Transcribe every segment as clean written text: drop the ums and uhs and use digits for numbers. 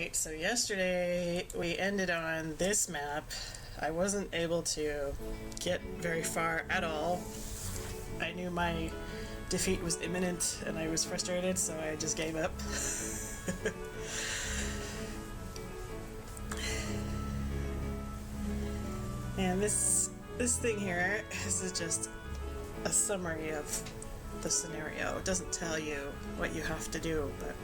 Alright, so yesterday we ended on this map. I wasn't able to get very far at all. I knew my defeat was imminent and I was frustrated, so I just gave up. And this thing here, this is just a summary of the scenario. It doesn't tell you what you have to do, but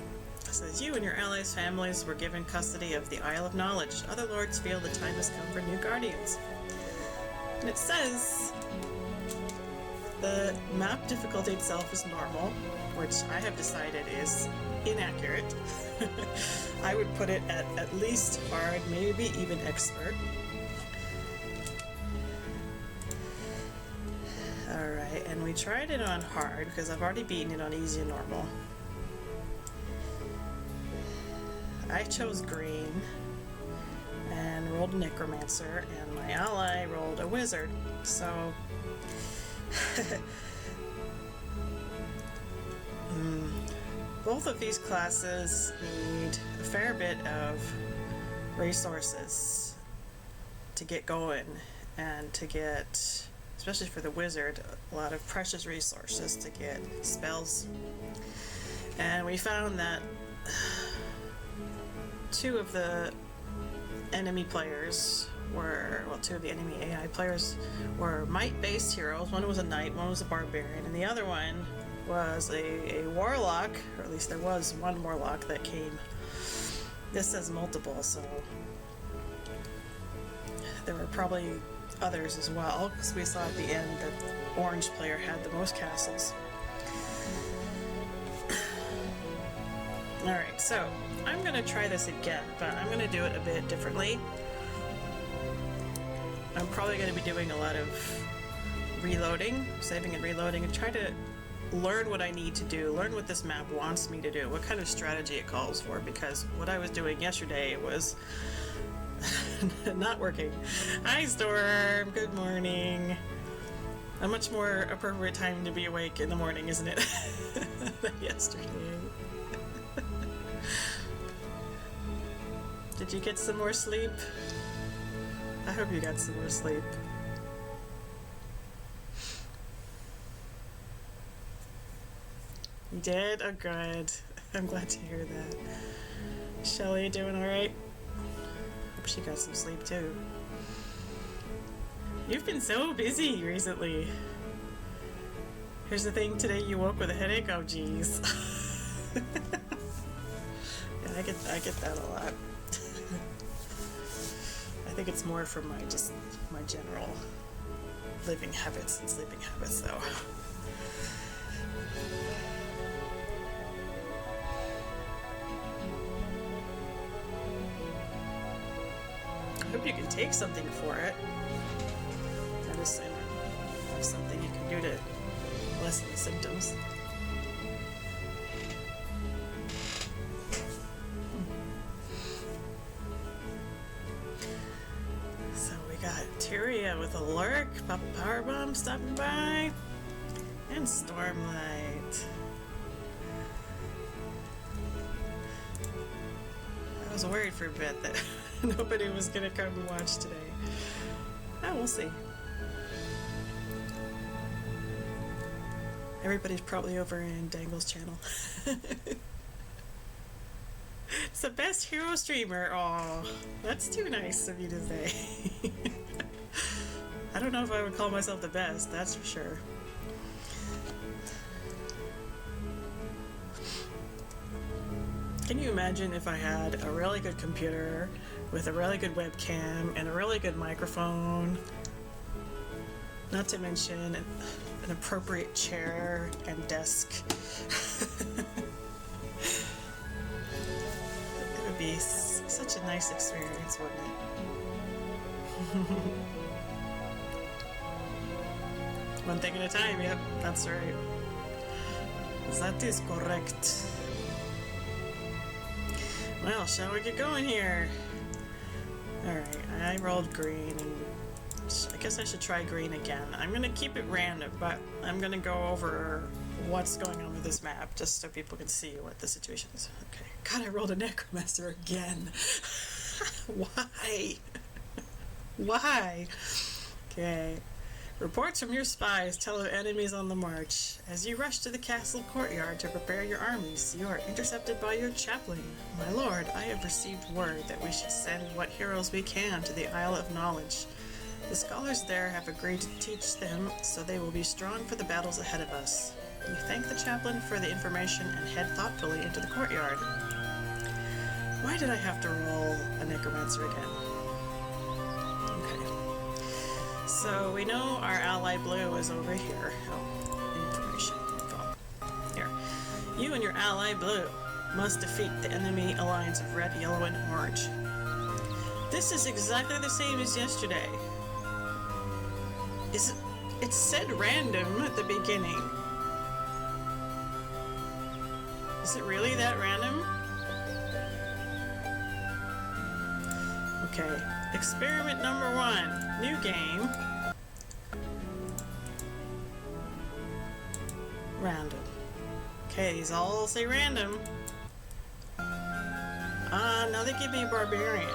it says, you and your allies' families were given custody of the Isle of Knowledge. Other lords feel the time has come for new guardians. And it says the map difficulty itself is normal, which I have decided is inaccurate. I would put it at least hard, maybe even expert. Alright, and we tried it on hard because I've already beaten it on easy and normal. I chose green and rolled a necromancer, and my ally rolled a wizard. So both of these classes need a fair bit of resources to get going, and to get, especially for the wizard, a lot of precious resources to get spells. And we found that two of the enemy players were, well, two of the enemy AI players were might-based heroes. One was a knight, one was a barbarian, and the other one was a warlock, or at least there was one warlock that came. This says multiple, so there were probably others as well, because we saw at the end that the orange player had the most castles. Alright, so I'm going to try this again, but I'm going to do it a bit differently. I'm probably going to be doing a lot of reloading, saving and reloading, and try to learn what I need to do, learn what this map wants me to do, what kind of strategy it calls for, because what I was doing yesterday was not working. Hi Storm, good morning. A much more appropriate time to be awake in the morning, isn't it? than yesterday. Did you get some more sleep? I hope you got some more sleep. You did? Oh, good. I'm glad to hear that. Shelly, doing alright? Hope she got some sleep too. You've been so busy recently. Here's the thing, today you woke with a headache? Oh, jeez. Yeah, I get that a lot. I think it's more from my general living habits and sleeping habits, though. I hope you can take something for it. Medicine or something you can do to lessen the symptoms. So we got Tyria with a lurk, Papa Powerbomb stopping by, and Stormlight. I was worried for a bit that nobody was gonna come and watch today. Oh, we'll see. Everybody's probably over in Dangle's channel. It's the best hero streamer. Aw, that's too nice of you to say. I don't know if I would call myself the best, that's for sure. Can you imagine if I had a really good computer with a really good webcam and a really good microphone, not to mention an appropriate chair and desk? It would be such a nice experience, wouldn't it? One thing at a time, yep, that's right. That is correct. Well, shall we get going here? Alright, I rolled green, and I guess I should try green again. I'm gonna keep it random, but I'm gonna go over what's going on with this map, just so people can see what the situation is. Okay. God, I rolled a necromancer again. Why? Why? Okay. Reports from your spies tell of enemies on the march. As you rush to the castle courtyard to prepare your armies, you are intercepted by your chaplain. My lord, I have received word that we should send what heroes we can to the Isle of Knowledge. The scholars there have agreed to teach them, so they will be strong for the battles ahead of us. You thank the chaplain for the information and head thoughtfully into the courtyard. Why did I have to roll a necromancer again? So we know our ally blue is over here. Oh, information. Info. Here. You and your ally blue must defeat the enemy alliance of red, yellow, and orange. This is exactly the same as yesterday. It said random at the beginning. Is it really that random? Okay. Experiment number 1. New game. Random. Okay, these all say random. Now they give me a barbarian.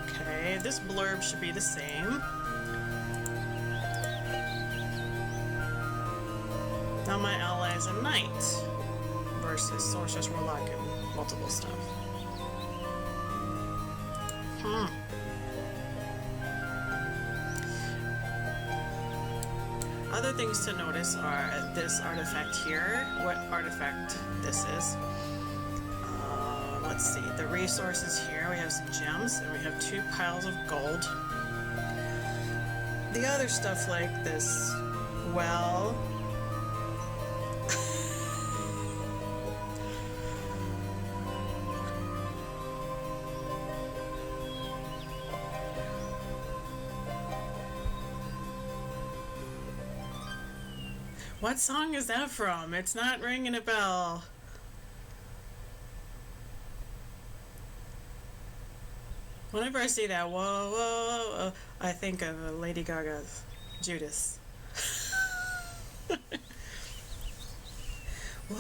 Okay, this blurb should be the same. Now my ally is a knight versus sorceress, warlock, and multiple stuff. Other things to notice are this artifact here, what artifact this is. Let's see, the resources here, we have some gems and we have 2 piles of gold. The other stuff like this, well... What song is that from? It's not ringing a bell. Whenever I see that, whoa, whoa, whoa, I think of Lady Gaga's Judas. Whoa,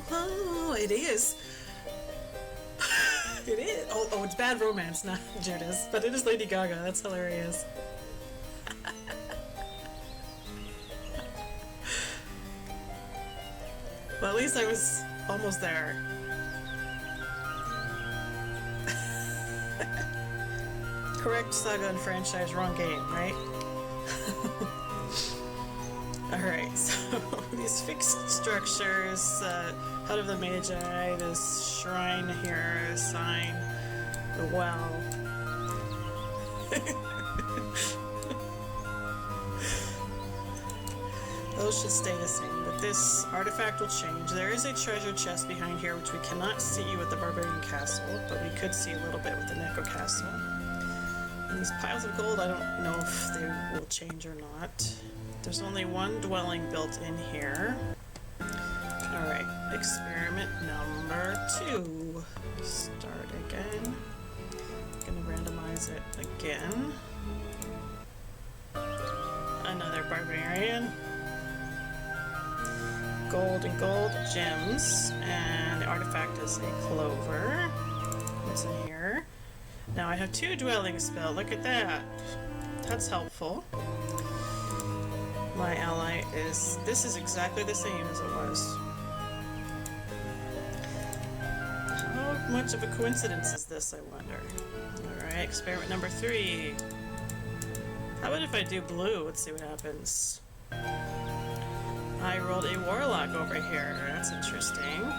whoa, it is. It is. Oh, it's Bad Romance, not Judas, but it is Lady Gaga. That's hilarious. Well, at least I was almost there. Correct saga and franchise, wrong game, right? Alright, so these fixed structures, Hut of the Magi, this shrine here, sign, the well. Those should stay the same, but this artifact will change. There is a treasure chest behind here which we cannot see with the Barbarian Castle, but we could see a little bit with the Neko Castle. And these piles of gold, I don't know if they will change or not. There's only 1 dwelling built in here. Alright, experiment number 2. Start again. Gonna randomize it again. Another barbarian. Gold and gold, gems, and the artifact is a clover. What's in here? Now I have 2 dwelling spell. Look at that. That's helpful. My ally is... This is exactly the same as it was. How much of a coincidence is this, I wonder? Alright, experiment number 3. How about if I do blue? Let's see what happens. I rolled a warlock over here. That's interesting.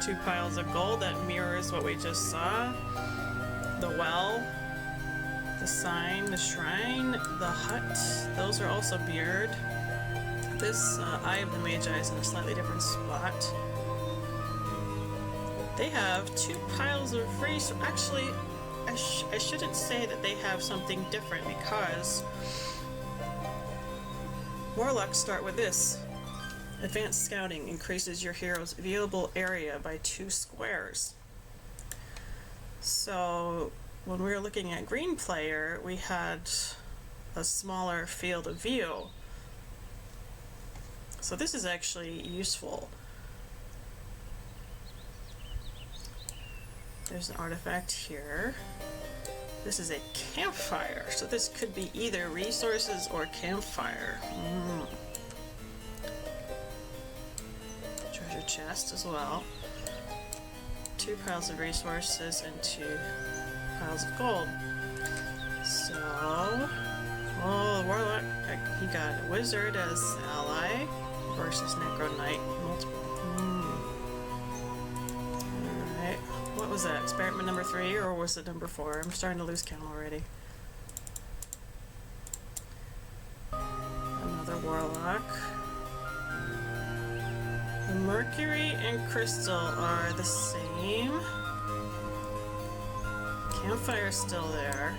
2 piles of gold. That mirrors what we just saw. The well. The sign. The shrine. The hut. Those are also mirrored. This Eye of the Magi is in a slightly different spot. They have 2 piles of resources. Actually, I shouldn't say that they have something different because warlocks start with this. Advanced Scouting increases your hero's viewable area by 2 squares. So when we were looking at green player, we had a smaller field of view. So this is actually useful. There's an artifact here. This is a campfire, so this could be either resources or campfire. Treasure chest as well. 2 piles of resources and 2 piles of gold. So, oh, the warlock, he got a wizard as ally versus necro knight. Multiple. Alright, what was that? Experiment number 3 or was it number 4? I'm starting to lose count already. Another warlock. The mercury and crystal are the same. Campfire is still there.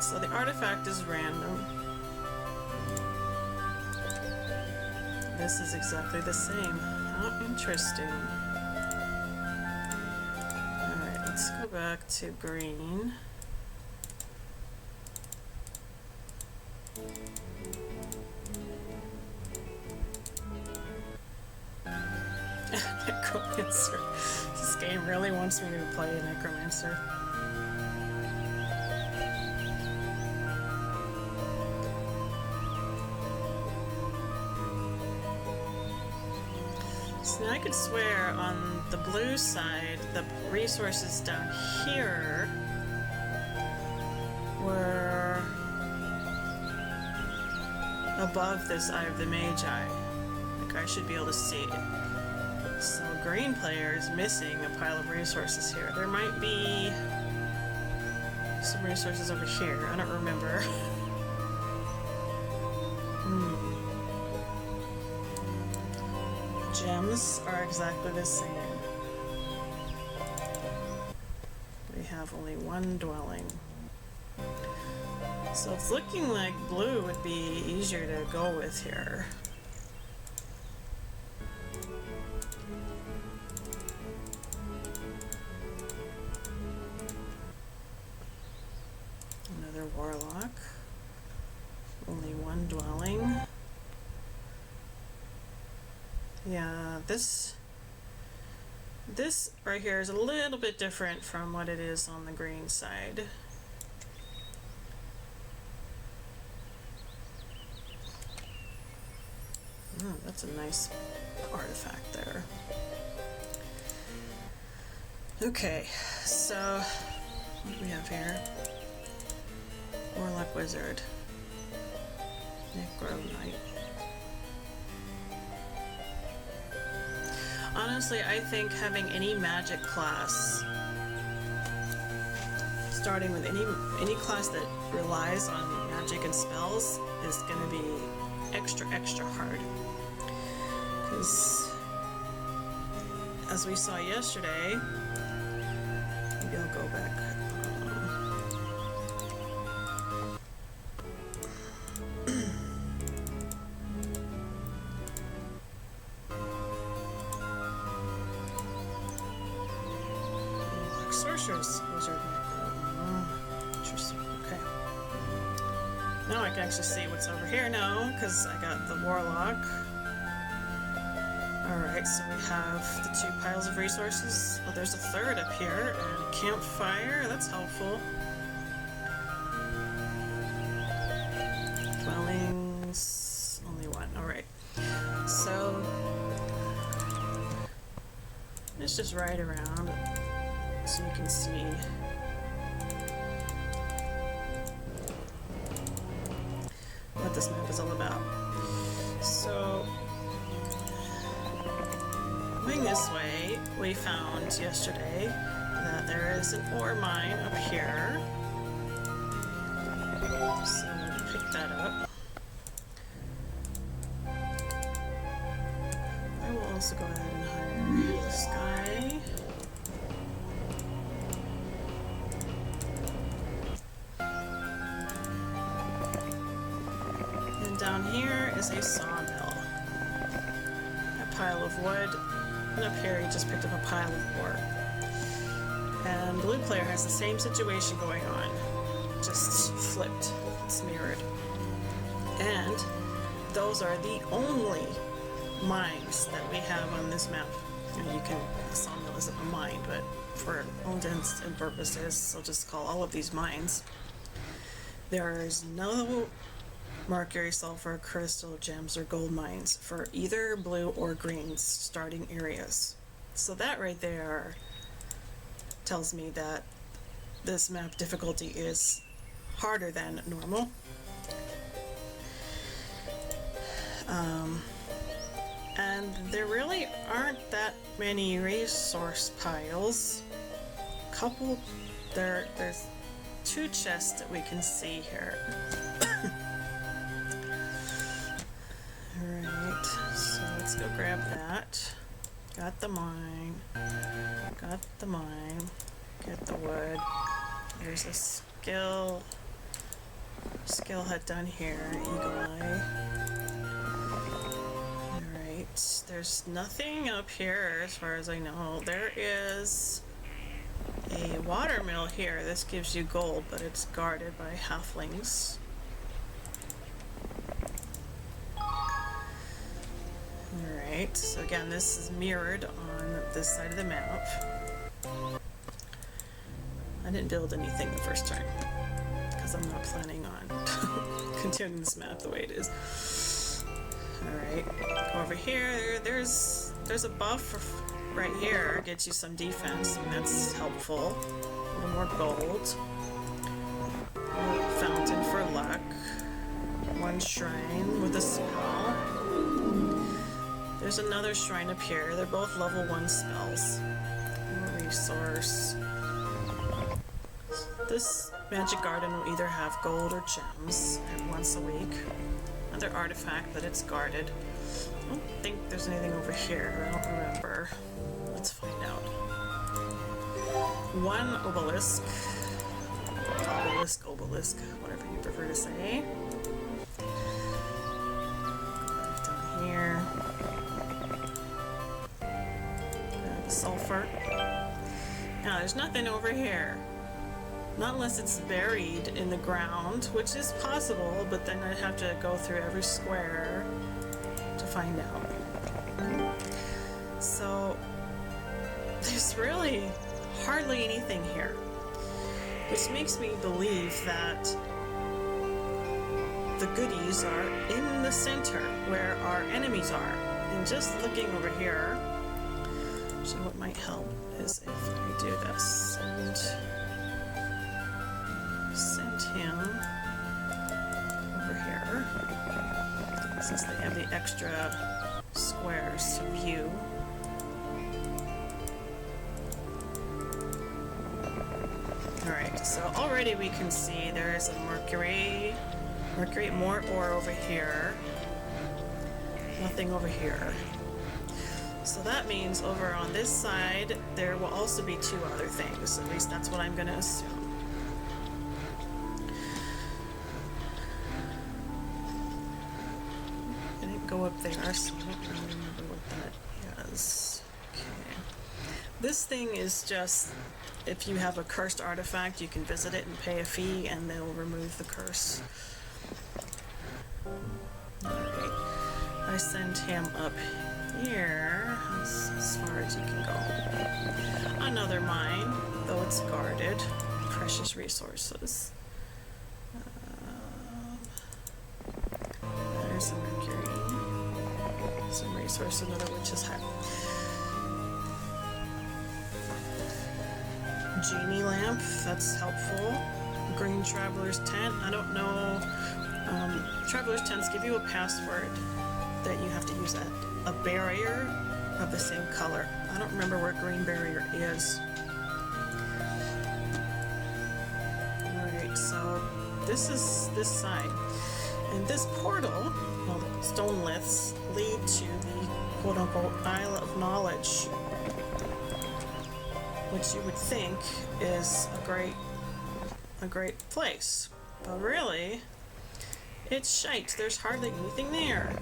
So the artifact is random. This is exactly the same. How interesting. Alright, let's go back to green. Necromancer. This game really wants me to play a Necromancer. So now I could swear on the blue side, the resources down here were above this Eye of the Magi. Like I should be able to see it. So green player is missing a pile of resources here. There might be some resources over here. I don't remember. Gems are exactly the same. We have only one dwelling. So it's looking like blue would be easier to go with here. Another warlock. Only one dwelling. Yeah, this right here is a little bit different from what it is on the green side. Oh, that's a nice artifact there. Okay, so what do we have here? Warlock Wizard. Necro Knight. Honestly, I think having any magic class, starting with any class that relies on magic and spells, is going to be extra hard. Because, as we saw yesterday, maybe I'll go back. Sorcerer's Wizard Necro. Interesting. Okay. Now I can actually see what's over here now, because I got the Warlock. Alright, so we have the 2 piles of resources. Well, there's a third up here, and a campfire. That's helpful. Dwellings. Only 1. Alright. So let's just ride around so you can see. What this map is all about. So, going this way, we found yesterday that there is an ore mine up here. So I'm going to pick that up. I will also go ahead and hire this guy. Down here is a sawmill. A pile of wood, and up here he just picked up a pile of ore. And blue player has the same situation going on, just flipped. It's mirrored. And those are the only mines that we have on this map. You can, a sawmill isn't a mine, but for all intents and purposes, I'll just call all of these mines. There's no mercury, sulfur, crystal, gems, or gold mines for either blue or green starting areas. So that right there tells me that this map difficulty is harder than normal. And there really aren't that many resource piles. There's 2 chests that we can see here. Alright, so let's go grab that. Got the mine. Got the mine. Get the wood. There's a skill hut down here. Eagle eye. Alright, there's nothing up here as far as I know. There is a water mill here. This gives you gold, but it's guarded by halflings. Alright, so again, this is mirrored on this side of the map. I didn't build anything the first time, because I'm not planning on continuing this map the way it is. Alright, go over here. There's a buff right here. Gets you some defense, and that's helpful. A little more gold. A fountain for luck. 1 shrine with a spell. There's another shrine up here. They're both level 1 spells. More resource. This magic garden will either have gold or gems once a week. Another artifact, but it's guarded. I don't think there's anything over here. I don't remember. Let's find out. 1 obelisk. Obelisk, whatever you prefer to say. Down here. Sulfur. Now, there's nothing over here. Not unless it's buried in the ground, which is possible, but then I'd have to go through every square to find out. So, there's really hardly anything here, which makes me believe that the goodies are in the center where our enemies are. And just looking over here, so what might help is if I do this and send him over here, since they have the extra squares to view. Alright, so already we can see there is a mercury, more ore over here, nothing over here. So that means over on this side, there will also be 2 other things. At least that's what I'm going to assume. I didn't go up there, so I don't really remember what that is. Okay. This thing is just, if you have a cursed artifact, you can visit it and pay a fee, and they'll remove the curse. Alright. I send him up here, as far as you can go. Another mine, though it's guarded. Precious resources. There's some mercury. Some resource, another witch's hat. Genie lamp, that's helpful. Green traveler's tent, I don't know. Traveler's tents give you a password that you have to use at a barrier of the same color. I don't remember where green barrier is. Alright, so this is this side. And this portal, well, the stone liths, lead to the quote-unquote Isle of Knowledge, which you would think is a great place. But really, it's shite. There's hardly anything there.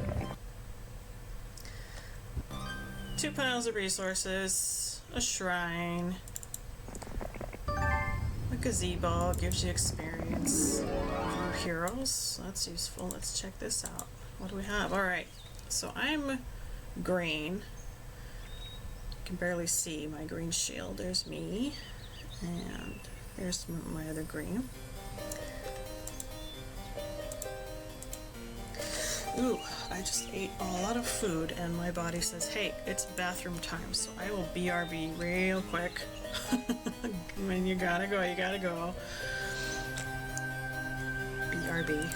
2 piles of resources, a shrine, a gazebo gives you experience. View heroes, that's useful. Let's check this out. What do we have? Alright, so I'm green. can barely see my green shield. There's me, and there's my other green. Ooh, I just ate a lot of food and my body says, hey, it's bathroom time, so I will BRB real quick. When you gotta go, you gotta go. BRB.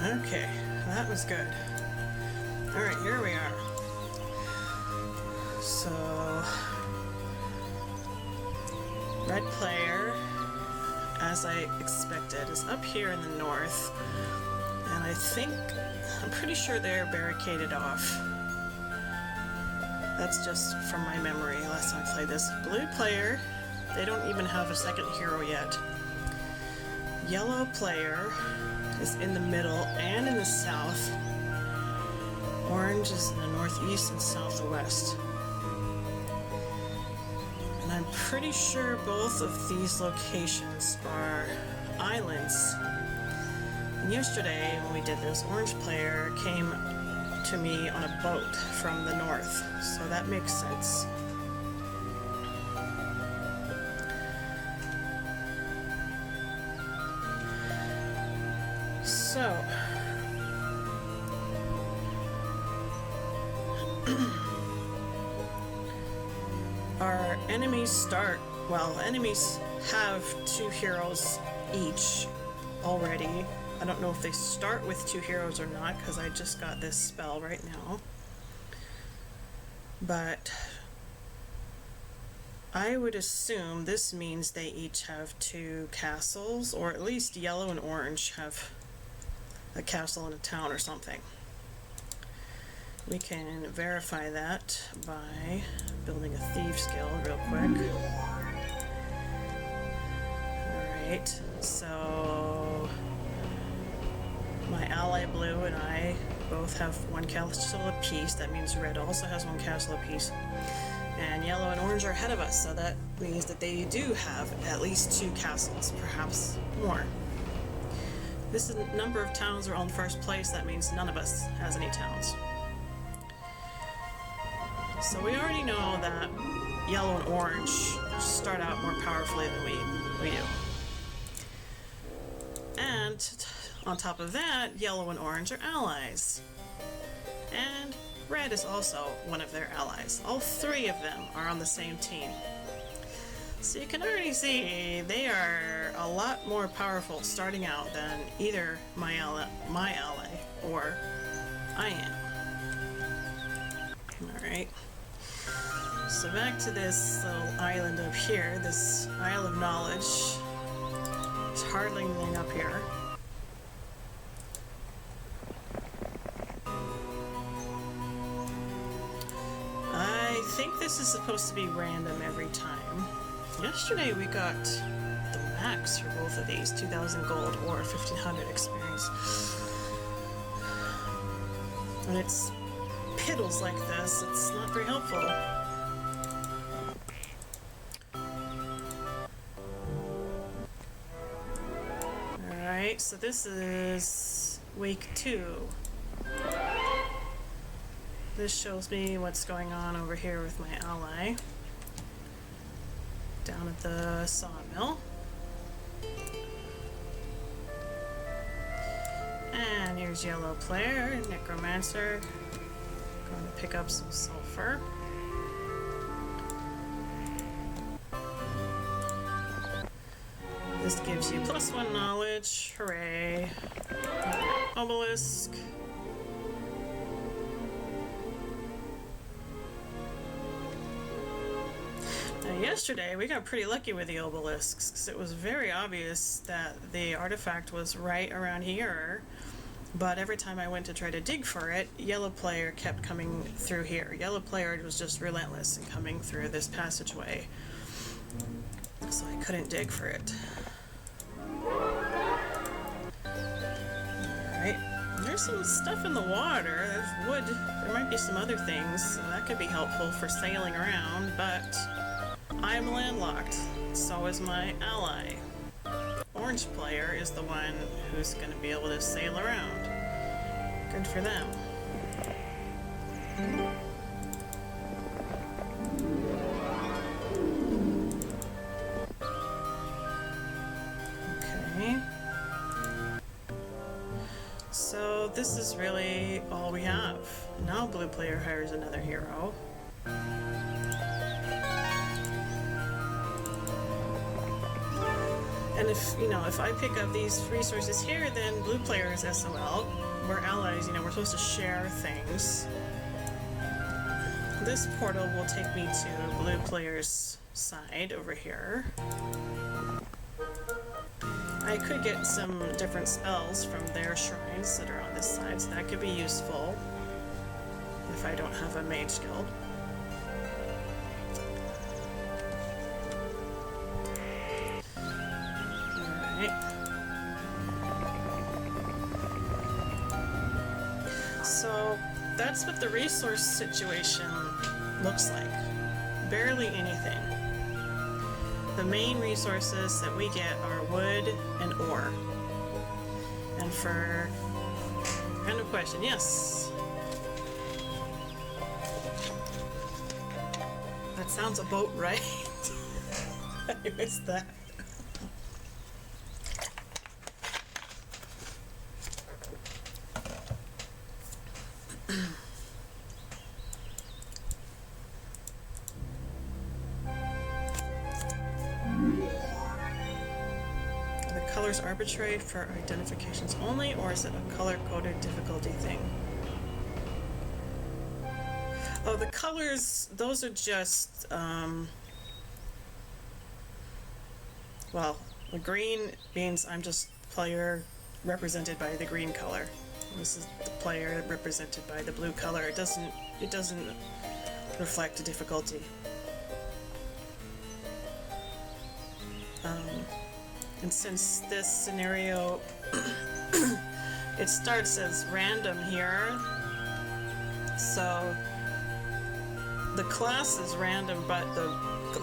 Okay, that was good. Alright, here we are. So, red player, as I expected, is up here in the north. And I'm pretty sure they're barricaded off. That's just from my memory last time I played this. Blue player, they don't even have a second hero yet. Yellow player is in the middle and in the south. Orange is in the northeast and southwest. And I'm pretty sure both of these locations are islands. And yesterday when we did this, orange player came to me on a boat from the north, so that makes sense. So, our enemies enemies have 2 heroes each already. I don't know if they start with 2 heroes or not, because I just got this spell right now. But I would assume this means they each have 2 castles, or at least yellow and orange have a castle and a town or something. We can verify that by building a Thieves Guild real quick. Alright, so my ally blue and I both have 1 castle apiece. That means red also has 1 castle apiece. And yellow and orange are ahead of us, so that means that they do have at least 2 castles, perhaps more. This is the number of towns are on first place. That means none of us has any towns. So we already know that yellow and orange start out more powerfully than we do. And on top of that, yellow and orange are allies. And red is also one of their allies. All 3 of them are on the same team. So you can already see they are a lot more powerful starting out than either my ally or I am. Alright. So back to this little island up here, this Isle of Knowledge. There's hardly anything up here. I think this is supposed to be random every time. Yesterday we got the max for both of these, 2,000 gold or 1,500 experience. When it's piddles like this, it's not very helpful. Alright, so this is week 2. This shows me what's going on over here with my ally. Down at the sawmill. And here's yellow player, necromancer. Going to pick up some sulfur. This gives you +1 knowledge. Hooray. Obelisk. Now, yesterday we got pretty lucky with the obelisks because it was very obvious that the artifact was right around here, but every time I went to try to dig for it, yellow player kept coming through here. Yellow player was just relentless in coming through this passageway, so I couldn't dig for it. Alright, there's some stuff in the water. There's wood. There might be some other things, so that could be helpful for sailing around, but I'm landlocked. So is my ally. Orange player is the one who's going to be able to sail around. Good for them. Okay. So this is really all we have. Now blue player hires another hero. And if I pick up these resources here, then blue player is SOL. we're allies, you know, we're supposed to share things. This portal will take me to blue player's side over here. I could get some different spells from their shrines that are on this side, so that could be useful if I don't have a mage guild. Alright. So that's what the resource situation looks like. Barely anything. The main resources that we get are wood and ore. And for random question, yes. That sounds a boat, right? I missed that. Colors arbitrary for identifications only, or is it a color-coded difficulty thing? Oh, the colors, those are just, well, the green means I'm just player represented by the green color. This is the player represented by the blue color. It doesn't reflect a difficulty. And since this scenario, it starts as random here, so the class is random, but the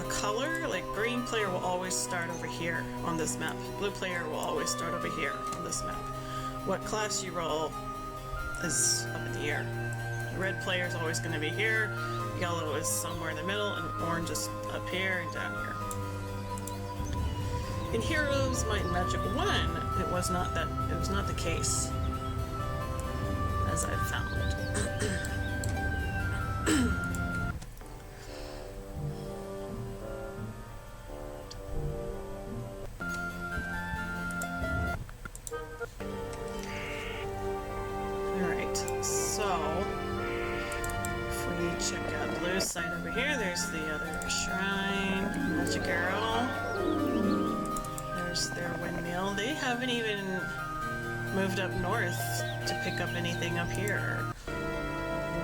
color, like green player will always start over here on this map. Blue player will always start over here on this map. What class you roll is up in the air. Red player is always going to be here, yellow is somewhere in the middle, and orange is up here and down here. In Heroes Might and Magic 1, it was not the case, as I've found. Alright, so if we check out blue side over here, there's the other shrine, Magic Arrow. There's their windmill. They haven't even moved up north to pick up anything up here.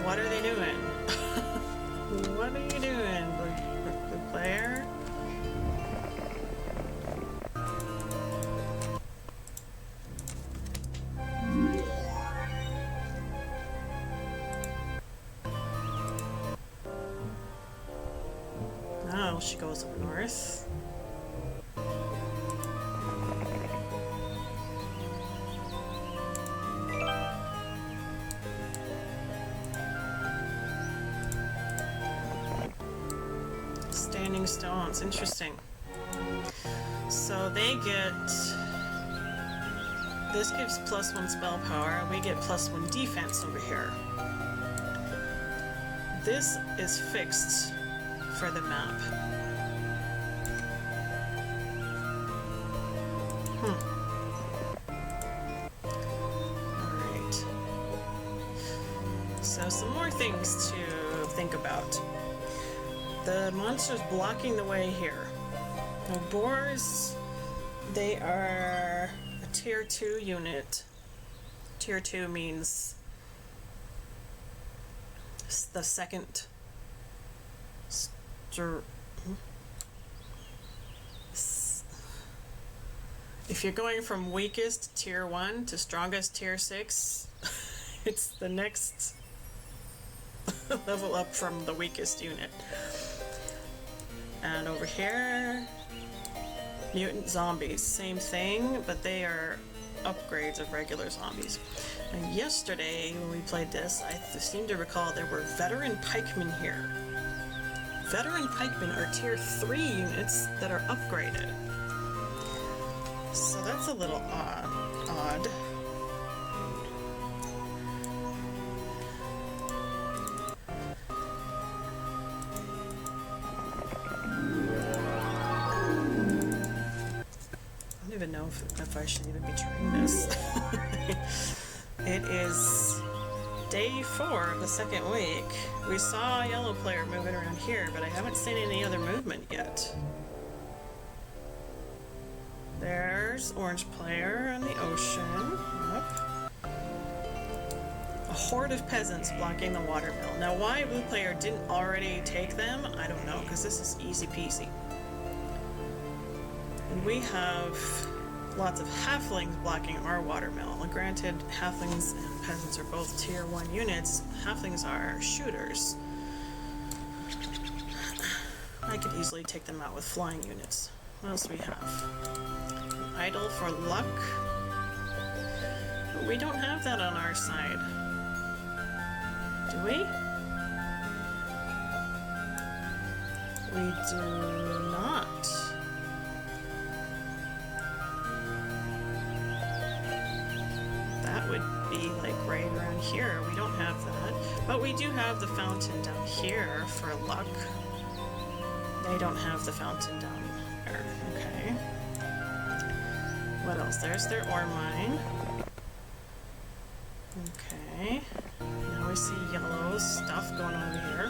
What are they doing? What are you doing, blue player? Oh, she goes up north. Standing stones, interesting. So they get, this gives +1 spell power, we get +1 defense over here. This is fixed for the map. Alright. So some more things to think about. The monster's blocking the way here. Now, boars, they are a tier 2 unit. Tier 2 means the second if you're going from weakest tier 1 to strongest tier 6, it's the next level up from the weakest unit. And over here, mutant zombies, same thing, but they are upgrades of regular zombies. And yesterday, when we played this, I seem to recall there were veteran pikemen here. Veteran pikemen are tier 3 units that are upgraded. So that's a little odd. I don't even know if I should even be trying this. It is day 4 of the second week. We saw a yellow player moving around here, but I haven't seen any other movement yet. There's orange player on the ocean. Yep. A horde of peasants blocking the watermill. Now, why blue player didn't already take them, I don't know, because this is easy peasy. And we have lots of halflings blocking our watermill. Granted, halflings and peasants are both tier 1 units. Halflings are shooters. I could easily take them out with flying units. What else do we have? An idol for luck. But we don't have that on our side. Do we? We do not. That would be like right around here. We don't have that. But we do have the fountain down here for luck. They don't have the fountain down there. Okay. What else? There's their ore mine. Okay. Now we see yellow stuff going on here.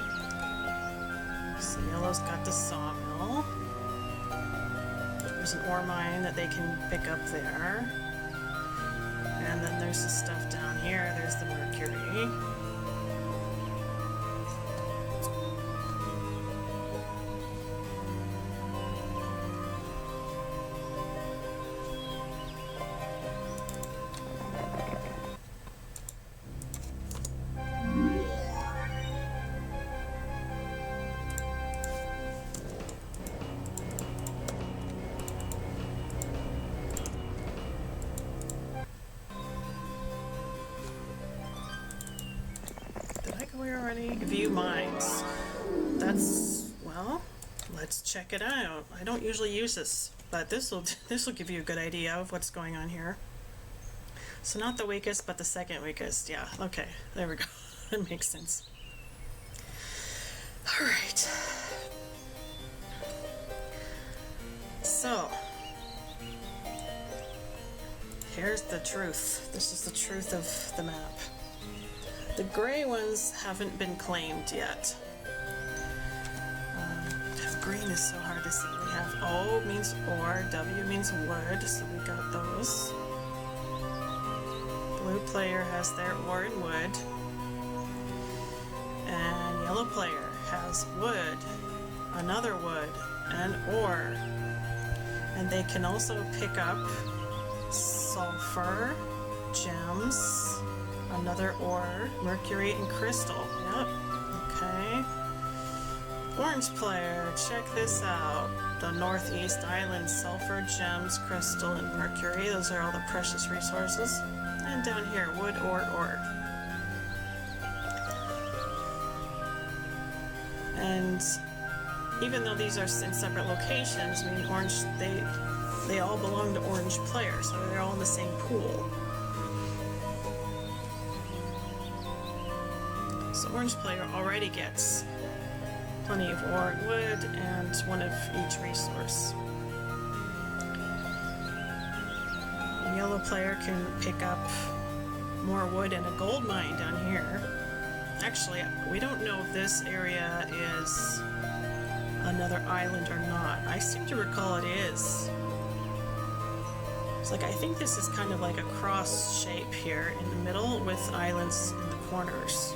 So yellow's got the sawmill. There's an ore mine that they can pick up there. And then there's the stuff down here. There's the mercury. Already view mines. That's, well, let's check it out. I don't usually use this, but this will give you a good idea of what's going on here. So not the weakest, but the second weakest. Yeah, okay, there we go. That makes sense. All right. So here's the truth. This is the truth of the map. The gray ones haven't been claimed yet. Green is so hard to see. We have O means ore, W means wood, so we got those. Blue player has their ore and wood. And yellow player has wood, another wood, and ore. And they can also pick up sulfur, gems, another ore, mercury, and crystal. Yep. Okay. Orange player, check this out. The Northeast Island, sulfur, gems, crystal, and mercury. Those are all the precious resources. And down here, wood, ore. And even though these are in separate locations, I mean, orange, they all belong to orange player, so they're all in the same pool. So orange player already gets plenty of ore and wood and one of each resource. Yellow player can pick up more wood and a gold mine down here. Actually, we don't know if this area is another island or not. I seem to recall it is. It's like, I think this is kind of like a cross shape here in the middle with islands in the corners.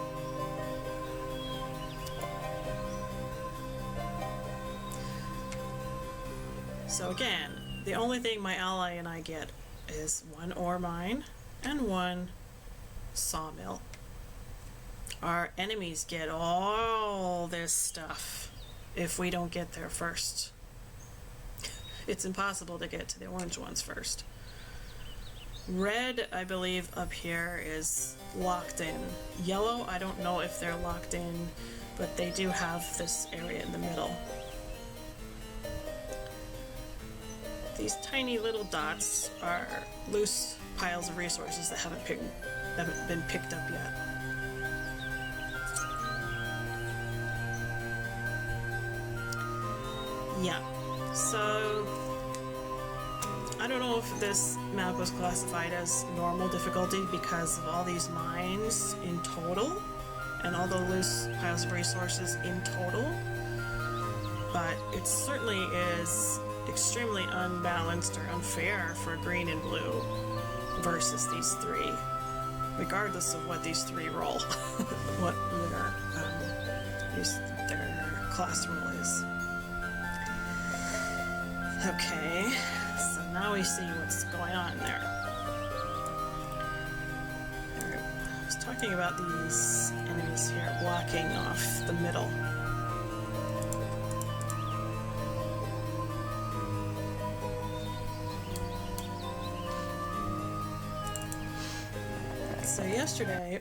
So again, the only thing my ally and I get is one ore mine and one sawmill. Our enemies get all this stuff if we don't get there first. It's impossible to get to the orange ones first. Red, I believe, up here is locked in. Yellow, I don't know if they're locked in, but they do have this area in the middle. These tiny little dots are loose piles of resources that haven't been picked up yet. Yeah, so I don't know if this map was classified as normal difficulty because of all these mines in total and all the loose piles of resources in total, but it certainly is extremely unbalanced or unfair for green and blue versus these three, regardless of what these three roll, what their class roll is. Okay, so now we see what's going on there. I was talking about these enemies here blocking off the middle. So yesterday,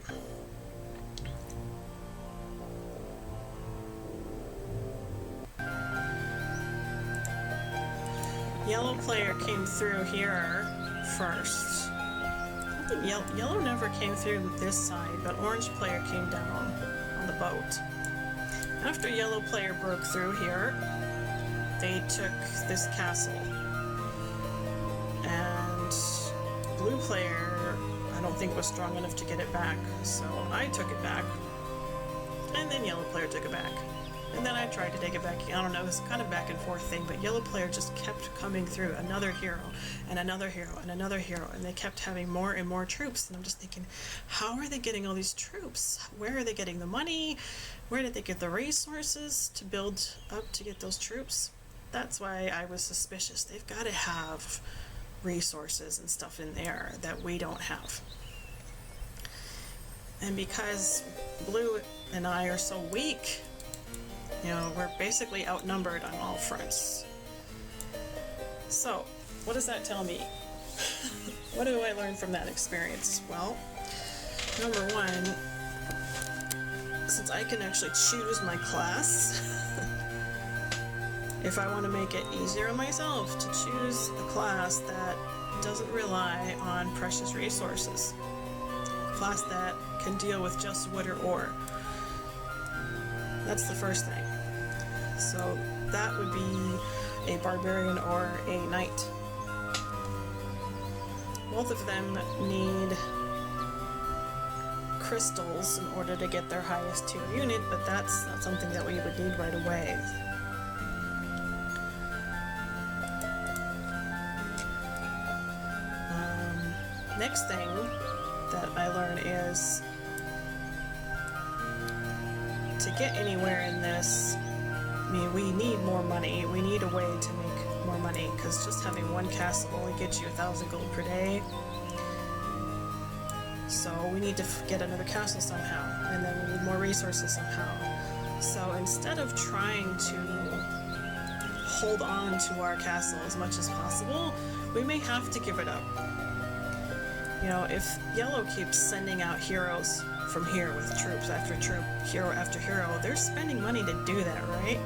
yellow player came through here first. I think yellow never came through this side, but orange player came down on the boat. After yellow player broke through here, they took this castle. And blue player, I don't think was strong enough to get it back, so I took it back, and then yellow player took it back, and then I tried to take it back. I don't know, it was kind of back and forth thing, but yellow player just kept coming through, another hero, and another hero, and another hero, and they kept having more and more troops, and I'm just thinking, how are they getting all these troops? Where are they getting the money? Where did they get the resources to build up to get those troops? That's why I was suspicious. They've got to have resources and stuff in there that we don't have. And because blue and I are so weak, you know, we're basically outnumbered on all fronts. So, what does that tell me? What do I learn from that experience? Well, number one, since I can actually choose my class, if I want to make it easier on myself to choose a class that doesn't rely on precious resources, a class that can deal with just wood or ore. That's the first thing. So that would be a barbarian or a knight. Both of them need crystals in order to get their highest tier unit, but that's not something that we would need right away. Next thing that I learn is to get anywhere in this, I mean, we need more money. We need a way to make more money, because just having one castle only gets you 1,000 gold per day. So we need to get another castle somehow, and then we need more resources somehow. So instead of trying to hold on to our castle as much as possible, we may have to give it up. You know, if yellow keeps sending out heroes from here with troops after troop, hero after hero, they're spending money to do that, right?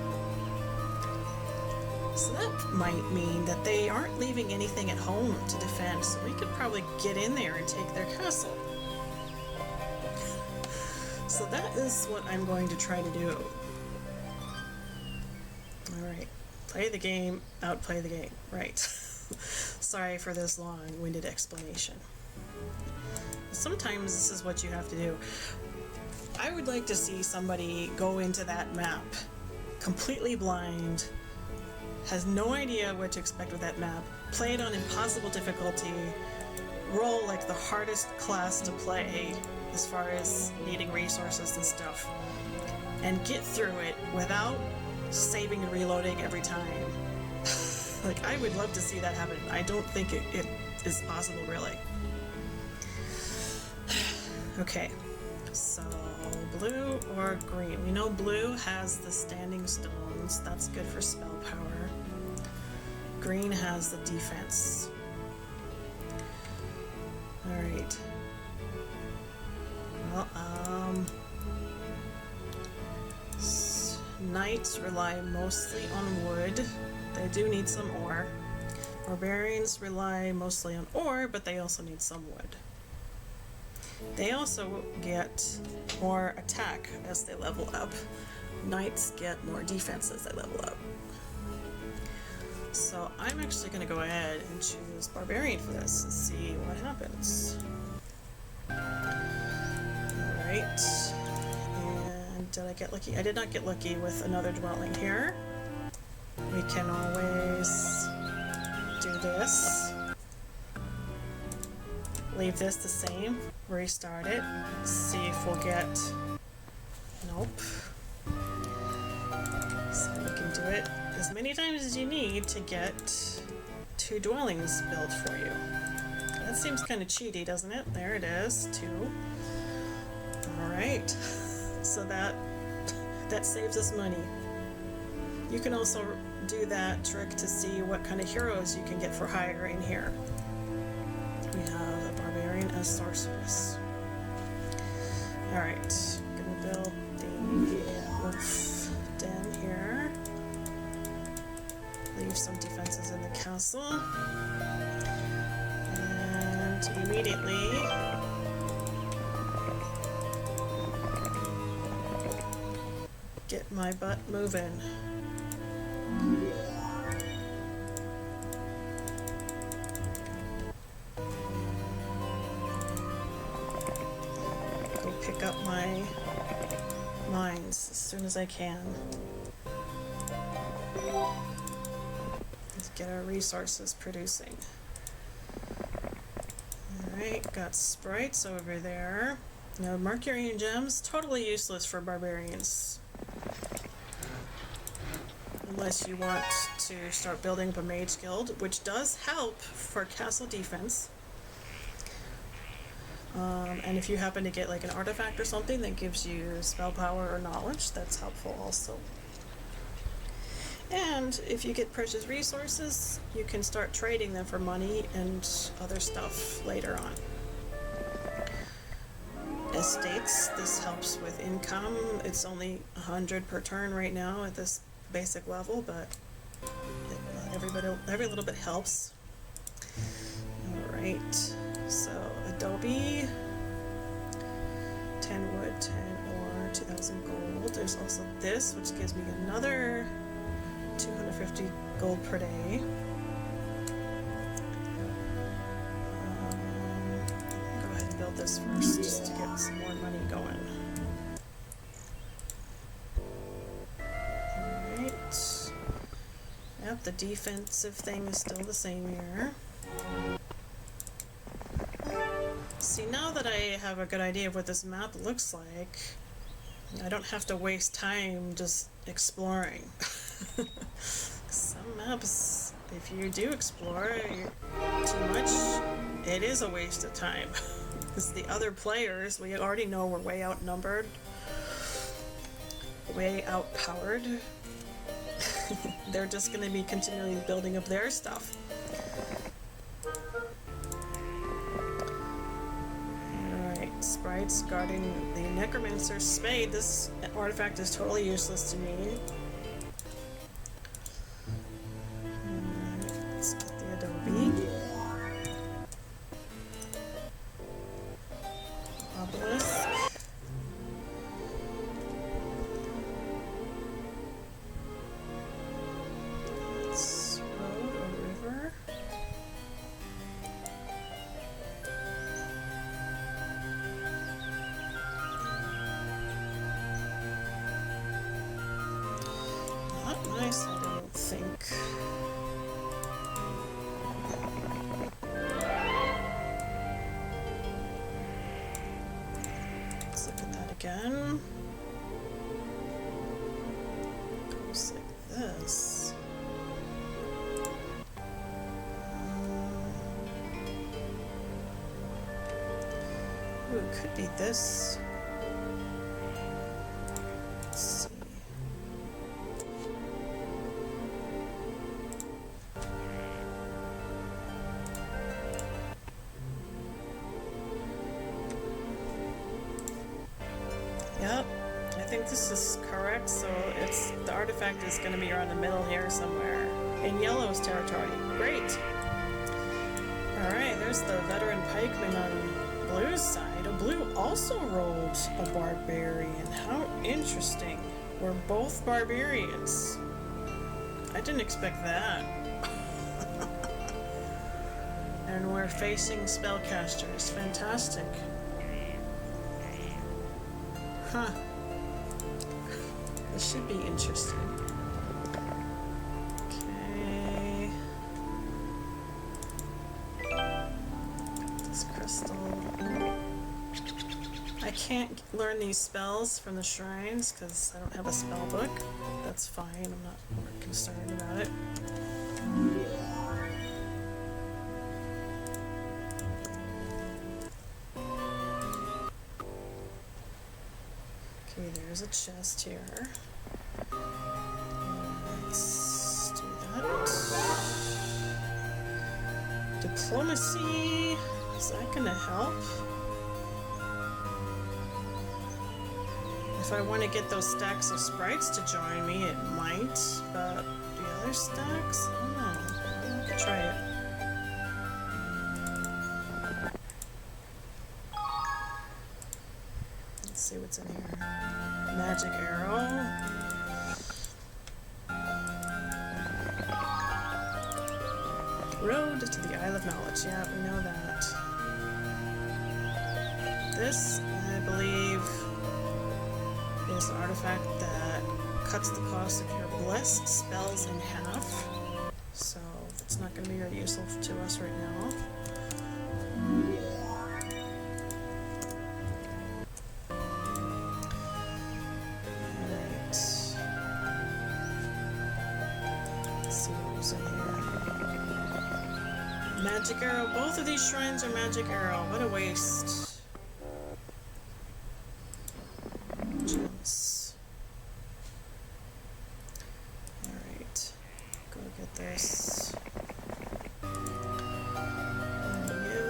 So that might mean that they aren't leaving anything at home to defend, so we could probably get in there and take their castle. So that is what I'm going to try to do. Alright, play the game, outplay the game, right. Sorry for this long-winded explanation. Sometimes this is what you have to do. I would like to see somebody go into that map completely blind, has no idea what to expect with that map, play it on impossible difficulty, roll like the hardest class to play as far as needing resources and stuff, and get through it without saving and reloading every time. Like, I would love to see that happen. I don't think it is possible, really. Okay, so blue or green? We know blue has the standing stones. That's good for spell power. Green has the defense. Alright. Well, knights rely mostly on wood. They do need some ore. Barbarians rely mostly on ore, but they also need some wood. They also get more attack as they level up. Knights get more defense as they level up. So I'm actually going to go ahead and choose Barbarian for this and see what happens. Alright. And did I get lucky? I did not get lucky with another dwelling here. We can always do this. Leave this the same. Restart it. See if we'll get... Nope. So you can do it as many times as you need to get 2 dwellings built for you. That seems kind of cheaty, doesn't it? There it is, 2. Alright. So that saves us money. You can also do that trick to see what kind of heroes you can get for hire in here. We have a barbarian as sorceress. Alright, gonna build the wolf den here. Leave some defenses in the castle. And immediately get my butt moving. Go pick up my mines as soon as I can. Let's get our resources producing. Alright, got sprites over there. Now, Mercurian gems, totally useless for barbarians. Unless you want to start building up a mage guild, which does help for castle defense. And if you happen to get like an artifact or something that gives you spell power or knowledge, that's helpful also. And if you get precious resources, you can start trading them for money and other stuff later on. Estates, this helps with income. It's only 100 per turn right now at this basic level, but every little bit helps. Alright, so Adobe, 10 wood, 10 ore, 2,000 gold. There's also this, which gives me another 250 gold per day. Go ahead and build this first, just to get some more money going. Alright. Yep, the defensive thing is still the same here. See, now that I have a good idea of what this map looks like, I don't have to waste time just exploring. Some maps, if you do explore too much, it is a waste of time. Because the other players, we already know we're way outnumbered, way outpowered. They're just going to be continually building up their stuff. Alright, sprites guarding the necromancer's spade. This artifact is totally useless to me. Let's get the Adobe. Obelisk. Let's road or river. Not nice, I don't think. Let's look at that again. Goes like this. Ooh, it could be this. Let's see. Yep, I think this is correct. So it's the artifact is going to be around the middle here somewhere in Yellow's territory. Great. All right, there's the veteran pikeman on Blue's side. Oh, Blue also rolled a barbarian. How interesting. We're both barbarians. I didn't expect that. And we're facing spellcasters. Fantastic. Huh. This should be interesting. Okay. This crystal. I can't learn these spells from the shrines because I don't have a spell book. That's fine, I'm not more concerned about it. Okay, there's a chest here. Let's do that. Diplomacy. Is that gonna help? If I want to get those stacks of sprites to join me, it might, but the other stacks? I don't know. I could try it. Let's see what's in here. Magic arrow. Road to the Isle of Knowledge. Yeah, we know that. This, I believe, is an artifact that cuts the cost of your blessed spells in half. So that's not going to be very useful to us right now. Alright. Let's see what was in here. Magic arrow. Both of these shrines are magic arrow. What a waste. Gems. Alright. Go get this. And you.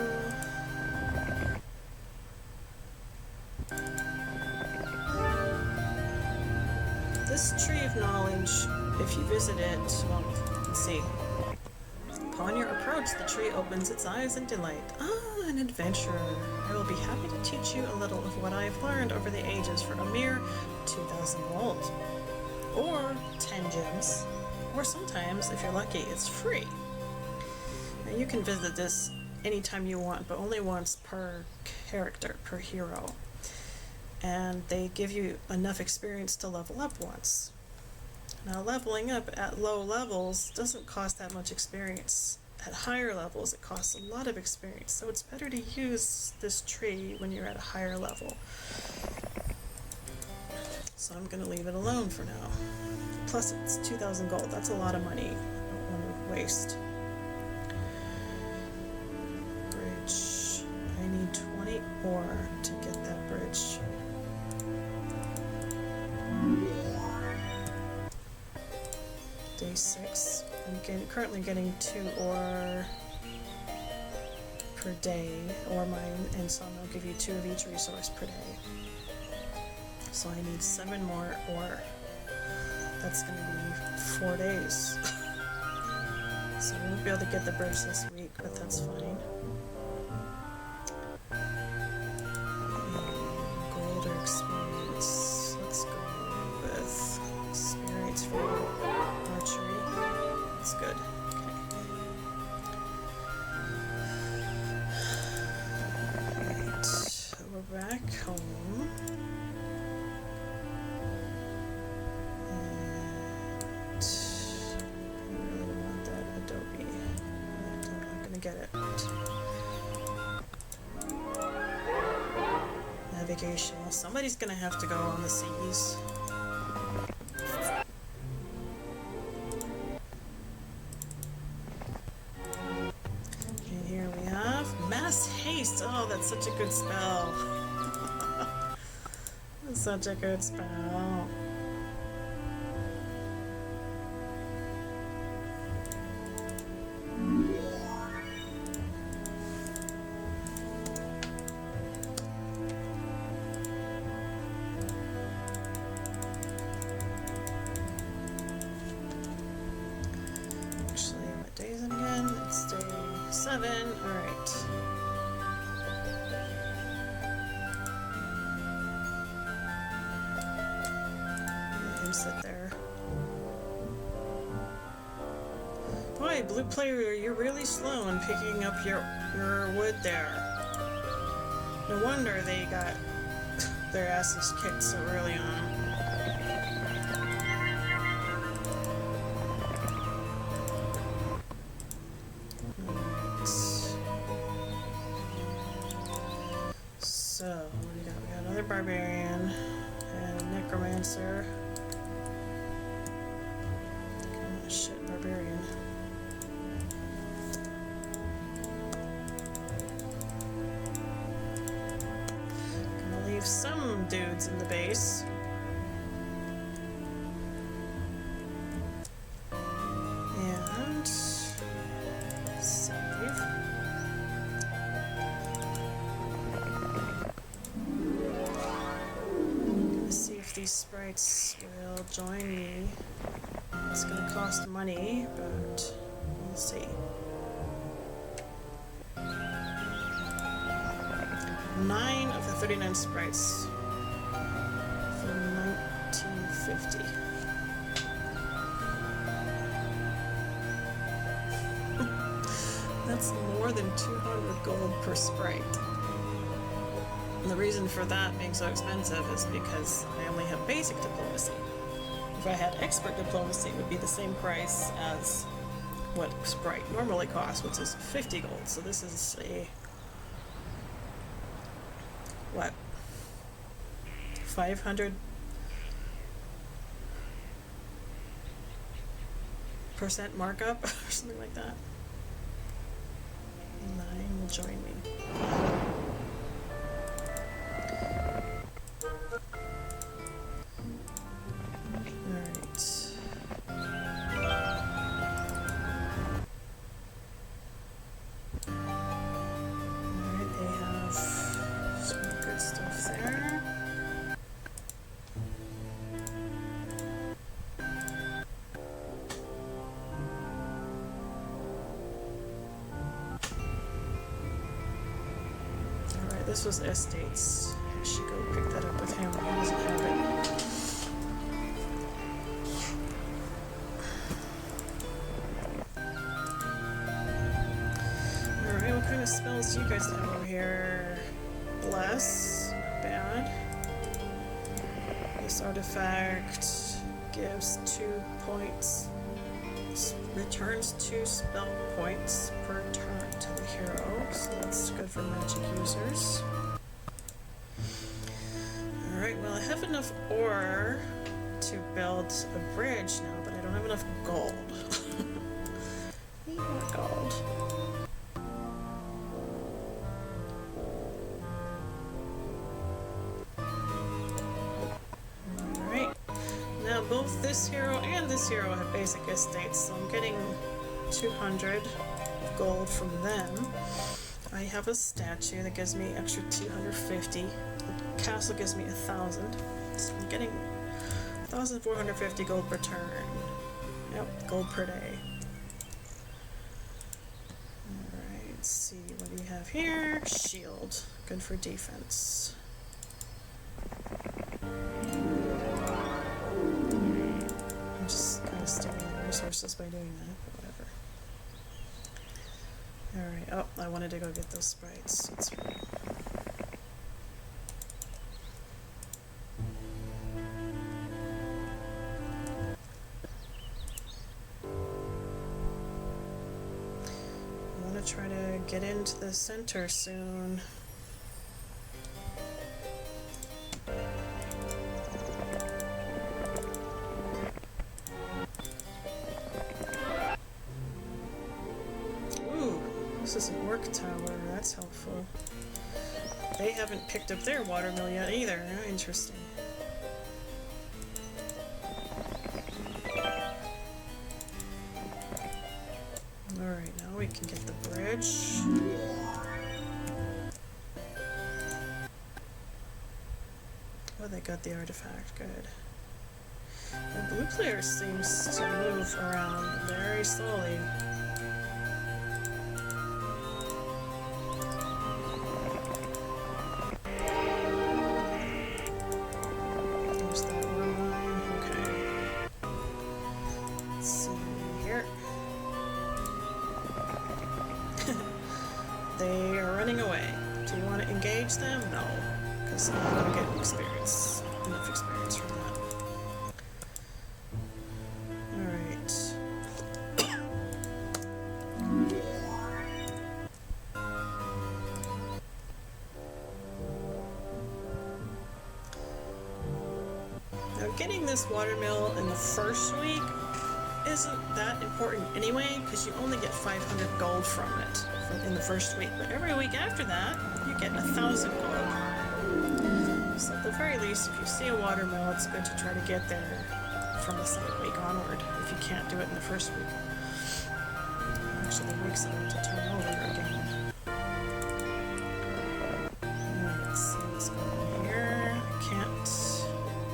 This tree of knowledge, if you visit it, well, let's see. Upon your approach, the tree opens its eyes in delight. Ah, an adventurer. I will be happy to teach you a little of what I have learned over the ages for a mere 2,000 gold. Or 10 gems. Or sometimes, if you're lucky, it's free. Now you can visit this anytime you want, but only once per character, per hero. And they give you enough experience to level up once. Now, leveling up at low levels doesn't cost that much experience. At higher levels, it costs a lot of experience, so it's better to use this tree when you're at a higher level. So I'm going to leave it alone for now. Plus, it's 2,000 gold. That's a lot of money. I don't want to waste. Bridge. I need 20 ore to get that bridge. Day 6. I'm currently getting 2 ore per day, ore mine, and so I'll give you 2 of each resource per day. So I need 7 more ore. That's going to be 4 days. So we won't be able to get the bridge this week, but that's fine. Gold or experience. Let's go with experience for archery. That's good. Okay. Right. So we're back home. Get it. Navigation. Well, somebody's gonna have to go on the seas. And here we have Mass Haste. Oh, that's such a good spell. That's such a good spell. Days in again. It's day 7. Alright. Let him sit there. Boy, Boy, blue player, you're really slow in picking up your wood there. No wonder they got their asses kicked so early on. So, what do we got? We got another barbarian and a necromancer. Oh, shit, barbarian. Gonna leave some dudes in the base. And save. See if these sprites will join me. It's gonna cost money, but we'll see. 9 of the 39 sprites from 1950. That's more than 200 gold per sprite. And the reason for that being so expensive is because I only have basic diplomacy. If I had expert diplomacy, it would be the same price as what Sprite normally costs, which is 50 gold. So this is a, what, 500% markup or something like that. 9 will join me. This was Estates. I should go pick that up with him. He doesn't have it. Alright, what kind of spells do you guys have over here? Bless. Not bad. This artifact gives 2 points. Returns 2 spell points per turn to the hero, so that's good for magic users. Alright, well I have enough ore to build a bridge now, but I don't have enough gold. Need more gold. Both this hero and this hero have basic estates, so I'm getting 200 gold from them. I have a statue that gives me extra 250. The castle gives me 1,000, so I'm getting 1,450 gold per turn. Yep, gold per day. Alright, let's see, what do you have here? Shield, good for defense. I'm just kind of stealing resources by doing that, but whatever. Alright, oh, I wanted to go get those sprites. That's right. I want to try to get into the center soon. This is a work tower, that's helpful. They haven't picked up their watermill yet either. Interesting. Alright, now we can get the bridge. Oh, they got the artifact, good. The blue player seems to move around very slowly. Now, getting this watermill in the first week isn't that important anyway, because you only get 500 gold from it in the first week. But every week after that, you get 1,000 gold. So at the very least, if you see a watermill, it's good to try to get there from the second week onward, if you can't do it in the first week. Actually, the week's about to turn over again. Let's see what's going on here. I can't...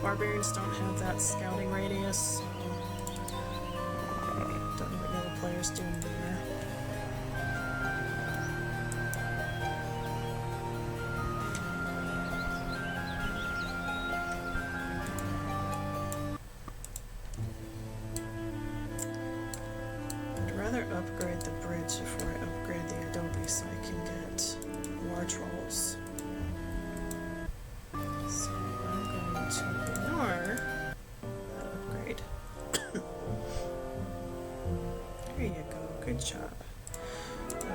Barbarians don't have that scouting radius, so... Don't know what the other players doing there. I'd rather upgrade the bridge before I upgrade the adobe so I can get more trolls. So I'm going to ignore that upgrade. There you go, good job.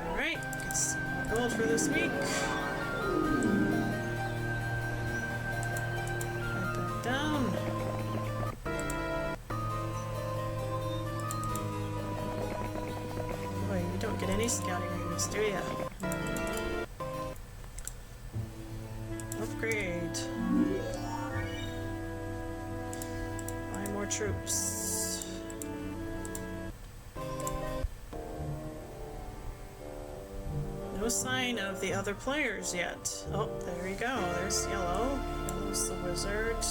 Alright, get some more gold for this week. Right back down. Boy, you don't get any scouting radius, do ya? Upgrade. Buy more troops. No sign of the other players yet. Oh, there you go. There's Yellow. Yellow's the wizard.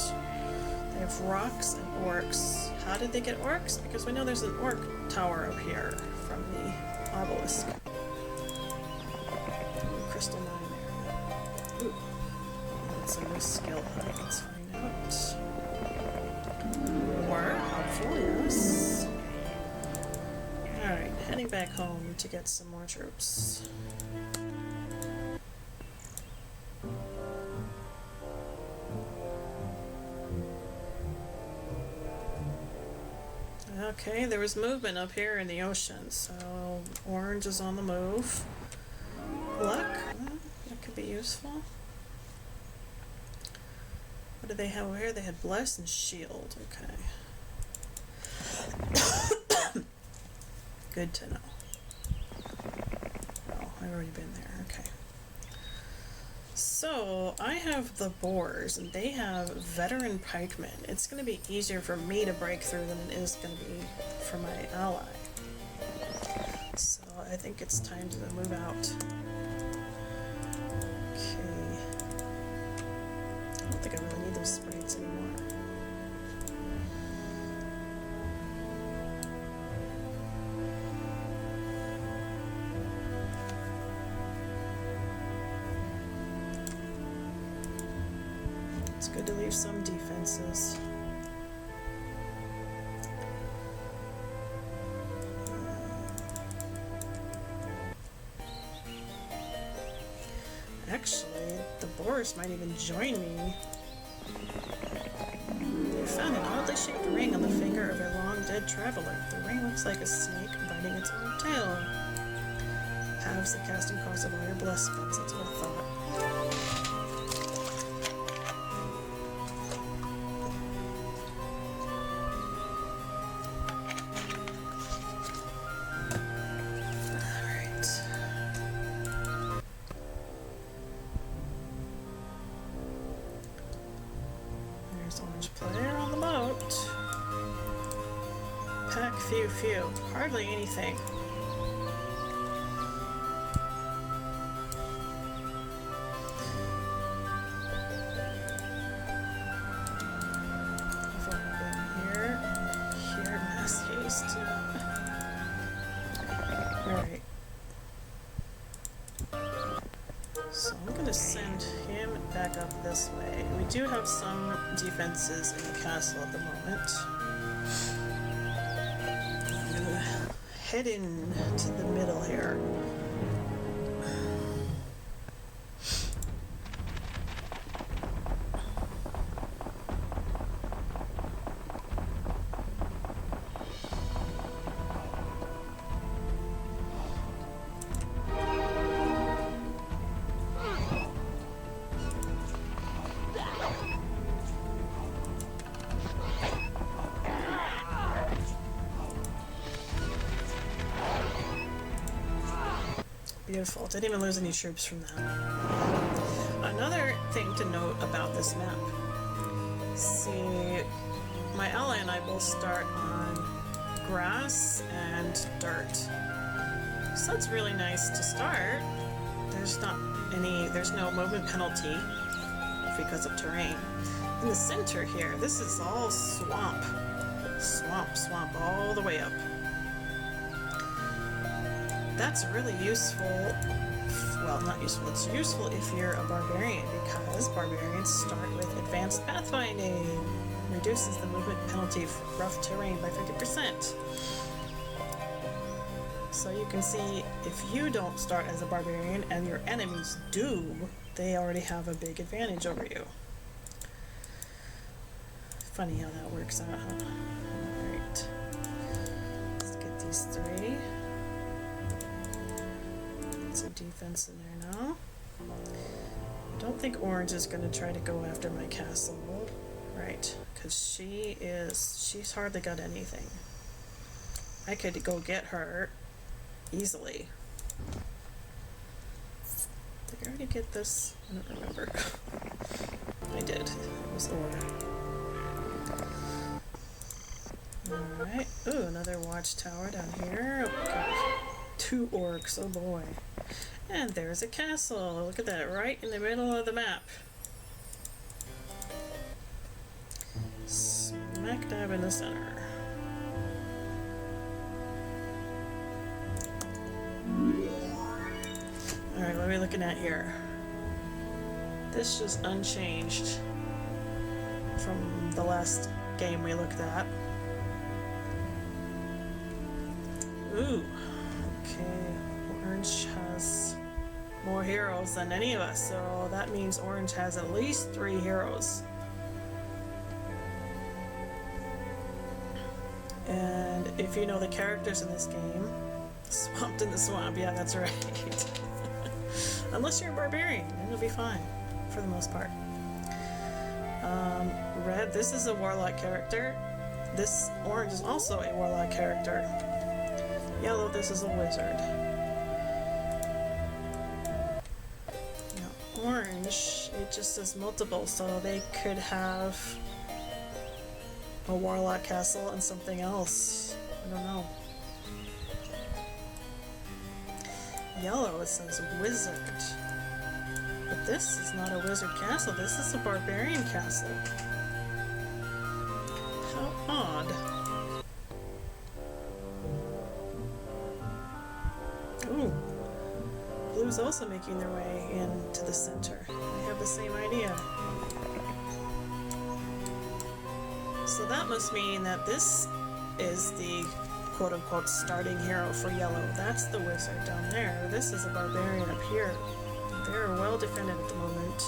They have rocks and orcs. How did they get orcs? Because we know there's an orc tower up here from the obelisk. Ooh, Crystal 9 area. Ooh. That's a new skill. Let's find out. More helpful, yes. Alright, heading back home to get some more troops. Okay, there was movement up here in the ocean, so orange is on the move. Luck, that could be useful. What do they have over here? They had Bless and Shield, okay. Good to know. Oh, I've already been there, okay. So, I have the Boars, and they have Veteran Pikemen. It's going to be easier for me to break through than it is going to be for my ally. So, I think it's time to move out. Okay. I don't think I really need those sprites anymore. It's good to leave some defenses. Actually, the Boars might even join me. I found an oddly shaped ring on the finger of a long-dead traveler. The ring looks like a snake biting its own tail. Halves the casting cost of all your blessings. That's what I thought. Orange player on the boat. Pack few. Hardly anything. Here, mass haste. Alright. So I'm gonna send him back up this way. We do have some defenses in the castle at the moment. I'm gonna head in to the middle here. beautiful. Didn't even lose any troops from that. Another thing to note about this map. See, my ally and I both start on grass and dirt. So that's really nice to start. There's no movement penalty because of terrain. In the center here, this is all swamp. Swamp all the way up. That's really useful. Well, not useful. It's useful if you're a barbarian, because barbarians start with advanced pathfinding. Reduces the movement penalty for rough terrain by 50%. So you can see if you don't start as a barbarian and your enemies do, they already have a big advantage over you. Funny how that works out, huh? Alright. Let's get these three. Get some defense in there now. I don't think Orange is going to try to go after my castle. Right, because she's hardly got anything. I could go get her easily. Did I already get this? I don't remember. I did. It was Ore. Alright. Ooh, another watchtower down here. Oh god. 2 orcs, oh boy. And there's a castle. Look at that, right in the middle of the map. Smack dab in the center. Alright, what are we looking at here? This is unchanged from the last game we looked at. Ooh, okay. Orange has more heroes than any of us, so that means Orange has at least 3 heroes. And if you know the characters in this game, Swamped in the Swamp, yeah, that's right. Unless you're a barbarian, then you'll be fine, for the most part. Red, this is a warlock character. This Orange is also a warlock character. Yellow, this is a wizard. Now, Orange, it just says multiple, so they could have a warlock castle and something else. I don't know. Yellow, it says wizard. But this is not a wizard castle, this is a barbarian castle. How odd. Ooh. Blue's also making their way into the center. They have the same idea. So that must mean that this is the quote-unquote starting hero for yellow. That's the wizard down there. This is a barbarian up here. They're well defended at the moment.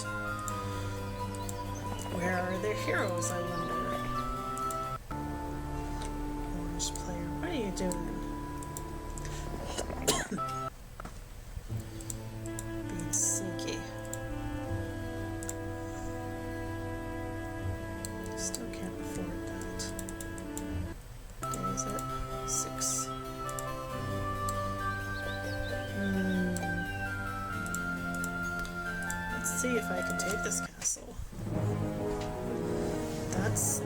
Where are their heroes, I wonder? Orange player, what are you doing? Being sneaky. Still can't afford that. What day is it? 6. Let's see if I can take this castle. That's...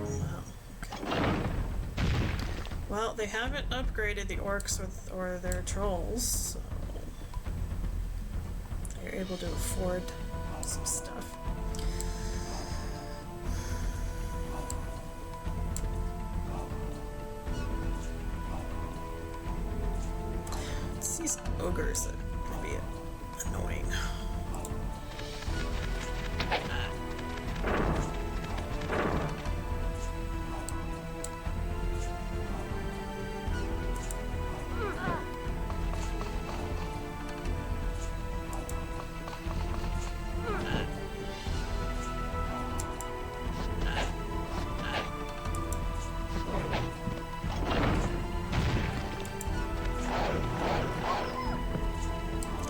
wow, okay. Well, they haven't upgraded the orcs or their trolls, so they're able to afford some stuff. It's these ogres that can be annoying.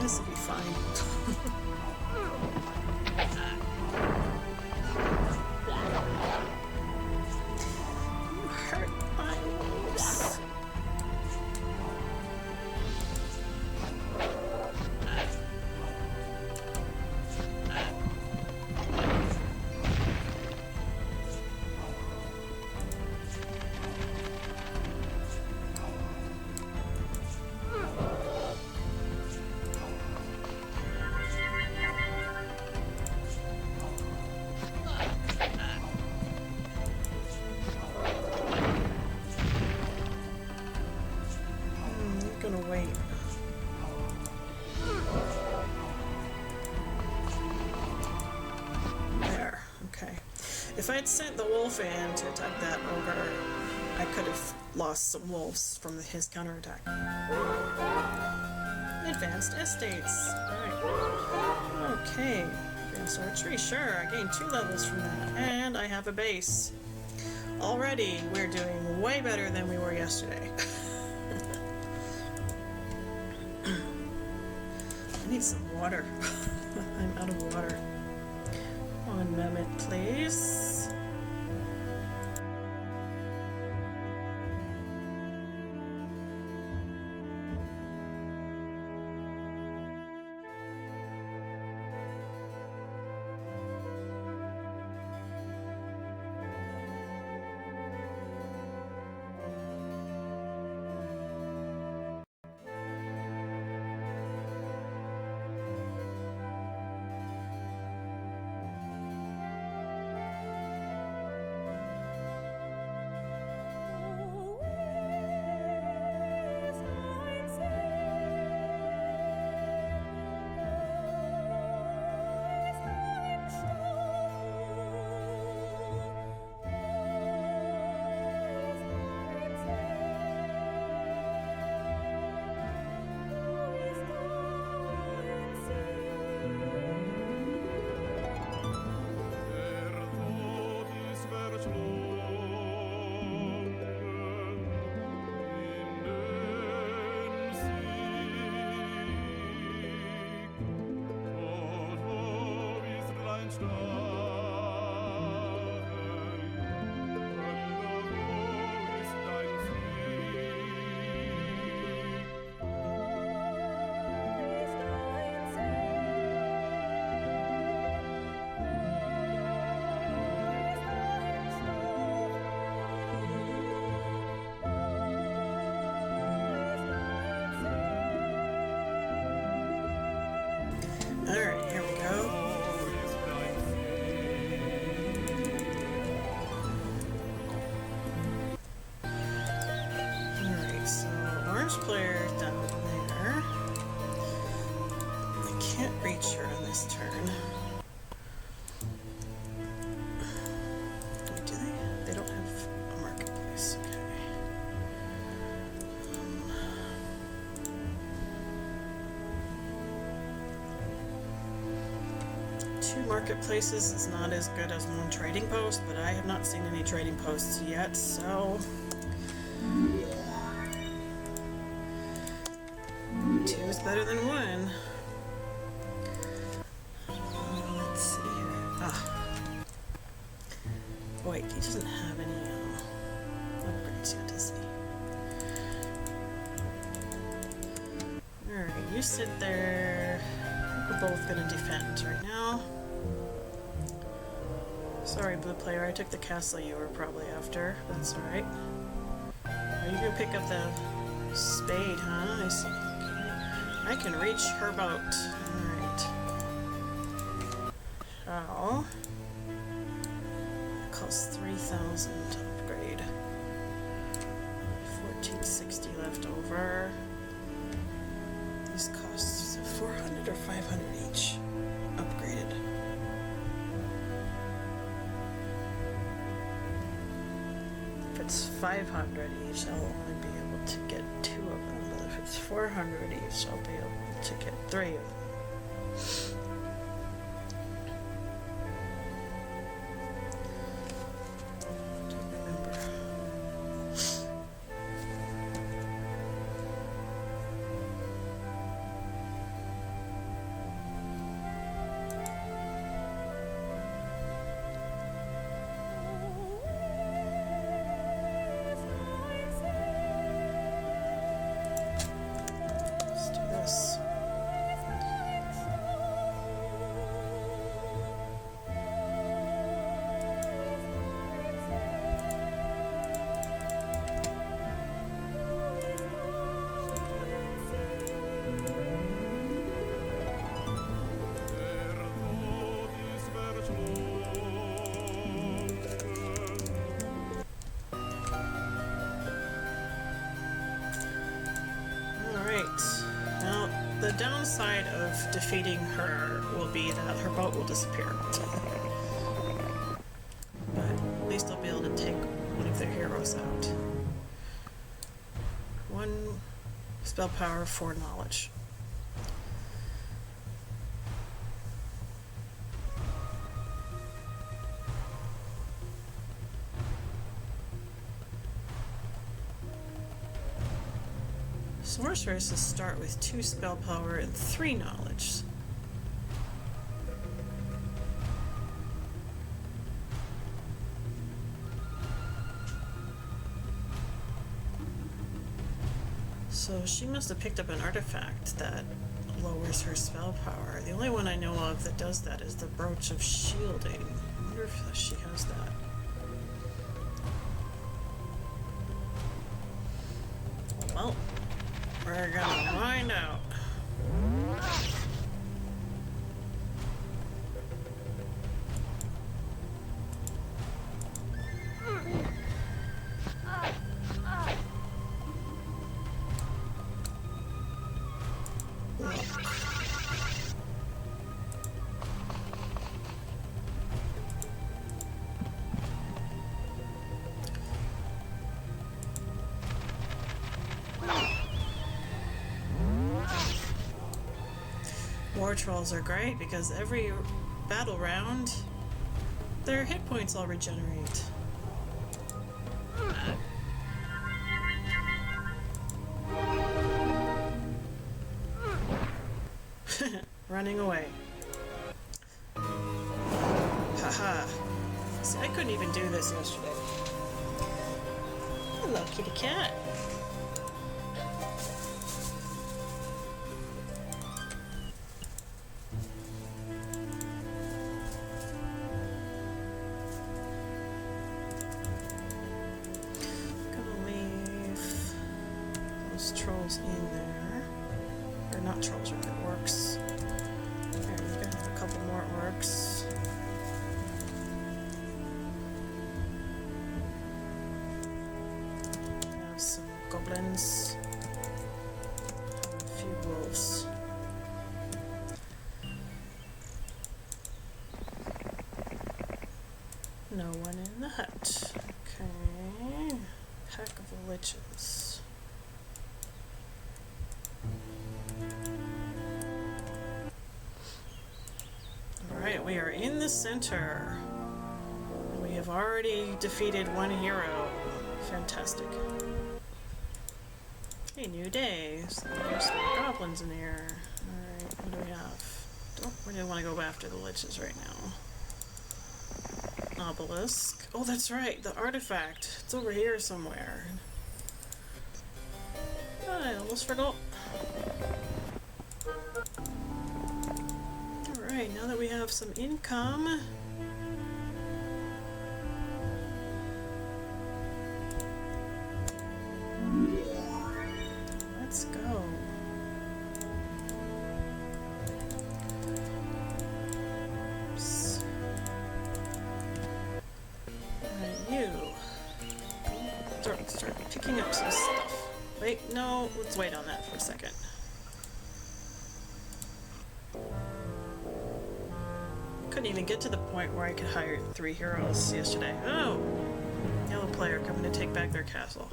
This will be fine. gonna wait. There. Okay. If I'd sent the wolf in to attack that ogre, I could have lost some wolves from his counterattack. Advanced estates. Alright. Okay. Advanced archery. Sure, I gained 2 levels from that. And I have a base. Already, we're doing way better than we were yesterday. I need some water. I'm out of water. 1 moment, please. Alright, here we go. Alright, so orange player down there. I can't reach her on this turn. Do they? They don't have a marketplace. Okay. Two marketplaces is not as good as 1 trading post, but I have not seen any trading posts yet, so 2 is better than 1. Let's see here. Ah. Wait, he doesn't have any upgrades yet, does he? Alright, you sit there. We're both gonna defend right now. Sorry, blue player, I took the castle you were probably after. That's alright. Are you gonna pick up the spade, huh? I see. Okay. I can reach her boat. Alright. So... it costs 3,000 to upgrade. 1460 left over. These costs 400 or 500 each. Upgraded. If it's 500 each, I'll only be able to get 2 of them. But if it's 400 each, I'll be able to get 3 of them. downside of defeating her will be that her boat will disappear. But at least I'll be able to take one of their heroes out. 1 spell power, 4 knowledge. Sorceresses start with 2 spell power and 3 knowledge. So she must have picked up an artifact that lowers her spell power. The only one I know of that does that is the Brooch of Shielding. I wonder if she has that. Well, we're gonna find out. War trolls are great because every battle round, their hit points all regenerate. Running away. Haha. See, I couldn't even do this yesterday. Hello, kitty cat. Trolls in there. Or not trolls, or orcs. There, we're gonna have a couple more orcs. Have some goblins. A few wolves. No one in the hut. Okay. Pack of liches. We are in the center. We have already defeated 1 hero. Fantastic. A new day. So there's some goblins in here. Alright, what do we have? Don't really want to go after the liches right now. Obelisk. Oh, that's right, the artifact. It's over here somewhere. I almost forgot. Alright, now that we have some income, let's go. Oops. Alright, you. Start picking up some stuff. Wait, no, let's wait on that for a second. Couldn't even get to the point where I could hire 3 heroes yesterday. Oh! Yellow player coming to take back their castle.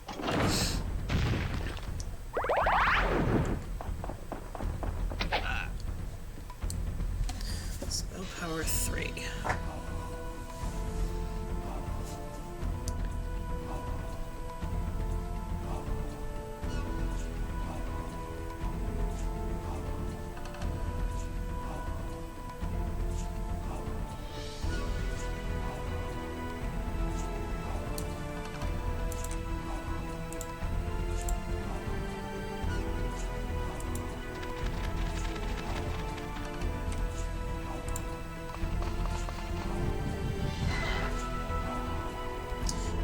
Spell power 3.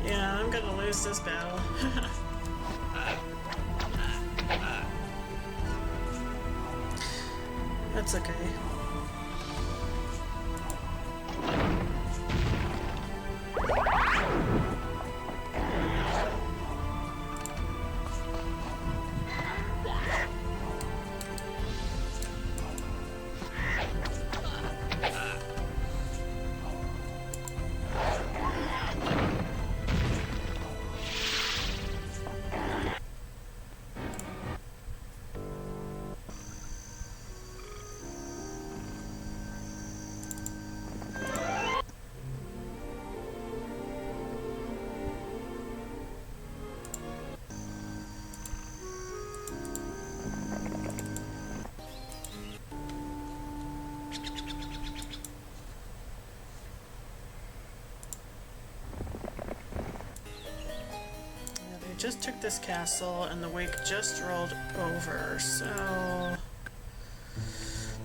Yeah, I'm gonna lose this battle. That's okay. just took this castle and the wake just rolled over, so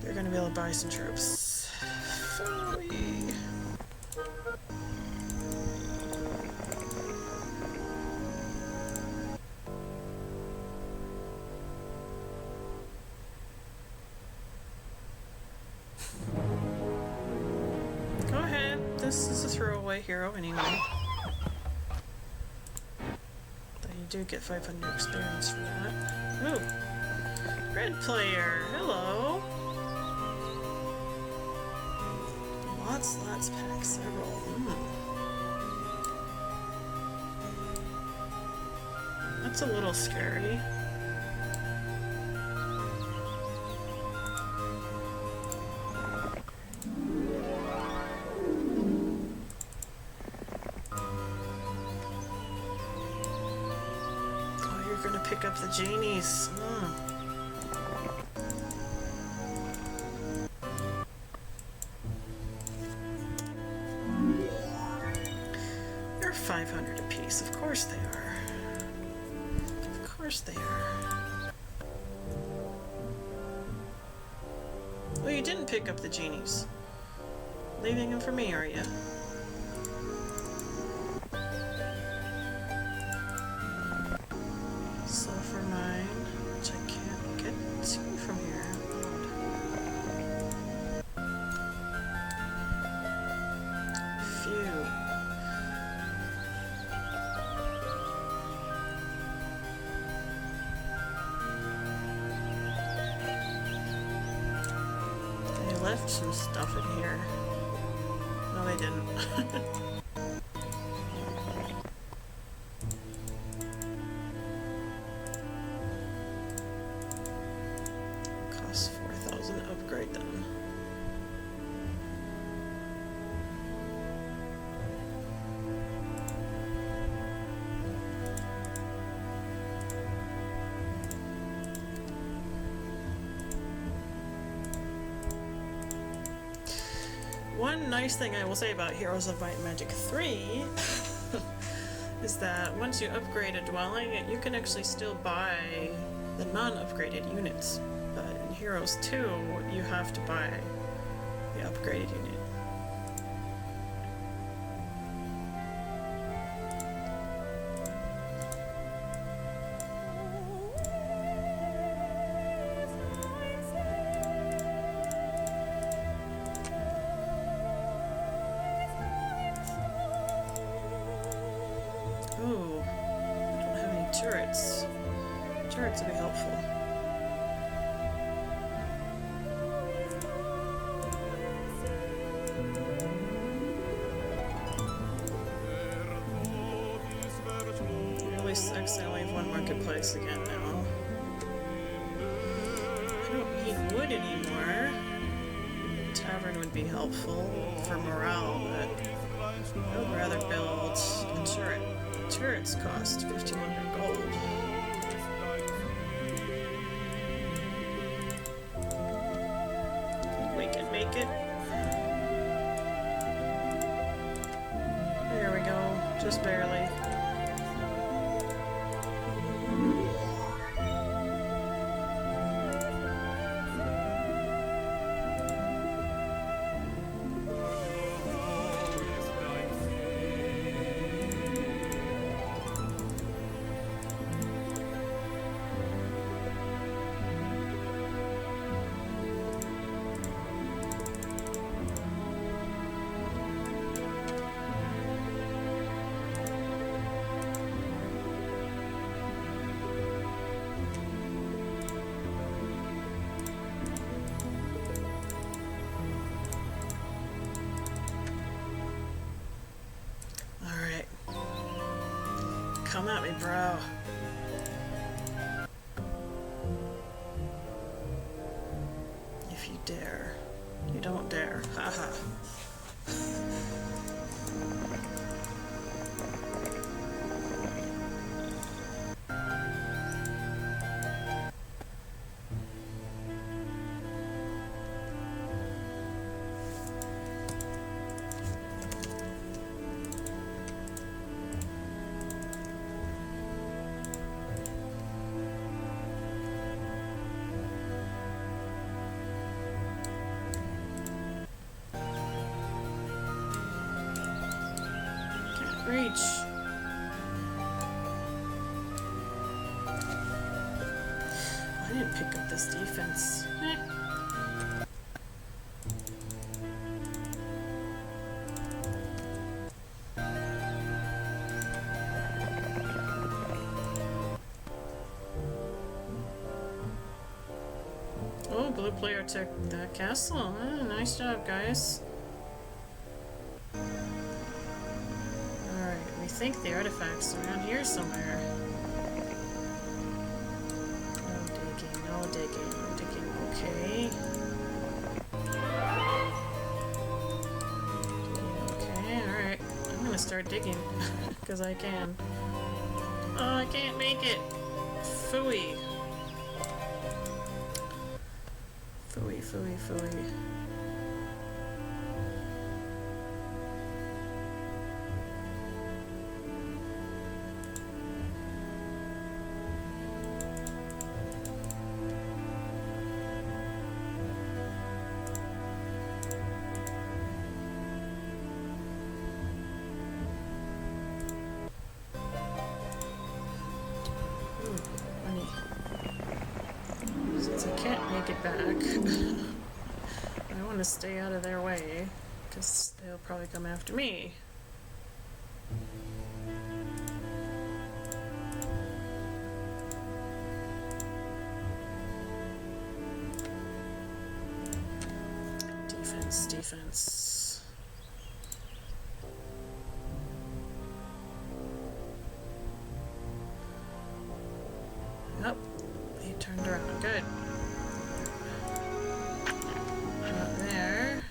they're gonna be able to buy some troops. Phooey. Go ahead, this is a throwaway hero anyway. You do get 500 experience for that. Ooh. Red player, hello. Lots pack several. That's a little scary. Pick up the genies. They're 500 apiece. Of course they are. Of course they are. Well, you didn't pick up the genies. Leaving them for me, are you? Sulfur mine, which I can't get to from here. Phew. They left some stuff in here. No, they didn't. Upgrade them. One nice thing I will say about Heroes of Might and Magic 3 is that once you upgrade a dwelling, you can actually still buy the non-upgraded units. But in Heroes 2, you have to buy the upgraded unit. Ooh, I don't have any turrets. Turrets would be helpful. Sucks, I only have one marketplace again now. I don't need wood anymore. Tavern would be helpful for morale, but I would rather build a turret. The turrets cost 1,500 gold. We can make it. There we go, just barely. Come at me, bro. If you dare. You don't dare. Haha. I didn't pick up this defense. Oh, blue player took that castle. Nice job, guys. Alright, we think the artifact's around here somewhere. No digging, no digging. Okay. Okay, alright. I'm gonna start digging, because I can. Oh, I can't make it! Phooey. Phooey, phooey, phooey. Money. Since I can't make it back, I want to stay out of their way, because they'll probably come after me. Defense, defense. Yep, he turned around. Good. Not there.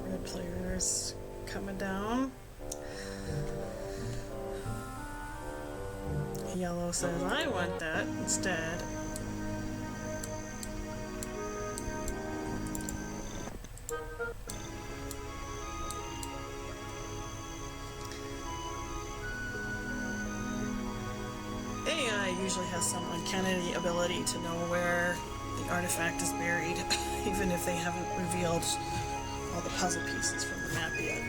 Red players coming down. Yellow says, I want that instead. AI usually has some uncanny ability to know where the artifact is buried, even if they haven't revealed all the puzzle pieces from the map yet.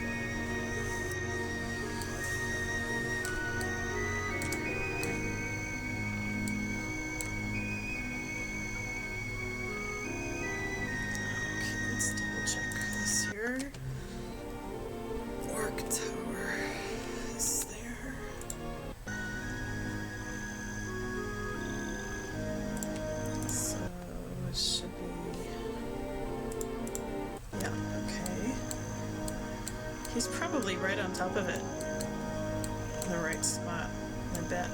Okay, let's double check this here. Orc Tower is there. So it should be... Yeah, okay. He's probably right on top of it. In the right spot, I bet.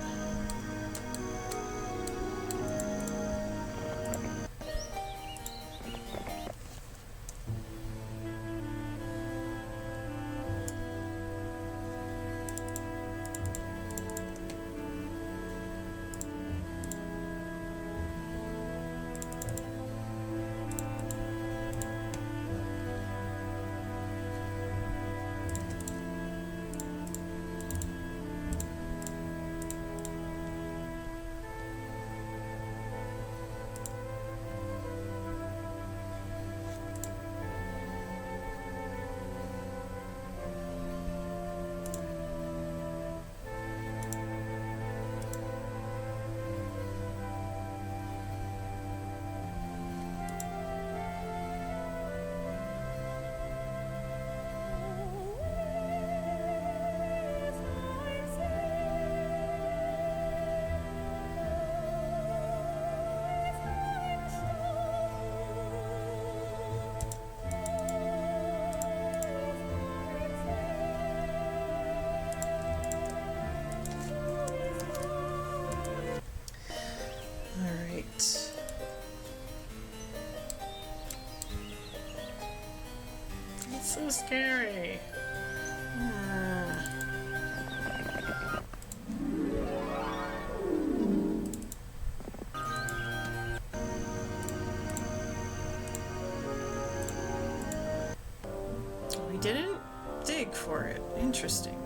It's so scary. We didn't dig for it. Interesting.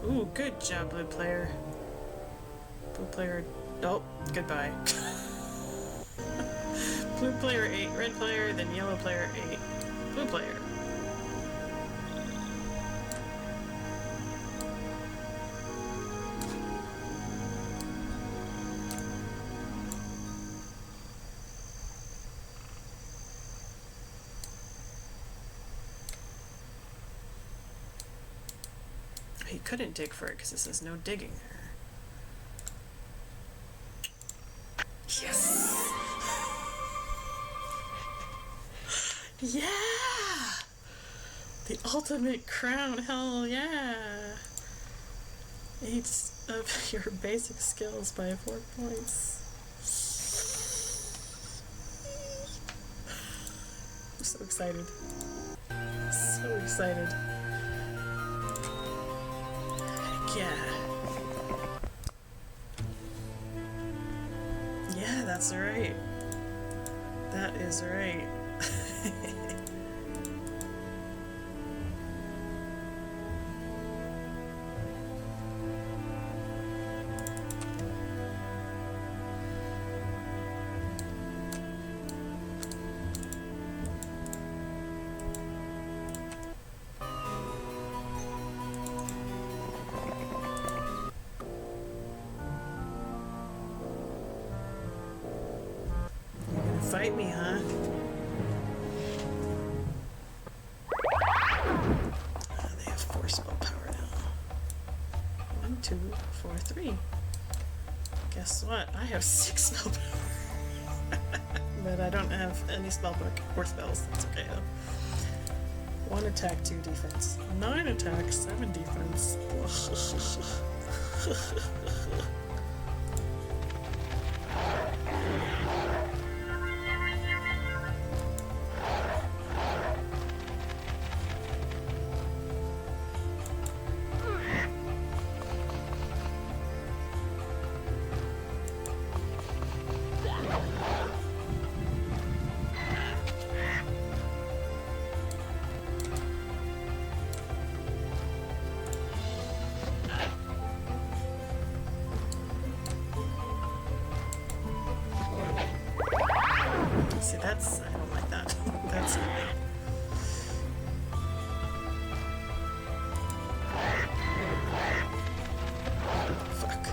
Ooh, good job, blue player. Blue player... Oh, goodbye. Blue player 8, red player, then yellow player 8. Blue player. He couldn't dig for it because it says no digging there. Yes! Yeah! The ultimate crown, hell yeah! 8 of your basic skills by 4 points. I'm so excited. So excited. Yeah. Yeah, that's right. That is right. Fight me, huh? They have 4 spell power now. 1, 2, 4, 3. Guess what? I have 6 spell power. But I don't have any spell book or spells. That's okay though. 1 attack, 2 defense. 9 attack, 7 defense. See, that's... I don't like that. That's... Fuck.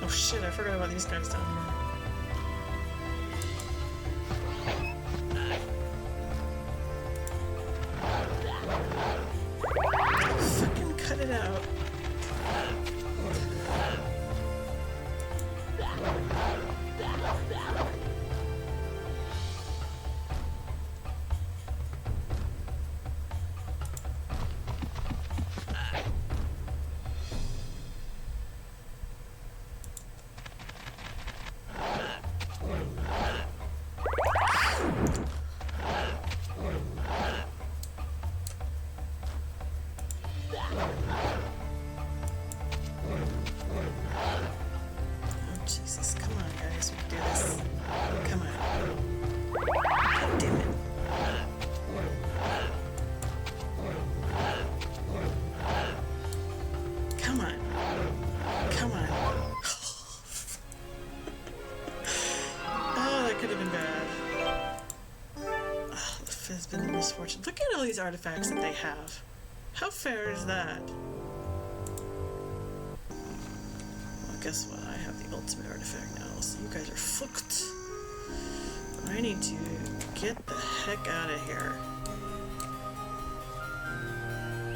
Oh shit, I forgot about these guys down here. Cut it out. Jesus, come on, guys, we can do this. Come on. God damn it. Come on. Come on. Oh, that could have been bad. Oh, the Fizz been the misfortune. Look at all these artifacts that they have. How fair is that? Well, guess what? I have the ultimate artifact now, so you guys are fucked. I need to get the heck out of here.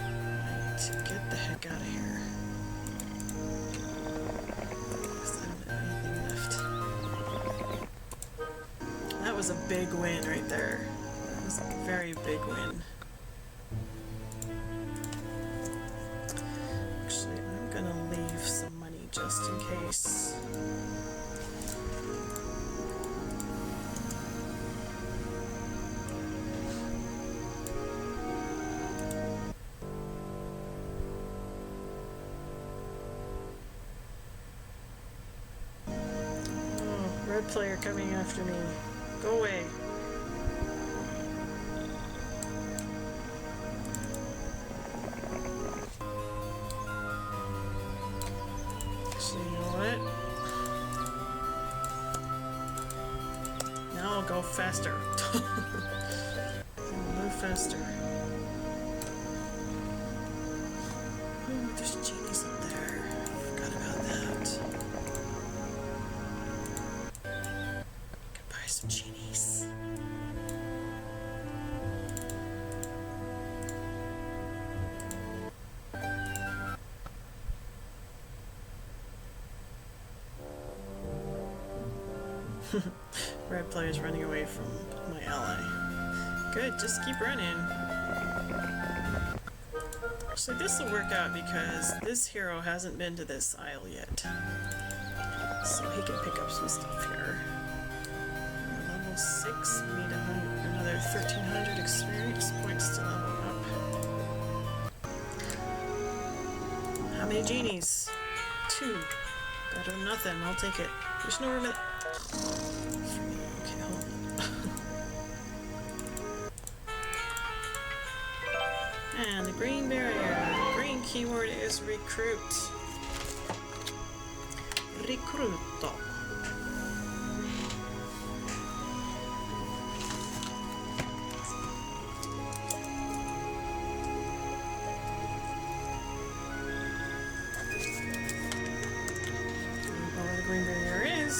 I need to get the heck out of here. Because I don't have anything left. That was a big win right there. That was a very big win. Actually, I'm gonna leave some money just in case. Red player coming after me. Go away. So you know what? Now I'll go faster. I'll move faster. Ooh, there's genies up there. Forgot about that. Could buy some genies. Red player's running away from my ally. Good, just keep running. Actually, this will work out because this hero hasn't been to this isle yet. So he can pick up some stuff here. Level 6, we need another 1,300 experience points to level up. How many genies? 2. Better than nothing, I'll take it. There's no room in... Okay, hold on. And the green barrier. Green keyword is recruit. Recruito. Where the green barrier is.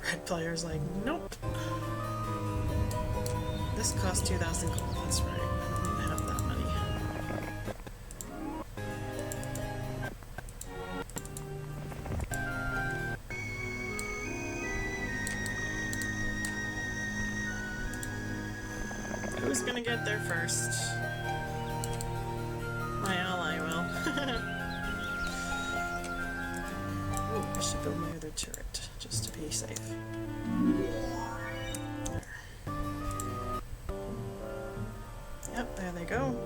Red player's like, nope. This costs 2,000 gold, that's right. I don't even have that money. Who's gonna get there first? My ally will. Ooh, I should build my other turret, just to be safe. There. Yep, there they go.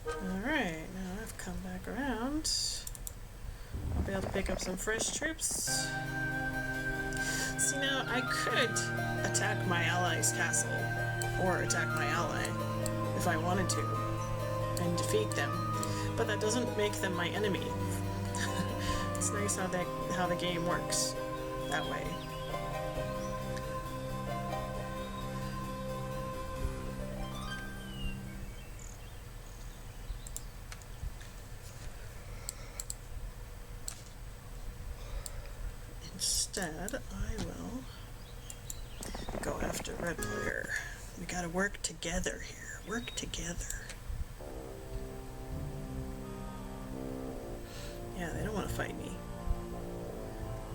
Alright, now I've come back around. I'll be able to pick up some fresh troops. See, now I could attack my ally's castle, or attack my ally, if I wanted to, and defeat them, but that doesn't make them my enemy. It's nice how the game works that way. Instead, I will go after red player. We gotta work together here. Work together. Yeah, they don't want to fight me.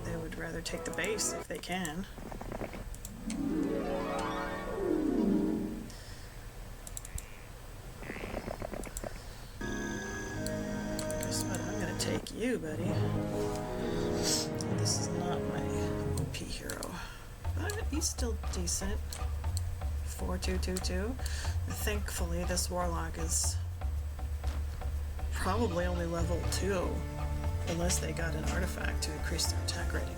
They would rather take the base if they can. Guess what? I'm gonna take you, buddy. This is not my OP hero, but he's still decent. 4222. Thankfully, this warlock is probably only level 2, unless they got an artifact to increase their attack rating.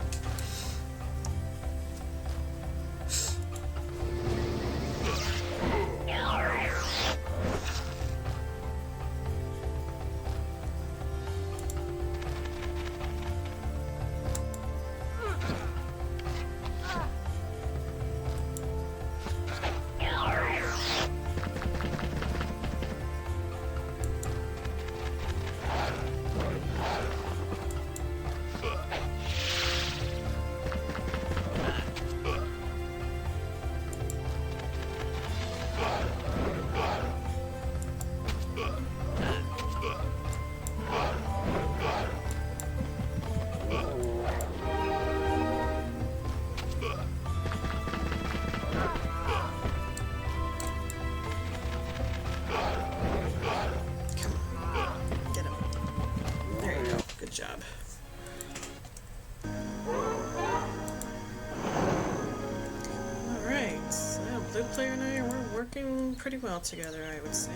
pretty well together, I would say.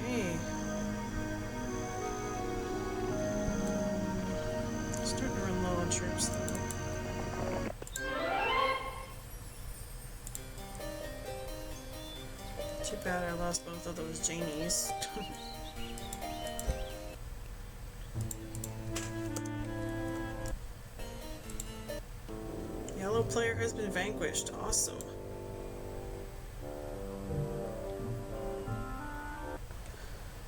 Starting to run low on troops, though. Too bad I lost both of those Janies. Yellow player has been vanquished. Awesome.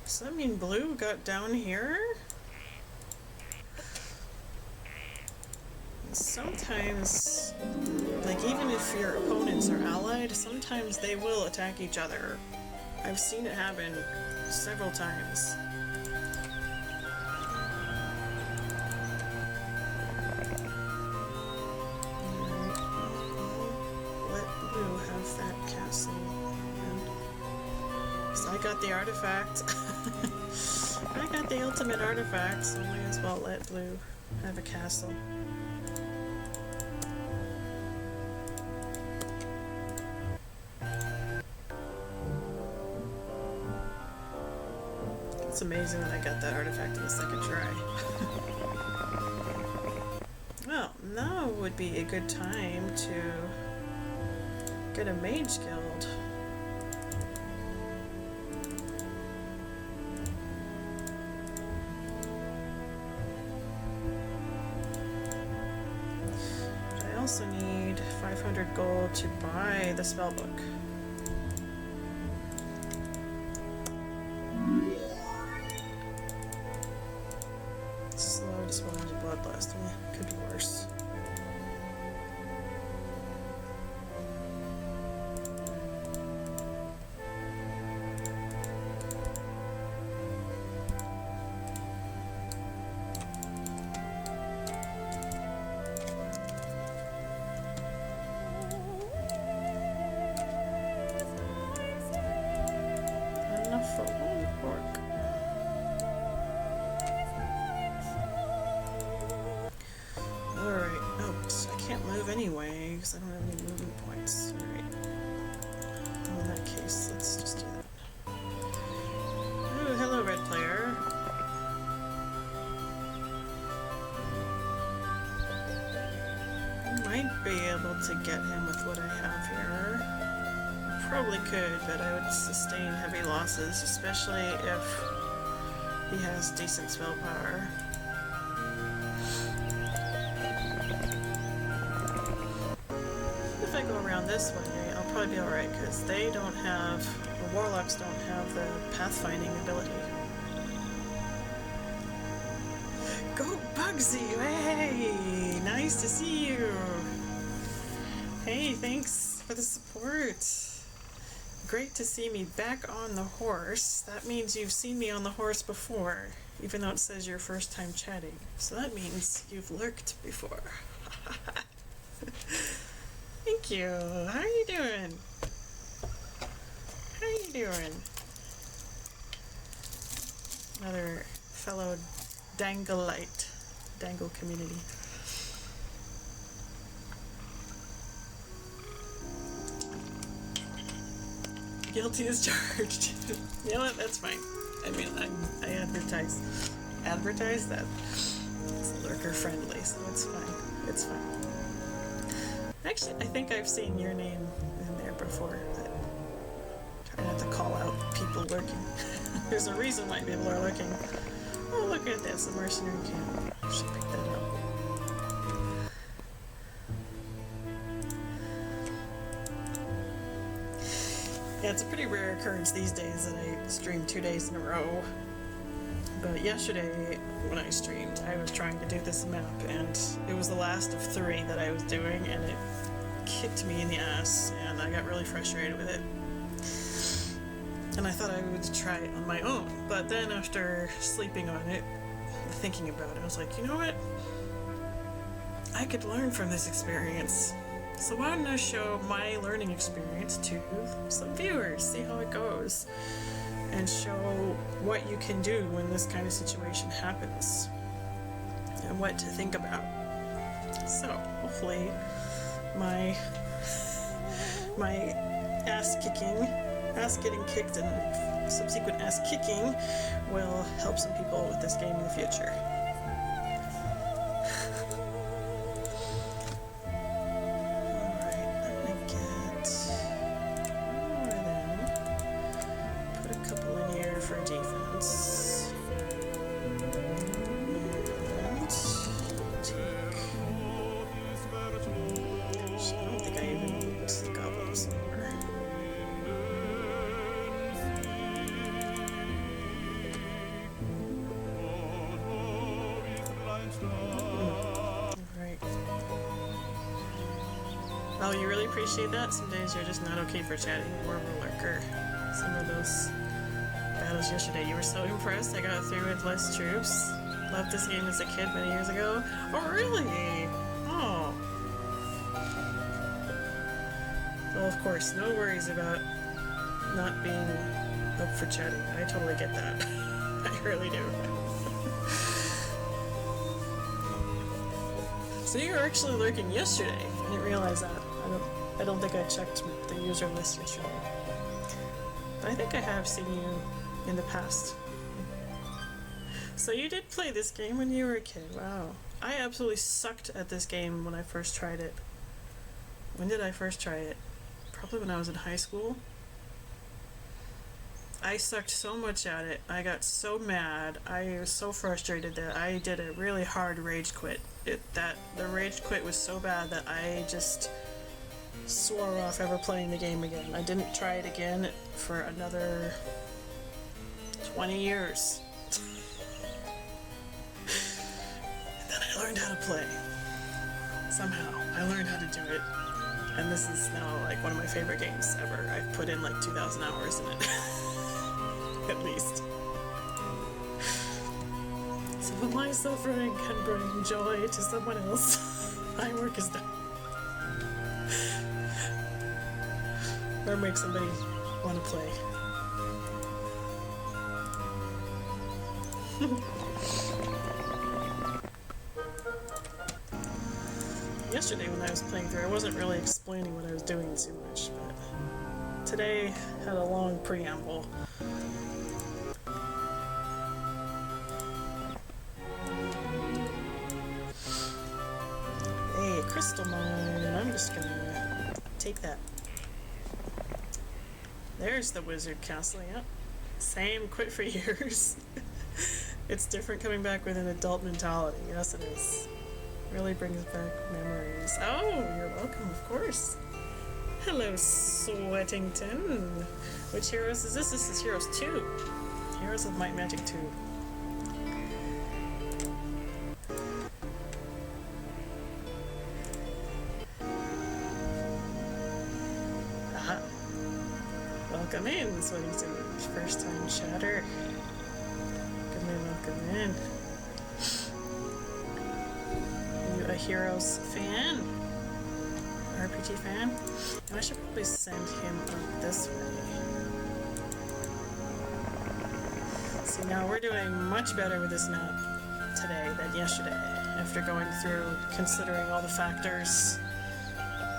Does that mean blue got down here? Sometimes, like even if your opponents are allied, sometimes they will attack each other. I've seen it happen several times. Let blue have that castle. So I got the artifact. I got the ultimate artifact, so I might as well let blue have a castle. It's amazing that I got that artifact in the second try. Well, now would be a good time to get a mage guild. But I also need 500 gold to buy the spellbook. Slow dispelling of bloodlust. Could be worse. Enough for one orc. Alright, oops, I can't move anyway because I don't have any movement points. Alright. Well, in that case, let's just do that. Ooh, hello, red player. I might be able to get him with what I have here. Probably could, but I would sustain heavy losses, especially if he has decent spell power. If I go around this way, I'll probably be alright, because they don't have, the warlocks don't have the pathfinding ability. Go Bugsy! Hey! Nice to see you! Hey, thanks for the support! Great to see me back on the horse. That means you've seen me on the horse before, even though it says your first time chatting. So that means you've lurked before. Thank you. How are you doing? How are you doing? Another fellow Danglite, Dangle community. Guilty as charged. You know what? That's fine. I mean, I advertise that it's lurker friendly, so it's fine. It's fine. Actually, I think I've seen your name in there before. But try not to call out people lurking. There's a reason why people are lurking. Oh, look at this, a mercenary camp. I should pick that up. Yeah, it's a pretty rare occurrence these days that I stream 2 days in a row. But yesterday, when I streamed, I was trying to do this map, and it was the last of 3 that I was doing, and it kicked me in the ass, and I got really frustrated with it. And I thought I would try it on my own, but then after sleeping on it, thinking about it, I was like, you know what? I could learn from this experience. So why don't I show my learning experience to some viewers, see how it goes, and show what you can do when this kind of situation happens, and what to think about. So, hopefully, my ass-kicking ass getting kicked and subsequent ass kicking will help some people with this game in the future. Well, you really appreciate that. Some days you're just not okay for chatting. More of a lurker. Some of those battles yesterday, you were so impressed I got through with less troops. Loved this game as a kid many years ago. Oh, really? Oh. Well, of course, no worries about not being up for chatting. I totally get that. I really do. So you were actually lurking yesterday. I didn't realize that. I don't think I checked the user list yesterday. But I think I have seen you in the past. So you did play this game when you were a kid. Wow. I absolutely sucked at this game when I first tried it. When did I first try it? Probably when I was in high school. I sucked so much at it. I got so mad. I was so frustrated that I did a really hard rage quit. The rage quit was so bad that I just swore off ever playing the game again. I didn't try it again for another 20 years. And then I learned how to play. Somehow. I learned how to do it. And this is now like one of my favorite games ever. I've put in like 2,000 hours in it. At least. So when my suffering can bring joy to someone else, my work is done. Or make somebody want to play. Yesterday when I was playing through, I wasn't really explaining what I was doing too much, but today had a long preamble. Hey, a crystal mine, and I'm just gonna take that. There's the wizard castle, yep. Same, quit for years. It's different coming back with an adult mentality. Yes, it is. Really brings back memories. Oh, you're welcome, of course. Hello, Sweatington. Which Heroes is this? This is Heroes 2. Heroes of Might and Magic 2. Welcome in, Sweatington. First time chatter. Welcome in. Are you a Heroes fan? RPG fan? And I should probably send him up this way. See, now we're doing much better with this map today than yesterday, after going through, considering all the factors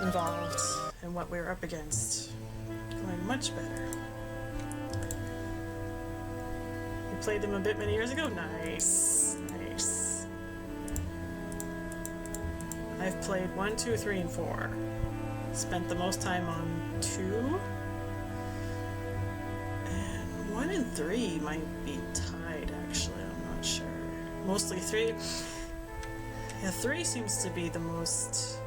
involved and what we were up against. Going much better. You played them a bit many years ago? Nice. Nice. I've played 1, 2, 3, and 4. Spent the most time on 2. And 1 and 3 might be tied, actually. I'm not sure. Mostly 3. Yeah, 3 seems to be the most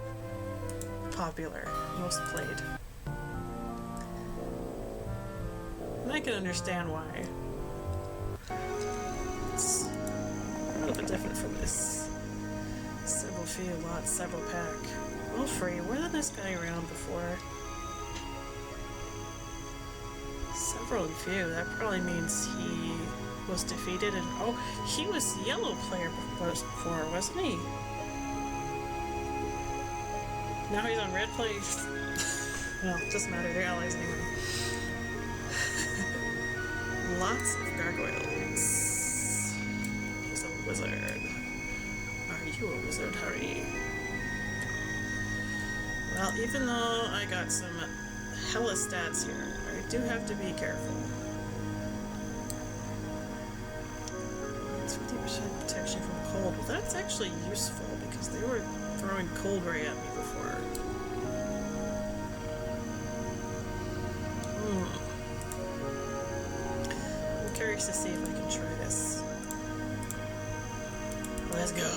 popular, most played. And I can understand why. It's a little bit different from this. Several few, lot, several pack. All free. Wasn't this guy around before? Several and few. That probably means he was defeated and... Oh, he was yellow player before, wasn't he? Now he's on red play. Well, it doesn't matter. They're allies anyway. Lots of gargoyles. He's a wizard. Are you a wizard, Harry? Well, even though I got some hella stats here, right? do have to be careful. It's 50% protection from cold. Well, that's actually useful because they were throwing cold ray at me before. I'm curious to see if I can try this. Let's go.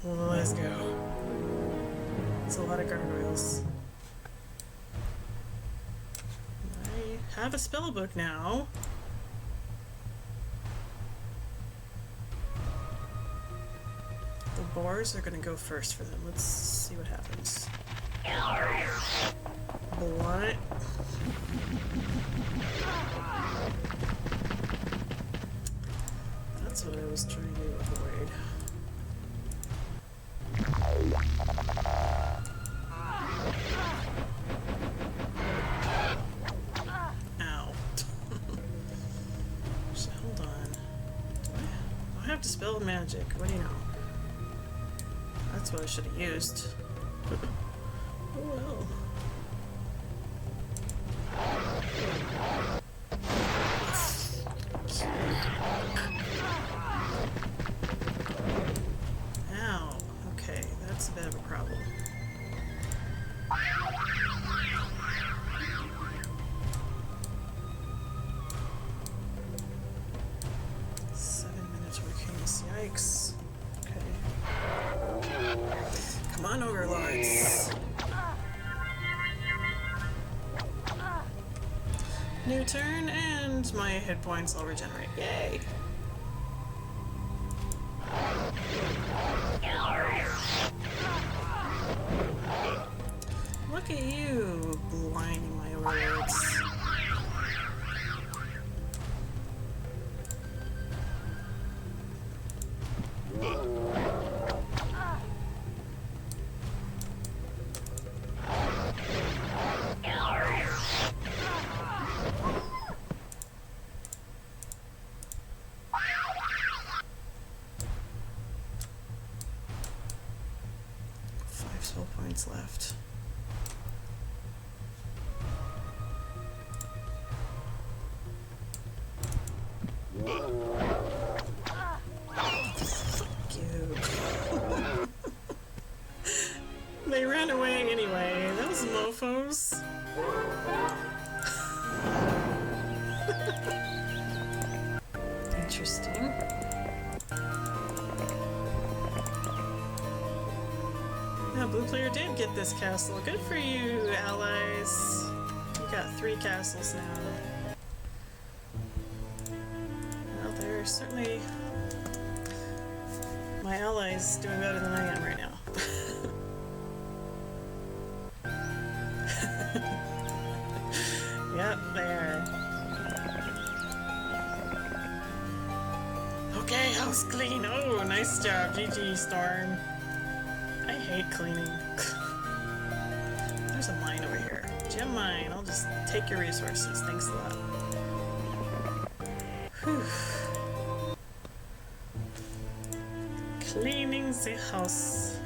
Let's go. It's a lot of gargoyles. I have a spell book now. The boars are gonna go first for them. Let's see what happens. Blunt. That's what I was trying to avoid. Ow. So hold on. Do I have to spell magic? What do you know? That's what I should have used. Oh well. Ow. Okay, that's a bit of a problem. Yikes. Okay. Come on, overlords. New turn, and my hit points will regenerate. Yay! Look at you, blinding my overlords. Points left. Fuck you. They ran away anyway. Those mofos. Interesting. Yeah, blue player did get this castle. Good for you, allies. You got 3 castles now. Well, they're certainly my allies doing better than I am right now. Yep, they are. Okay, house clean. Oh, nice job. GG, Storm. I hate cleaning. There's a mine over here. Gem mine. I'll just take your resources. Thanks a lot. Whew. Cleaning the house.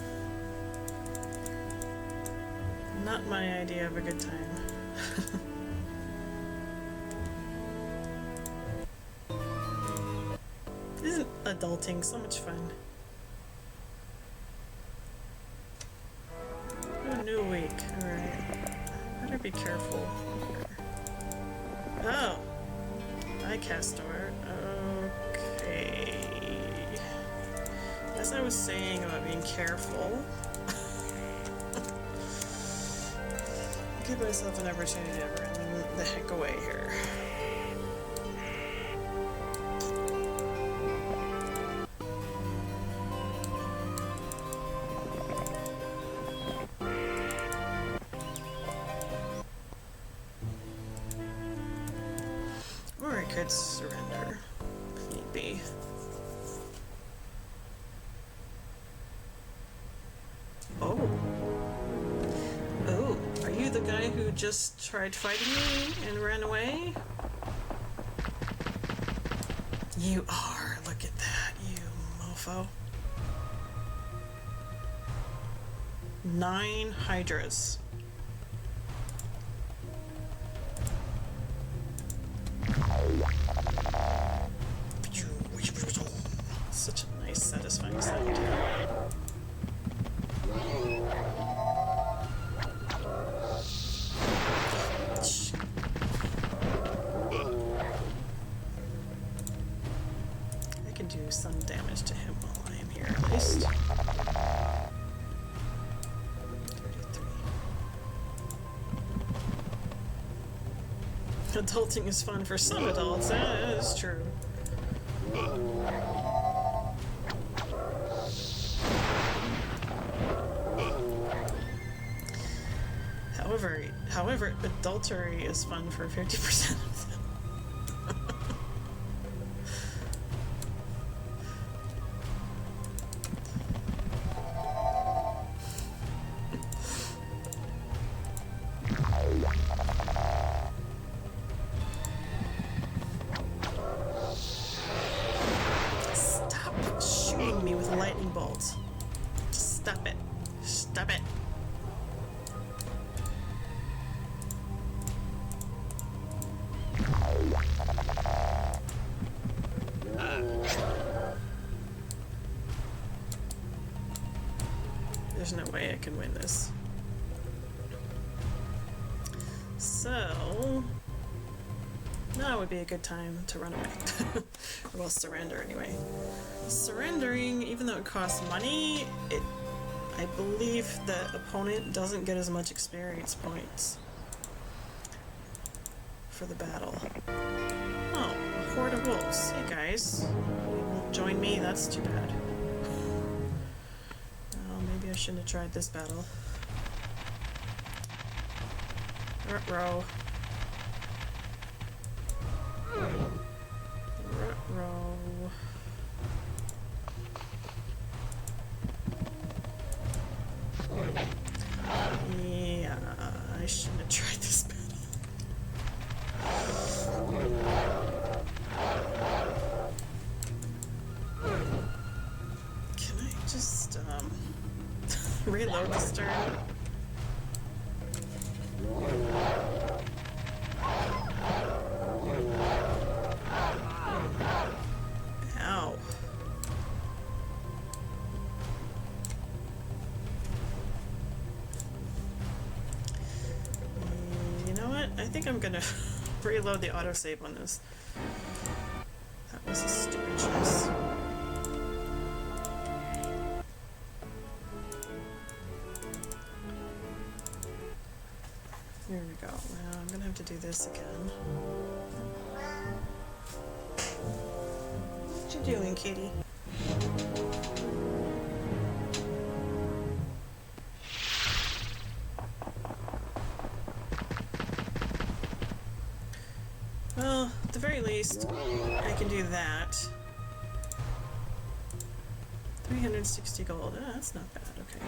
Not my idea of a good time. Isn't adulting so much fun? New week. Alright. Better be careful. Oh! Hi, Castor. Okay. As I was saying about being careful, give myself an opportunity to run the heck away here. Or I could surrender if need be. Oh. Oh, are you the guy who just tried fighting me and ran away? You are. Look at that, you mofo. 9 hydras. such a nice, satisfying sound. I can do some damage to him while I am here, at least. 33. Adulting is fun for some adults, that is true. However, adultery is fun for 50% of them. Stop shooting me with lightning bolts. Just stop it. Stop it. There's no way I can win this. So, now would be a good time to run away. Or well, surrender anyway. Surrendering, even though it costs money, I believe the opponent doesn't get as much experience points for the battle. Oh, a horde of wolves. Hey guys, you won't join me? That's too bad. Well, maybe I shouldn't have tried this battle. Ruh-roh. Ruh-roh. Yeah, I shouldn't have tried this battle. Can I just, reload this turn? Ow. You know what? I think I'm gonna reload the autosave on this. That was a stupid choice. Here we go. Now I'm gonna have to do this again. What you doing, kitty? Well, at the very least, I can do that. 360 gold. Oh, that's not bad. Okay.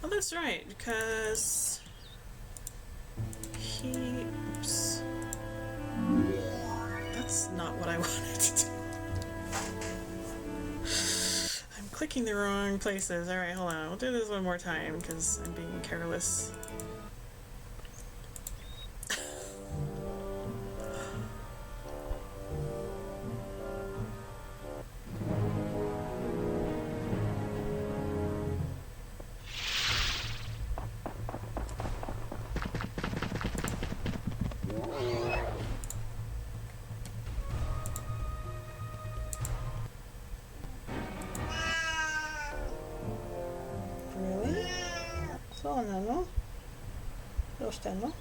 Oh, that's right, because oops. That's not what I wanted to do. I'm clicking the wrong places. Alright, hold on. We'll do this one more time, because I'm being careless. Suonano? Lo stanno?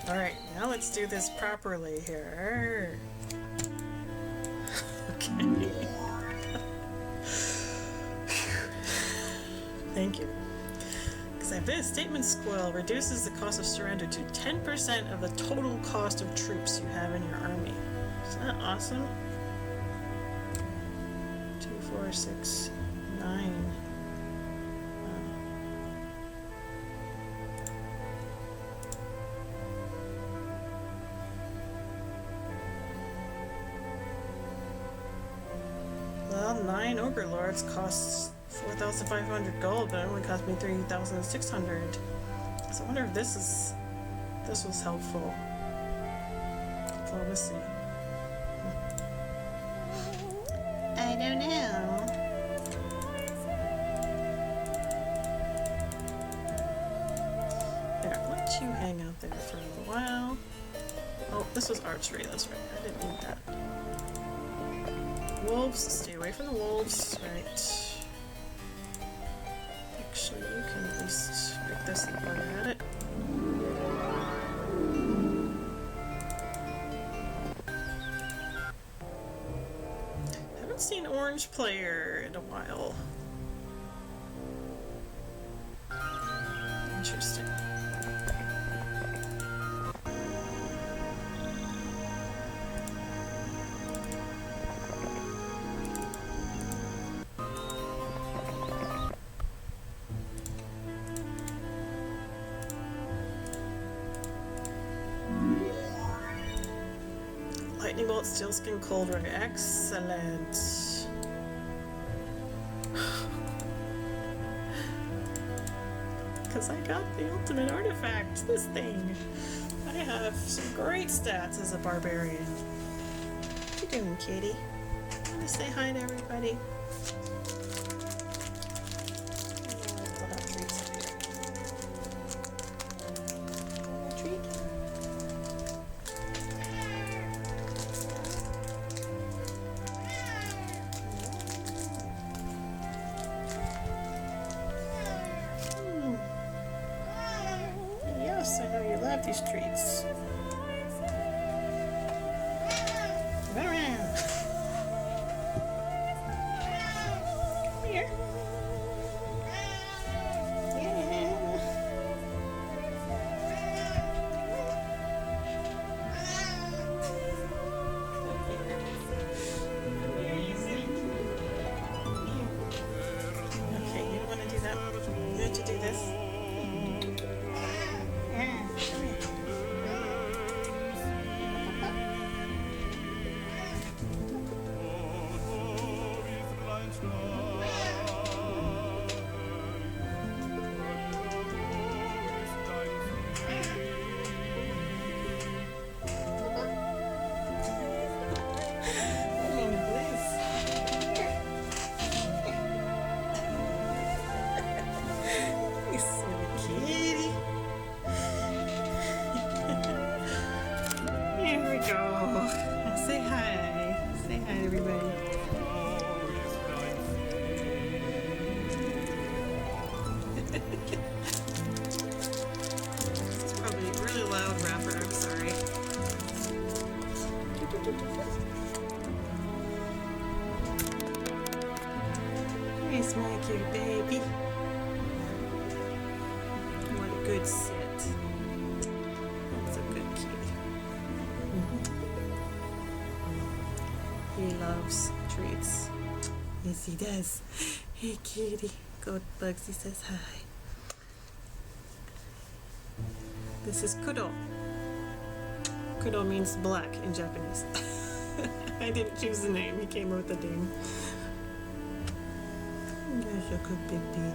Alright, now let's do this properly here. Okay. Thank you. Because I have this. Statement Squill reduces the cost of surrender to 10% of the total cost of troops you have in your army. Isn't that awesome? 2, 4, 6, 9. Well, 9 Ogre Lords costs 4,500 gold, but it only cost me 3,600. So I wonder if this was helpful. Diplomacy. I don't know. There, I'll let you hang out there for a little while. Oh, this was archery, that's right. I didn't need that. Wolves, stay away from the wolves. Right. Actually, you can at least pick this up while you're at it. Haven't seen Orange Player in a while. Interesting. Lightning bolt, steel skin, cold ray. Excellent. Because I got the ultimate artifact, this thing. I have some great stats as a barbarian. What you doing, kitty? Want to say hi to everybody? I'll have treats up here. Treat? Yes, I know you love these treats. Run around. Come here. Yeah. Okay, you don't want to do that. You have to do this. Say hi. Say hi, everybody. It's probably a really loud rapper. I'm sorry. Here's my cute baby. What a good sit. That's a good kitty. He loves treats. Yes, he does. Hey, kitty. Gold Bugsy says hi. This is Kudo. Kudo means black in Japanese. I didn't choose the name. He came up with the name. You're a good baby.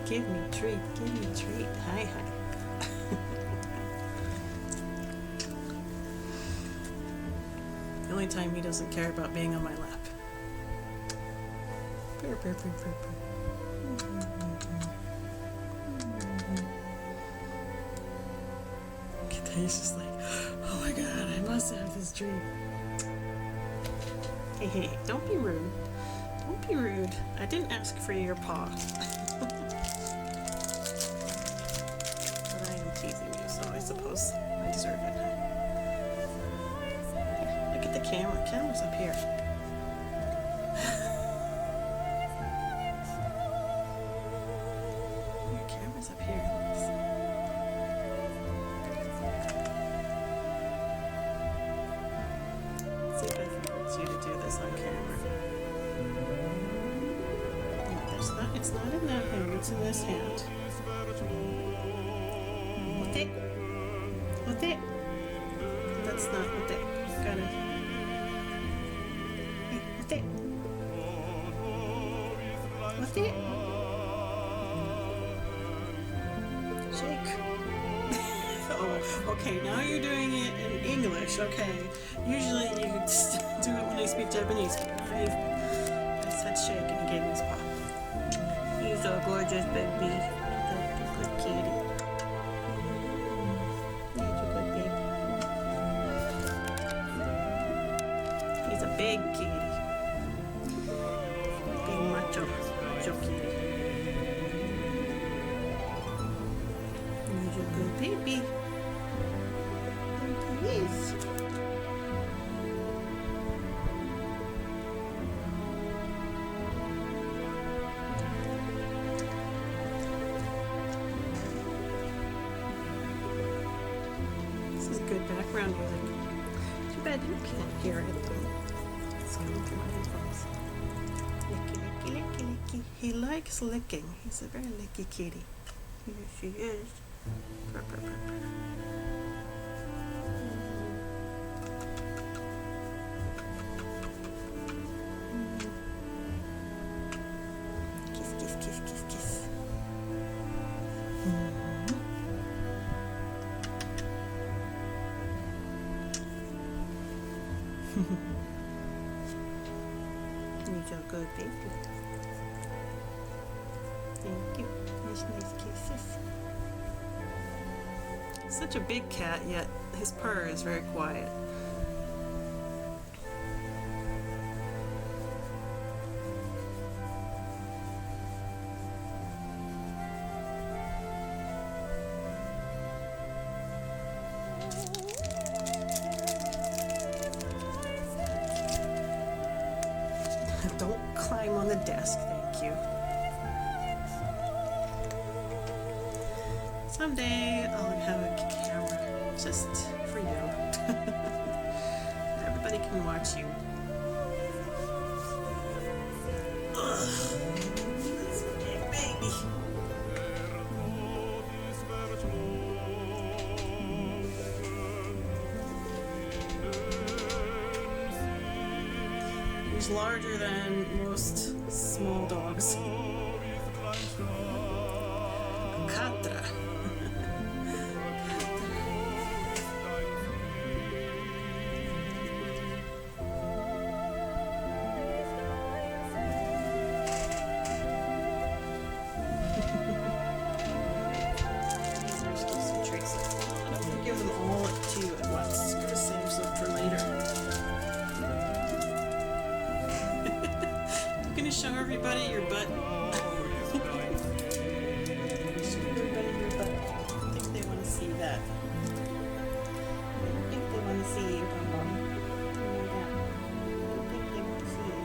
Give me a treat. Give me a treat. Hi, hi. The only time he doesn't care about being on my lap. Purr, purr, purr, purr, purr. He's just like, oh my god, I must have this dream. Hey, hey, don't be rude. Don't be rude. I didn't ask for your paw. But I am teasing you, so I suppose I deserve it. Look at the camera. The camera's up here. Your camera's up here. Let's see if I can get you to do this on camera. No, it's not in that hand, it's in this hand. Ote. Ote. That's not ote. Got it. Hey, ote. taste it? Shake. Oh, okay, now you're doing it in English, okay. Usually you do it when I speak Japanese. I said shake and he gave me his paw. He's a gorgeous baby. He's a good kitty. He's a good baby. He's a big kitty. Big macho kitty. He's a good baby. He is. This is good background music. Too bad you can't hear it though. It's coming through my headphones. Licky, licky, licky, licky. He likes licking. He's a very licky kitty. Yes, she is. Purr, purr, purr, purr. Kiss, kiss, kiss, kiss, kiss. He's a good baby. Thank you. Nice kisses. Such a big cat, yet his purr is very quiet. Don't climb on the desk, thank you. Someday I'll have a camera just for you. Everybody can watch you. Ugh, that's a big baby. He's larger than most small dogs. Katra. These are still some treats. I don't want to give them all to you at once. I'm going to save some for later. I'm going to show everybody your butt. That. I don't think they want to see you, Bum Bum. I know that. I don't think they want to see you.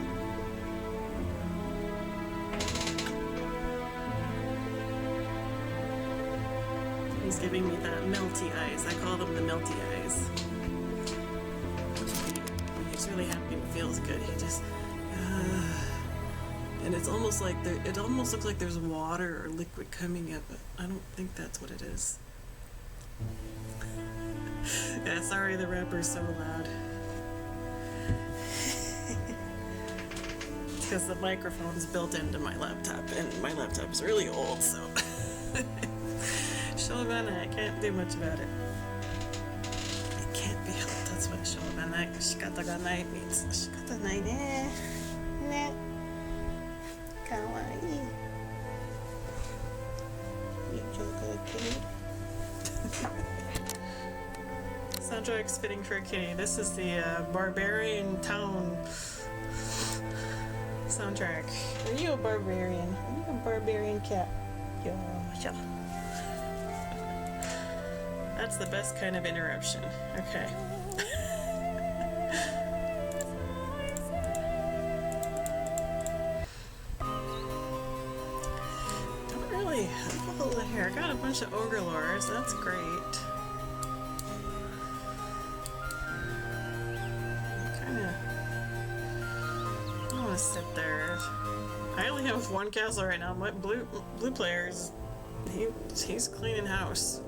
He's giving me that melty eyes. I call them the melty eyes. He's really happy and feels good. He just, and it's almost like it almost looks like there's water or liquid coming up, but I don't think that's what it is. Yeah, sorry the rapper's so loud. Because the microphone's built into my laptop, and my laptop's really old, so Shobana, I can't do much about it. It can't be helped. That's what Shobana, shikata means. Shikata nai ne. Ne. Kawaii. You're a good kid. Soundtrack's fitting for a kitty. This is the Barbarian Town soundtrack. Are you a barbarian? Are you a barbarian cat? Yeah. That's the best kind of interruption. Okay. Don't really have all the hair. Got a bunch of ogre lures. That's great. Sit there. I only have one castle right now. My blue players, he's cleaning house,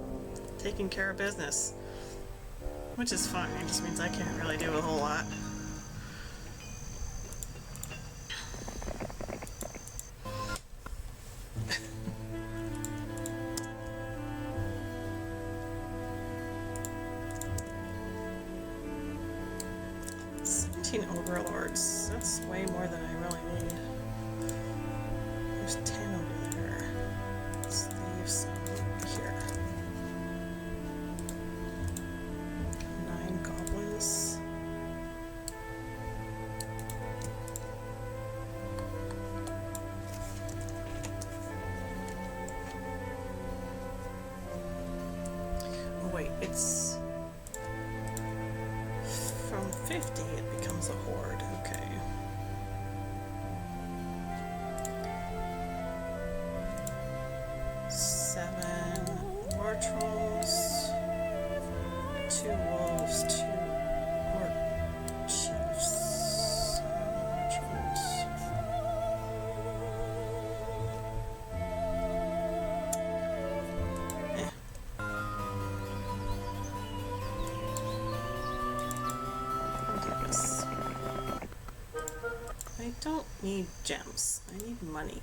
taking care of business, which is fine. It just means I can't really do a whole lot. 13 overlords. That's way more than I really need. There's 10 over there. Let's leave some here. 9 goblins. Oh wait, it's from 50 it becomes a horde, okay. War trolls, 2 wolves, 2 war chiefs, trolls. I'll do this. I don't need gems, I need money.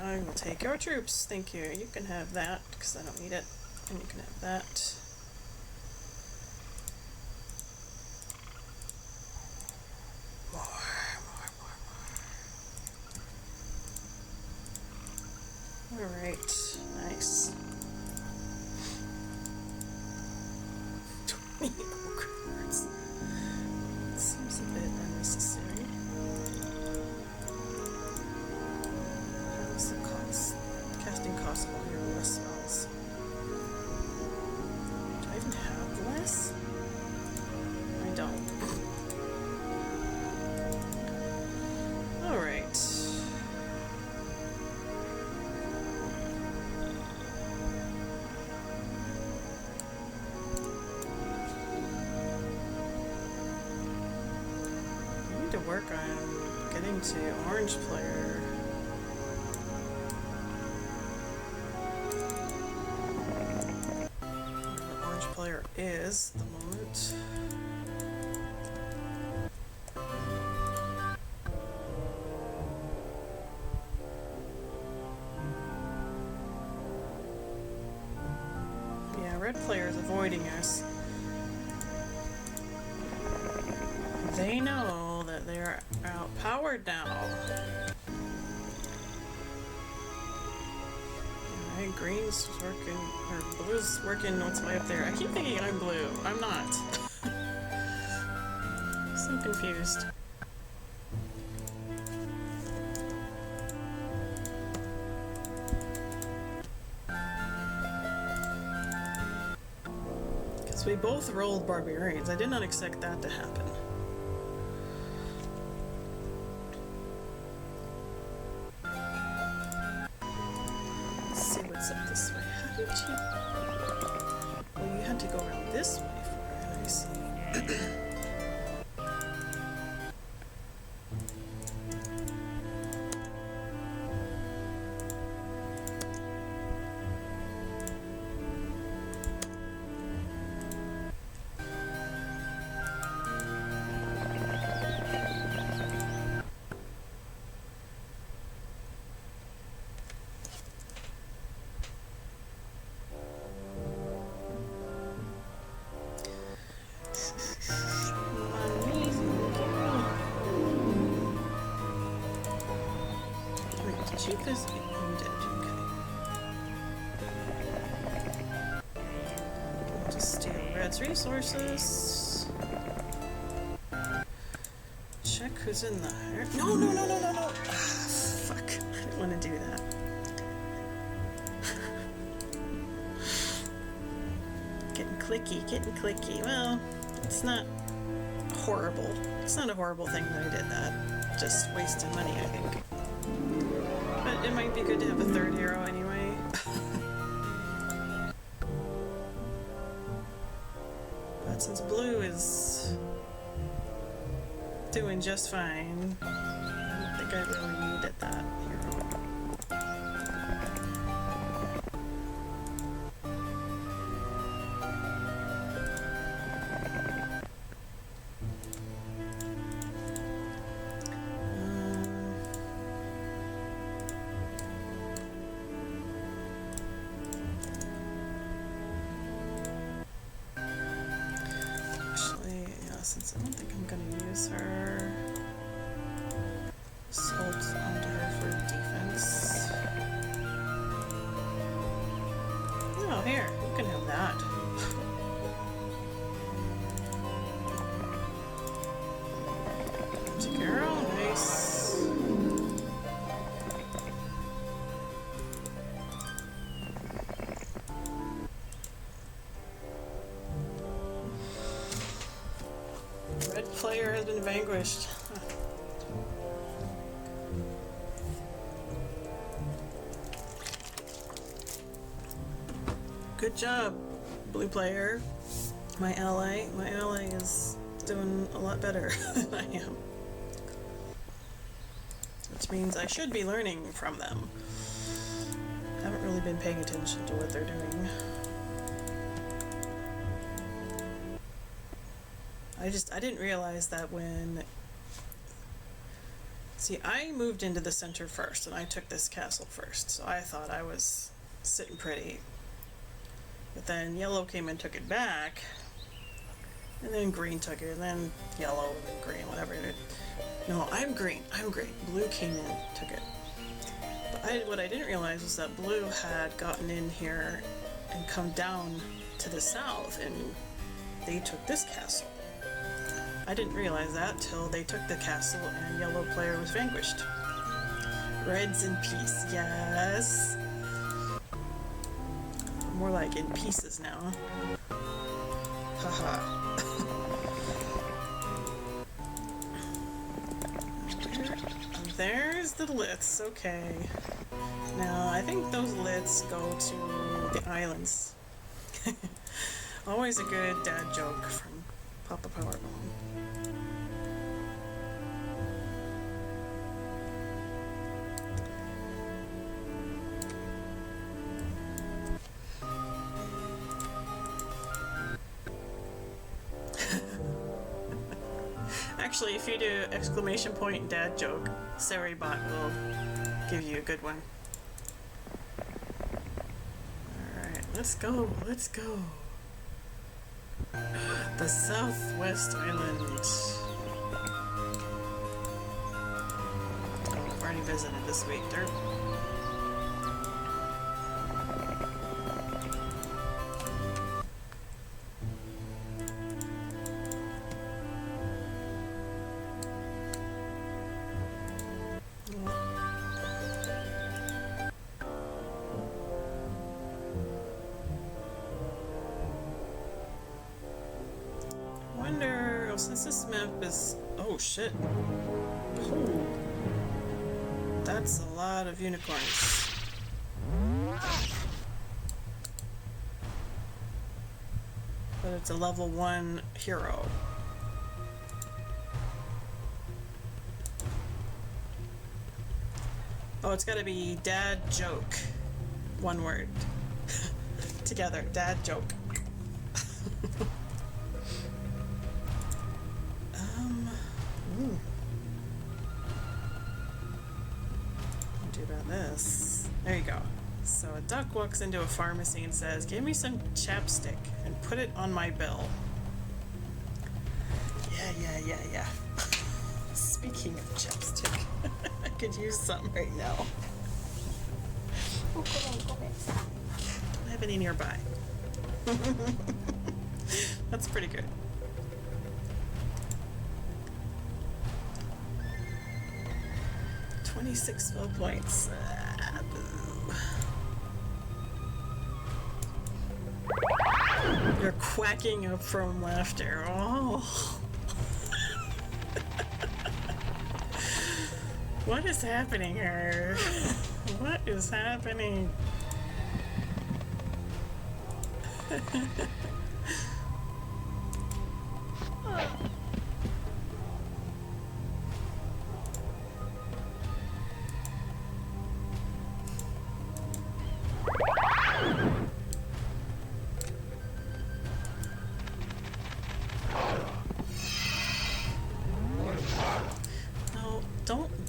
I will take your troops. Thank you. You can have that because I don't need it. And you can have that. More. Alright. Nice. 20 ogre cards. Seems a bit unnecessary. What's the cost? Casting cost of all your less spells. Do I even have less? I don't. Alright. I need to work on getting to orange player. Player is at the moment. Yeah, red player is avoiding us. They know that they are outpowered now. Alright, green's working, or blue's working its way up there. I keep thinking I'm blue. I'm not. So confused. Because we both rolled barbarians. I did not expect that to happen. Up this way. How did you? Well, you had to go around this way for it, I see. Chief is wounded, okay. Just steal Red's resources. Check who's in the hire. No! Ah, fuck. I didn't want to do that. Getting clicky. Well, it's not horrible. It's not a horrible thing that I did that. Just wasted money, I think. But it might be good to have a third hero anyway. But since blue is doing just fine, I don't think I really needed that hero. since I don't think I'm gonna use her. Just hold onto her for defense. Oh, here, you can have that. There's a girl, nice. Red player has been vanquished. Good job, blue player. My ally is doing a lot better than I am. Which means I should be learning from them. I haven't really been paying attention to what they're doing. I didn't realize that when... See, I moved into the center first, and I took this castle first, so I thought I was sitting pretty. But then yellow came and took it back, and then green took it, and then yellow, and then green, whatever. No, I'm green. Blue came in, took it. But what I didn't realize was that blue had gotten in here and come down to the south, and they took this castle. I didn't realize that till they took the castle and yellow player was vanquished. Reds in peace, yes. More like in pieces now. Haha. There's the lits, okay. Now, I think those lits go to the islands. Always a good dad joke from Papa Powerbomb. Actually, if you do exclamation point dad joke, Saribot will give you a good one. Alright, let's go. The Southwest Island. Oh, I've already visited this week. Derp. Since this map is... Oh, shit. Oh. That's a lot of unicorns. But it's a level 1 hero. Oh, it's gotta be dad joke. One word. Together. Dad joke. This. There you go. So a duck walks into a pharmacy and says, "Give me some chapstick and put it on my bill." Yeah. Speaking of chapstick, I could use some right now. Oh, come on. Don't have any nearby. That's pretty good. $26 spell points. You're quacking up from laughter. Oh. What is happening here? What is happening?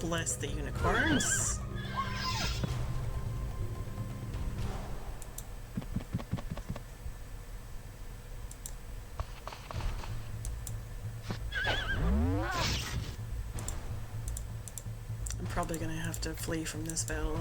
Bless the unicorns. probably gonna have to flee from this battle.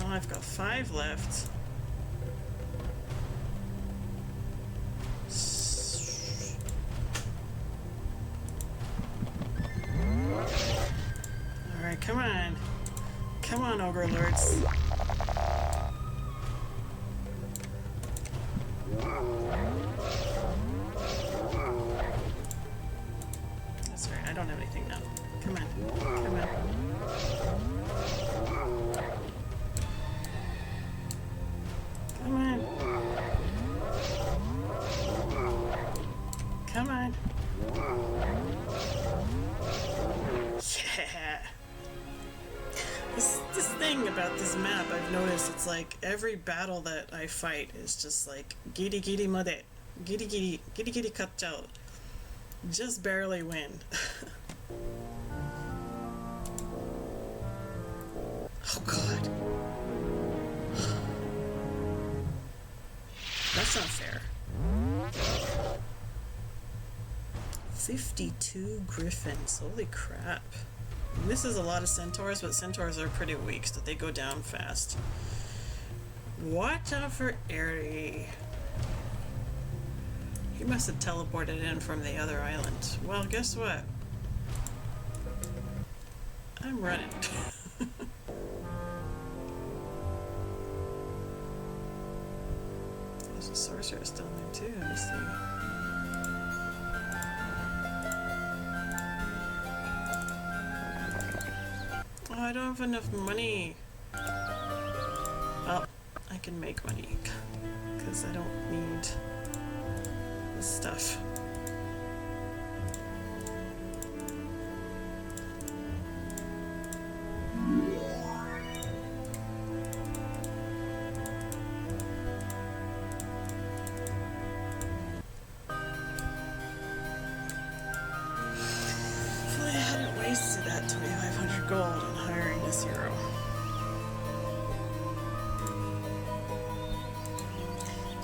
Oh, I've got 5 left. Alright, come on. Come on, Ogre Lords. That's right, I don't have anything now. Come on. Come on. Come on. Come on. Yeah. This thing about this map, I've noticed, it's like every battle that I fight is just like giri giri made. Giri giri katchao. Just barely win. Oh god. That's not fair. 52 griffins. Holy crap. And this is a lot of centaurs, but centaurs are pretty weak, so they go down fast. Watch out for Airy. He must have teleported in from the other island. Well, guess what? I'm running. There's a sorceress down there too. Let me see. Oh, I don't have enough money. Well, I can make money because I don't need this stuff. Wasted that 2,500 gold on hiring this hero.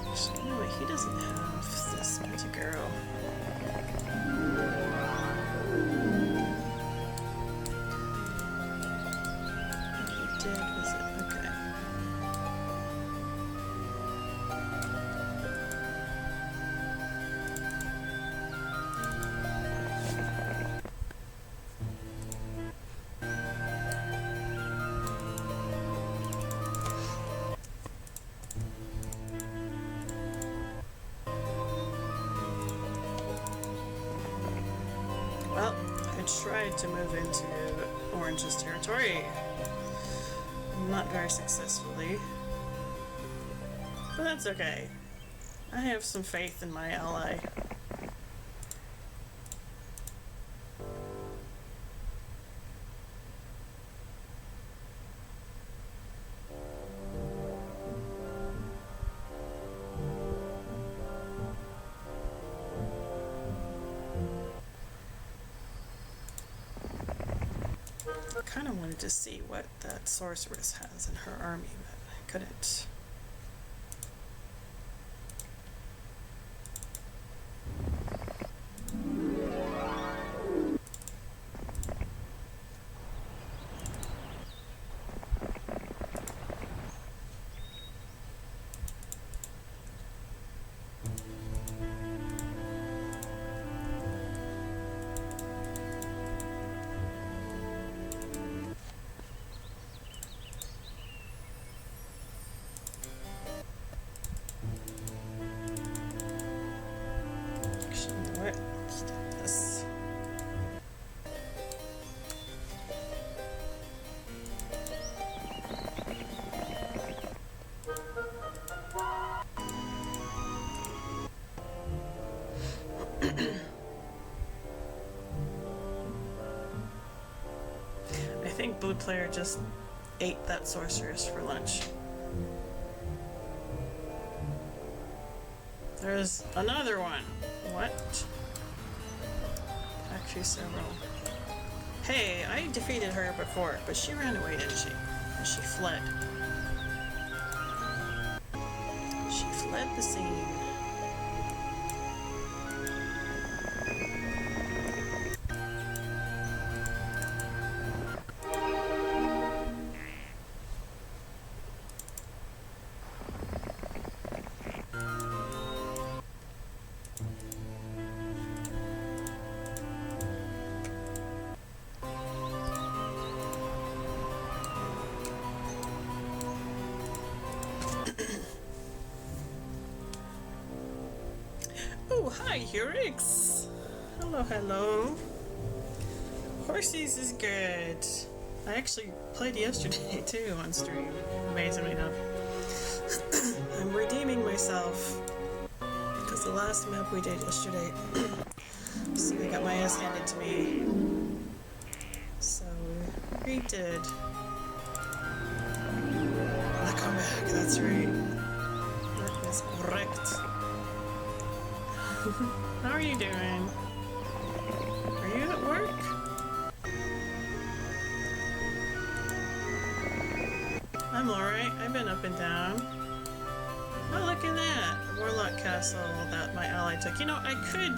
Actually, you know what? He doesn't have this magic arrow. He did, was it? Okay. Well, I tried to move into Orange's territory. Not very successfully. But that's okay. I have some faith in my ally. I kind of wanted to see what that sorceress has in her army, but I couldn't. think blue player just ate that sorceress for lunch. There's another one. What? Actually, several. Hey, I defeated her before, but she ran away, didn't she? And she fled. She fled the scene. Oh, hi, Hurix. Hello, hello. Horsies is good. I actually played yesterday too on stream, amazingly enough. I'm redeeming myself because the last map we did yesterday, so I got my ass handed to me. So we did. I come back, that's right. That is correct. How are you doing? Are you at work? I'm alright. I've been up and down. Oh, look at that! Warlock Castle that my ally took. You know, I could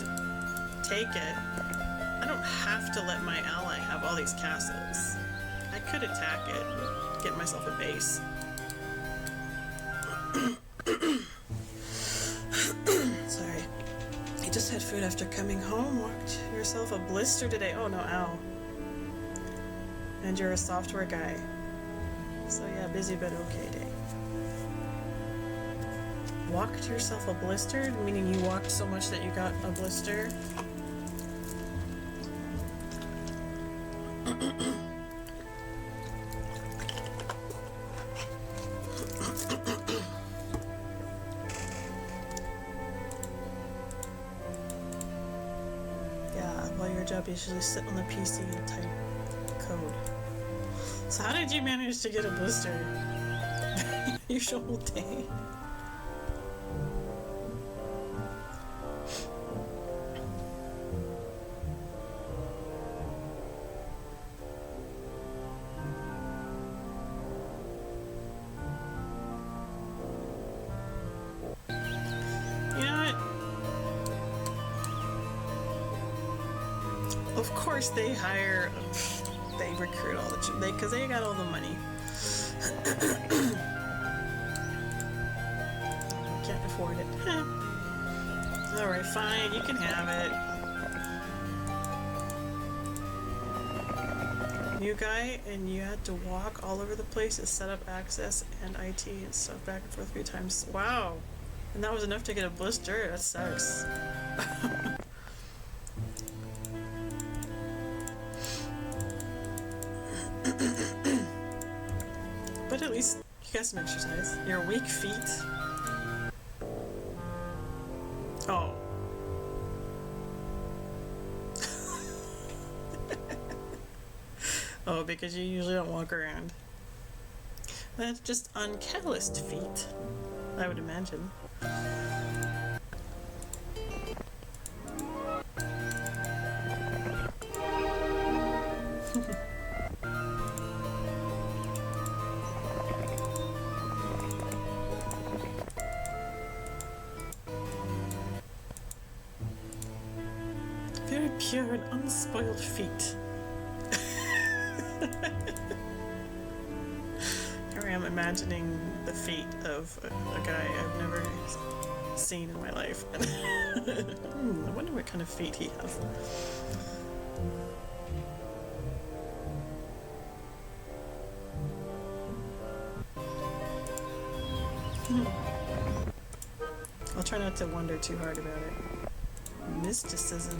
take it. I don't have to let my ally have all these castles. I could attack it, get myself a base. Sorry. You just had food after coming home. Walked yourself a blister today. Oh no, ow. And you're a software guy. So yeah, busy but okay day. Walked yourself a blister? Meaning you walked so much that you got a blister? Usually sit on the PC and type code. So how did you manage to get a blister? Usual day. Of course they hire, they recruit all the, because they got all the money. Can't afford it. Alright, fine, you can have it. New guy, and you had to walk all over the place to set up access and IT and stuff back and forth 3 times. Wow! And that was enough to get a blister? That sucks. But at least you got some exercise. Your weak feet. Oh. Oh, because you usually don't walk around. That's just uncalloused feet, I would imagine. Very pure and unspoiled feet. Here I am imagining the feet of a guy I've never seen in my life. I wonder what kind of feet he has. I'll try not to wonder too hard about it. Mysticism.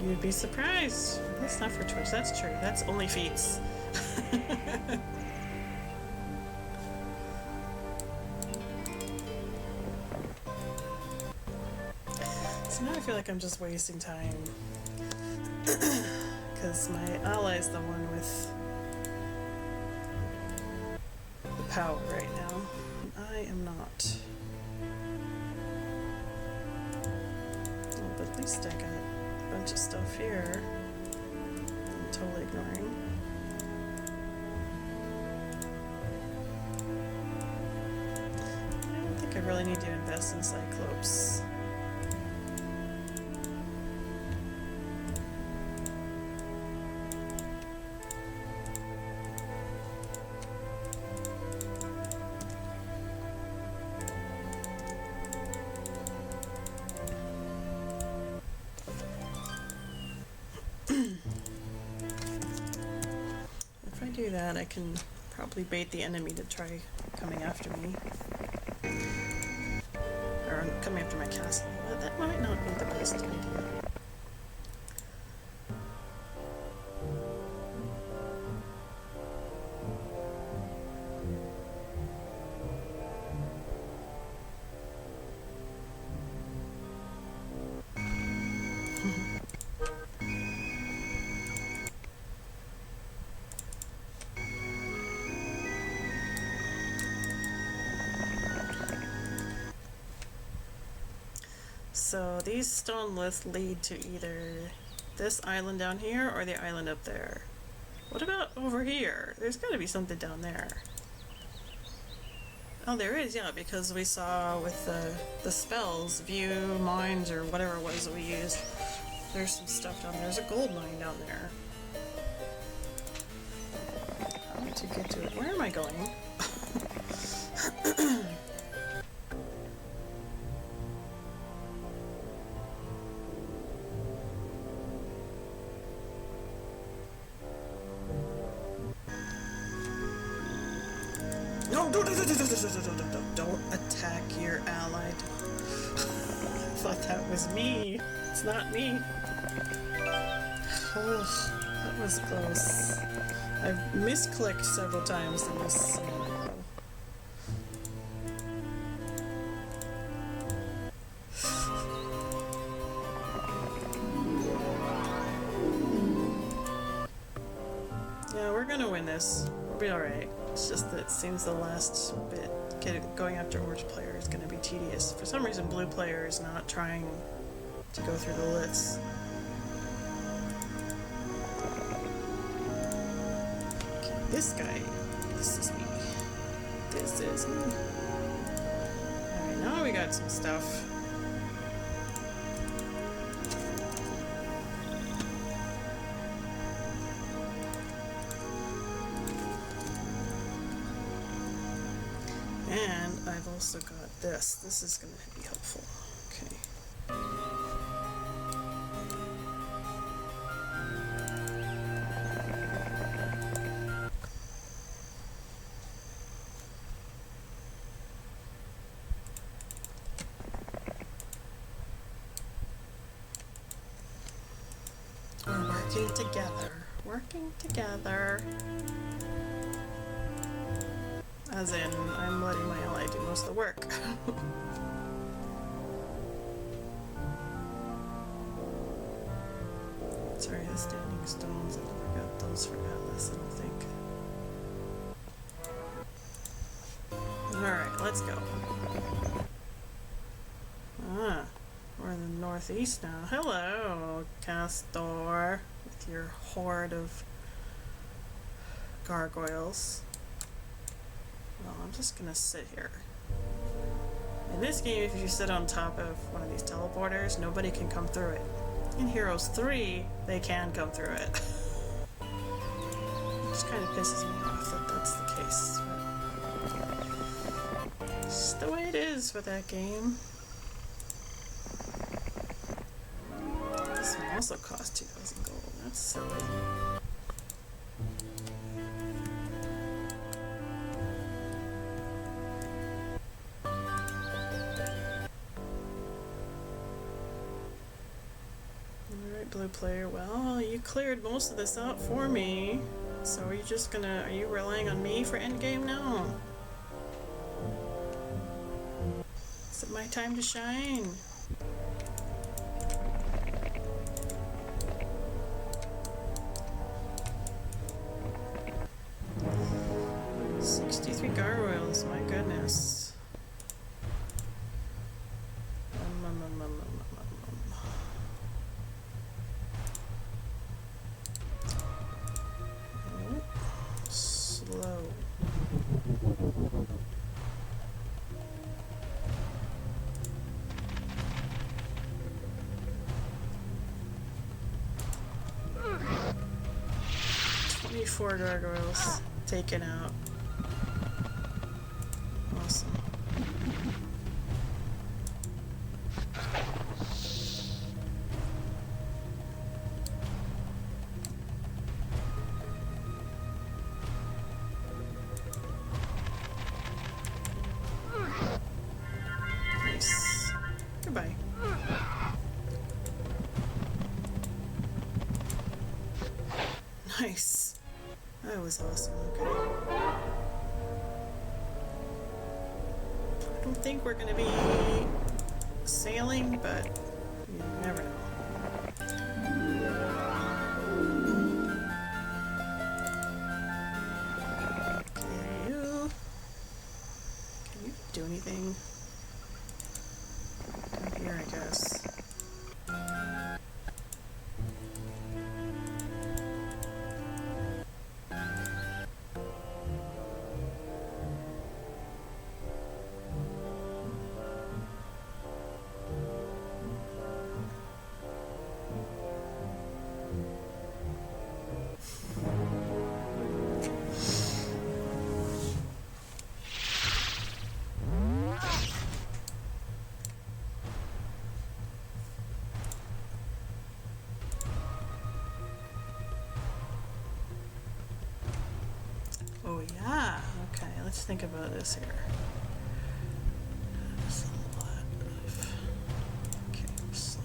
You'd be surprised. That's not for Twitch, that's true. That's only feats. So now I feel like I'm just wasting time. Because my ally is the one with the power right now. And I am not. Oh, but at least I got a bunch of stuff here. I'm totally ignoring. I don't think I really need to invest in Cyclops. If I do that, I can probably bait the enemy to try coming after me. Or coming after my castle. But that might not be the best idea. So these stone lifts lead to either this island down here or the island up there. What about over here? There's got to be something down there. Oh, there is, yeah, because we saw with the spells, view, mines, or whatever it was that we used. There's some stuff down there. There's a gold mine down there. How to get to it? Where am I going? No, don't attack your ally. I thought that was me. It's not me. Oh, that was close. I've misclicked several times in this scenario. Yeah, we're gonna win this. We'll be alright. It's just that it seems the last bit, going after orange player is going to be tedious. For some reason, blue player is not trying to go through the lits. Okay, this guy. This is me. This is me. Alright, now we got some stuff. And I've also got this. This is going to be helpful. Okay. We're working together. Working together. As in, I'm letting my ally do most of the work. Sorry, the standing stones. I never got those for Atlas, I don't think. Alright, let's go. Ah, we're in the northeast now. Hello, Castor, with your horde of gargoyles. Well, I'm just gonna sit here. In this game, if you sit on top of one of these teleporters, nobody can come through it. In Heroes 3, they can come through it. It just kind of pisses me off that that's the case. But it's just the way it is with that game. This one also cost 2,000 gold. That's silly. Blue player, well, you cleared most of this out for me. So are you relying on me for endgame now? Is it my time to shine? 4 gargoyles taken out. Awesome. Nice. Goodbye. Nice. That was awesome. Okay. I don't think we're gonna be sailing, but you never know. Can you do anything? Come here, I guess. Oh yeah, okay, let's think about this here. There's a lot of... Okay, slow.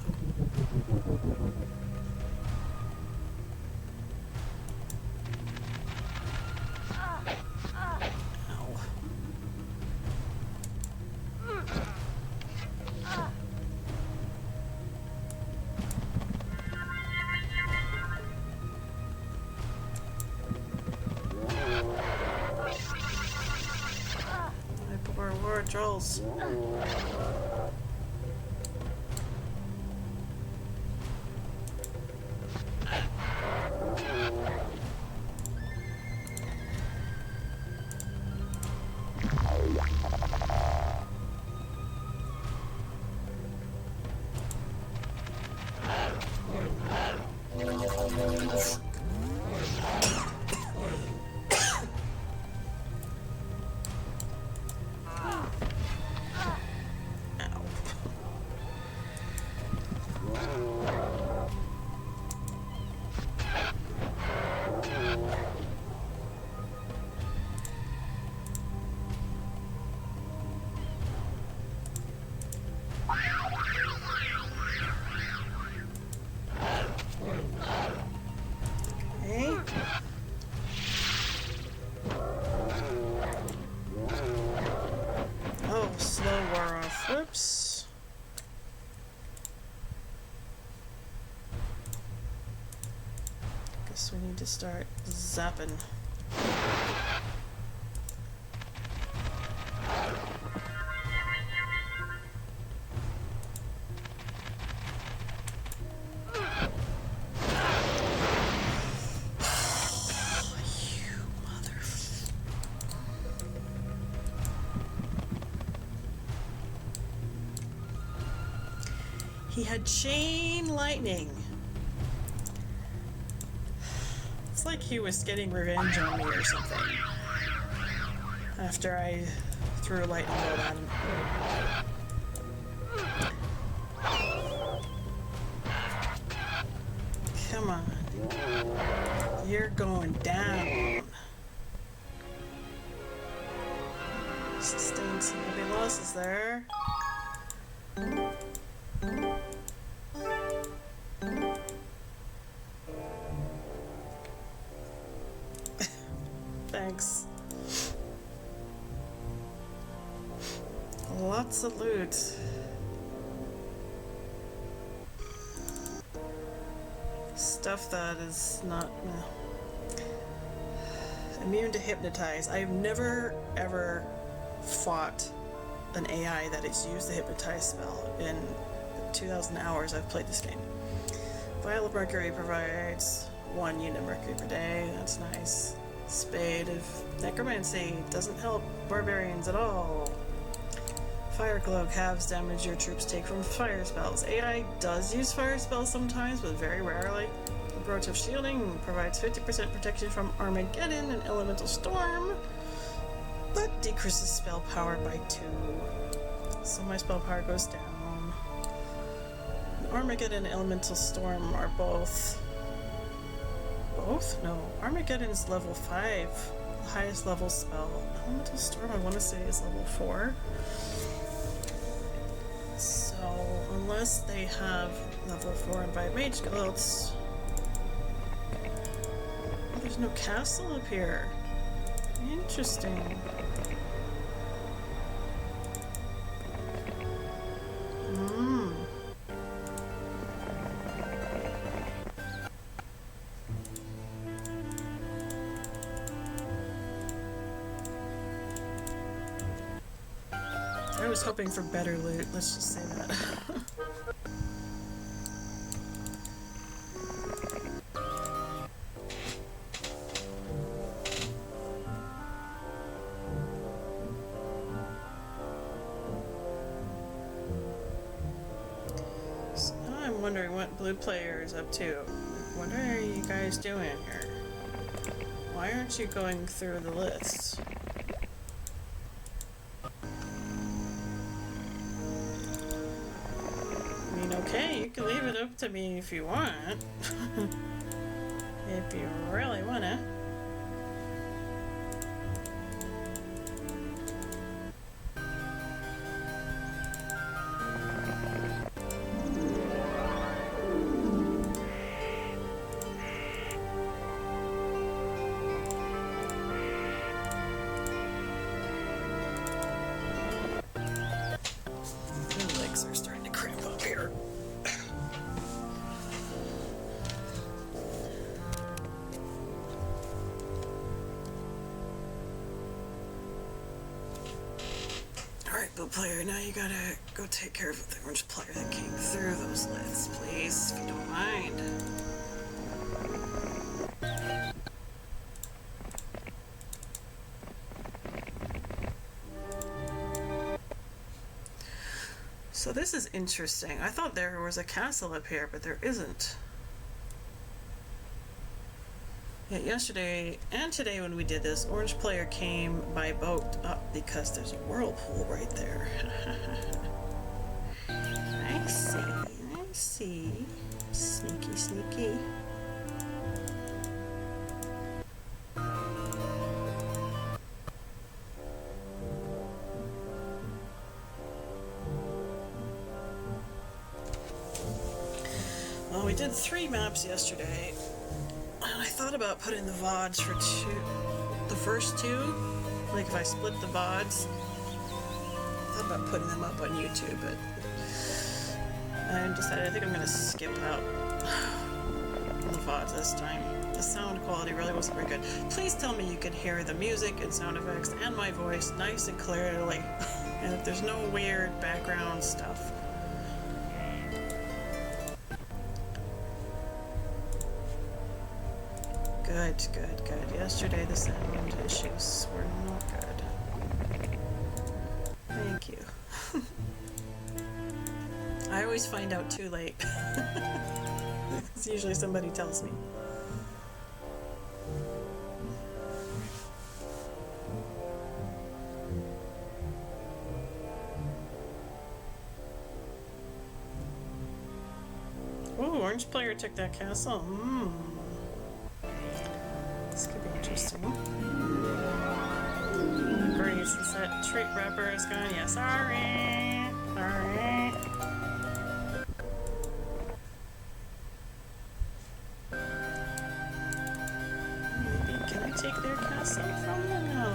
Ow. War trolls. Whoops. Guess we need to start zapping. He had chain lightning. It's like he was getting revenge on me or something. After I threw a lightning bolt at him. Come on. You're going down. Sustained some heavy losses there. Thanks. Lots of loot. Stuff that is not immune to hypnotize. I've never ever fought an AI that has used the hypnotize spell in the 2,000 hours I've played this game. Vial of Mercury provides 1 unit of mercury per day. That's nice. Spade of Necromancy doesn't help barbarians at all. Fire Cloak halves damage your troops take from fire spells. AI does use fire spells sometimes, but very rarely. Abrotive shielding provides 50% protection from Armageddon and Elemental Storm, but decreases spell power by 2. So my spell power goes down. Armageddon and Elemental Storm are both... Both? No. Armageddon's level 5. The highest level spell. Elemental Storm, I want to say, is level 4. So, unless they have level 4 and 5 mage guilds... Oh, there's no castle up here. Interesting. I was hoping for better loot, let's just say that. So now I'm wondering what blue player is up to. What are you guys doing here? Why aren't you going through the list? Okay, you can leave it up to me if you want. If you really wanna. My legs are starting to cramp up here. Alright, blue player, now you gotta go take care of the orange player that came through those lists, please, if you don't mind. So this is interesting. I thought there was a castle up here, but there isn't. Yeah, yesterday and today when we did this, orange player came by boat up because there's a whirlpool right there. I see, I see. Sneaky, sneaky. Well, we did 3 maps yesterday. And I thought about putting the VODs for the first 2. Like if I split the VODs. I thought about putting them up on YouTube, but I decided I think I'm gonna skip out the VODs this time. The sound quality really wasn't very good. Please tell me you can hear the music and sound effects and my voice nice and clearly. And if there's no weird background stuff. Good, good, good. Yesterday the sound issues were not good. Thank you. I always find out too late. It's usually somebody tells me. Ooh, orange player took that castle. This could be interesting. Grace, is that trait wrapper is gone? Yeah, sorry. Sorry. Maybe, can I take their castle from them? No.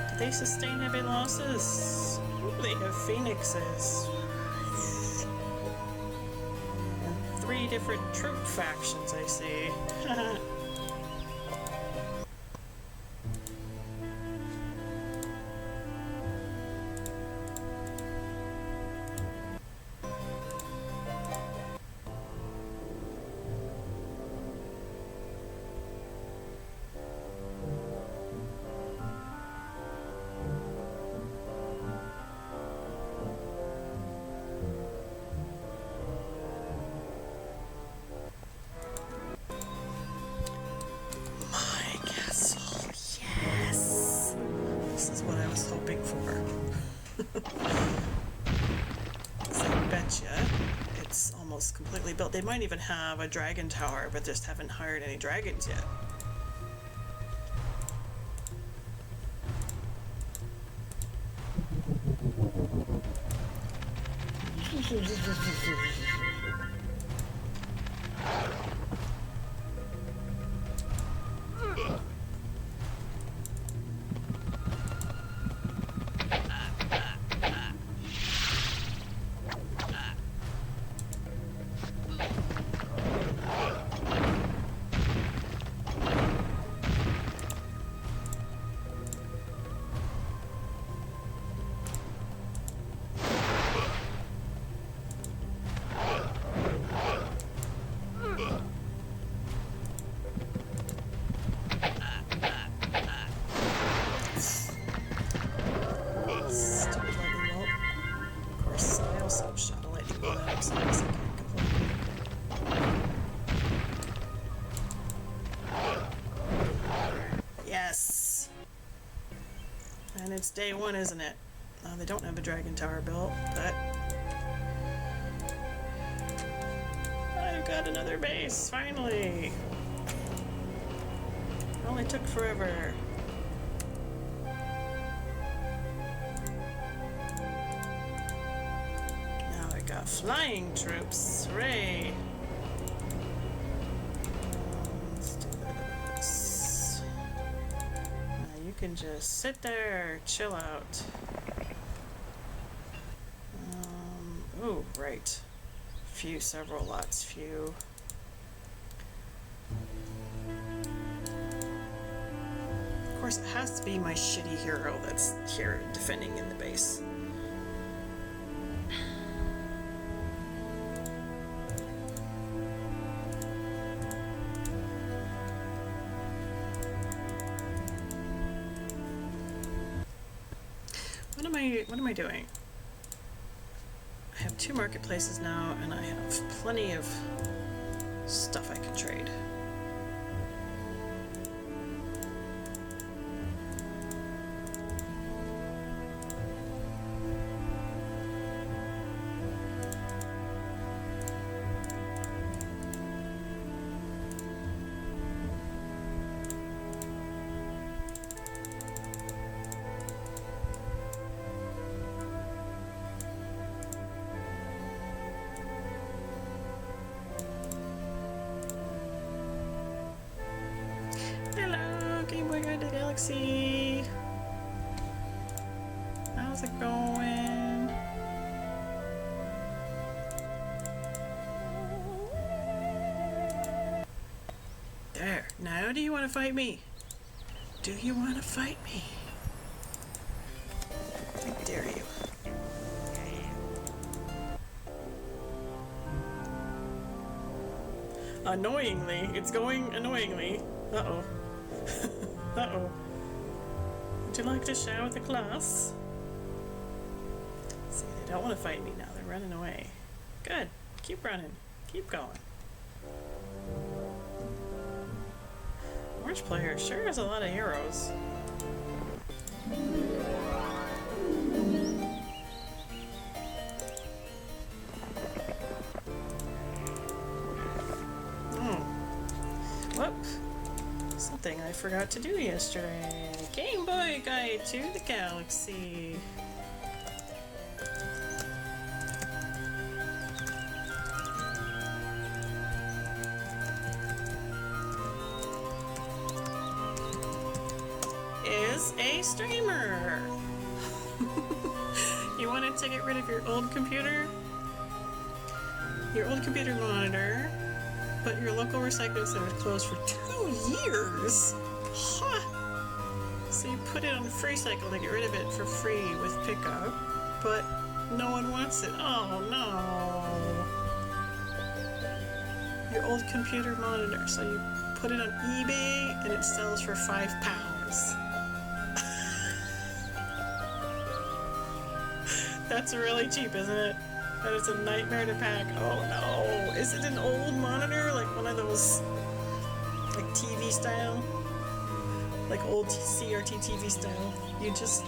Do they sustain heavy losses? Ooh, they have phoenixes. And 3 different troop factions, I see. So I betcha it's almost completely built. They might even have a dragon tower, but just haven't hired any dragons yet. Stupid lightning bolt. Of course, I also shot a lightning bolt at him, so I guess I can't complain. Yes! And it's day one, isn't it? They don't have a dragon tower built, but I've got another base, finally! It only took forever. Now I got flying troops, hooray! Let's do this. Now you can just sit there, chill out. Oh, right. Few, several lots, few. Of course, it has to be my shitty hero that's here defending in the base. What am I doing? I have 2 marketplaces now, and I have plenty of stuff I can trade. Galaxy. How's it going? There. Now do you want to fight me? Do you want to fight me? I dare you. Annoyingly. It's going annoyingly. Uh-oh. Uh-oh. Would you like to share with the class? See, they don't want to fight me now. They're running away. Good. Keep running. Keep going. Orange player sure has a lot of heroes. Whoop. Something I forgot to do yesterday. Game Boy Guide to the Galaxy. Is a streamer. You wanted to get rid of your old computer? Your old computer monitor, but your local recycling center is closed for 2 years? Huh. So you put it on free cycle to get rid of it for free with pickup, but no one wants it. Oh no. Your old computer monitor, so you put it on eBay and it sells for £5. That's really cheap, isn't it? That is a nightmare to pack. Oh no. Is it an old monitor? Like one of those, like TV style? Like old CRT TV style? You just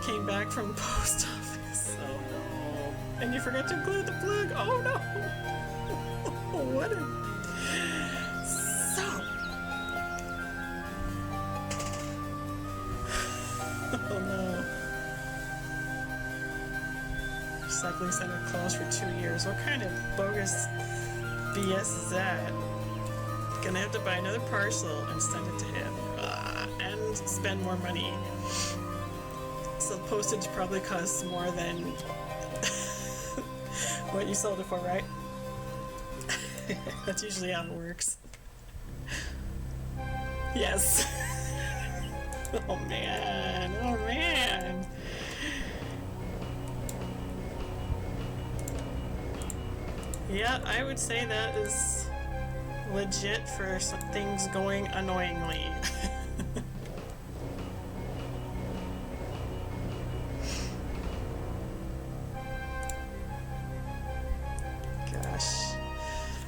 came back from the post office. Oh no. And you forgot to include the plug. Oh no. What a... So... Oh no. Recycling center closed for 2 years. What kind of bogus BS is that? Gonna have to buy another parcel and send it to him. And spend more money. So postage probably costs more than what you sold it for, right? That's usually how it works. Yes. Oh man. Oh man. Yeah, I would say that is legit for some things going annoyingly. Gosh.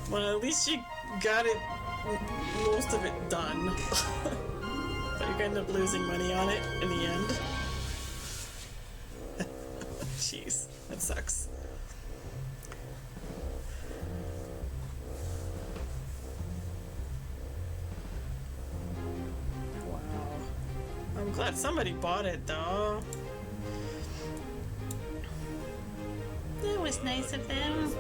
Well, at least you got it, most of it done. But you're gonna end up losing money on it in the end. Jeez, that sucks. Wow. I'm glad somebody bought it though. That was nice of them.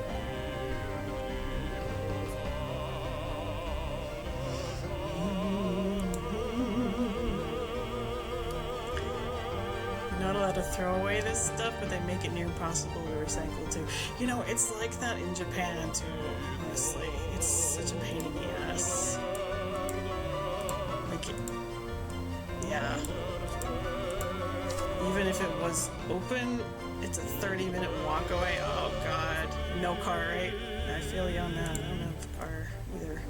Not allowed to throw away this stuff, but they make it near impossible to recycle too. You know, it's like that in Japan too, honestly. It's such a pain in the ass. Like, yeah. Even if it was open, it's a 30-minute walk away. Oh god. No car, right? I feel you on that. I don't have a car either.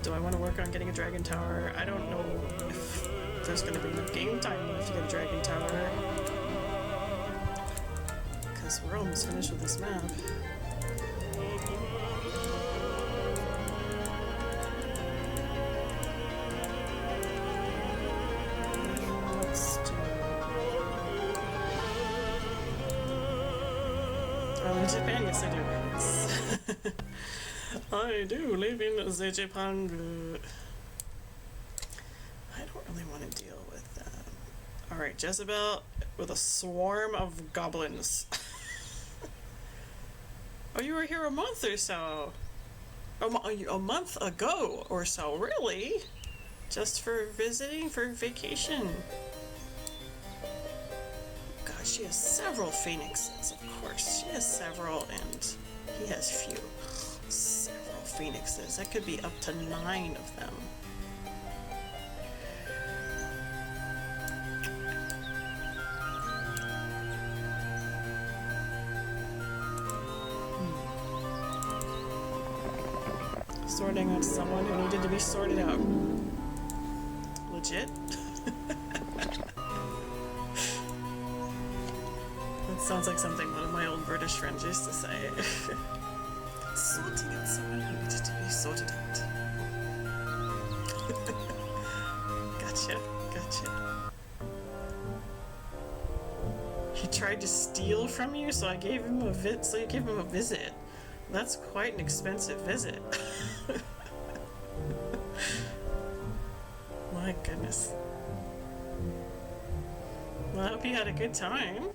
Do I want to work on getting a dragon tower? I don't know if there's going to be enough game time left to get a dragon tower. Because we're almost finished with this map. Let's do... Oh, in Japan, yes I do. I do live in Japan. I don't really want to deal with that. Alright, Jezebel with a swarm of goblins. Oh, you were here a month or so. A month ago or so, really? Just for visiting, for vacation. God, she has several phoenixes, of course. She has several, and he has few. Several phoenixes. That could be up to 9 of them. Sorting out someone who needed to be sorted out. Legit? That sounds like something one of my old British friends used to say. Sorting out someone who needed to be sorted out. Gotcha, gotcha. He tried to steal from you, so I gave him a so you gave him a visit. That's quite an expensive visit. My goodness. Well, I hope you had a good time.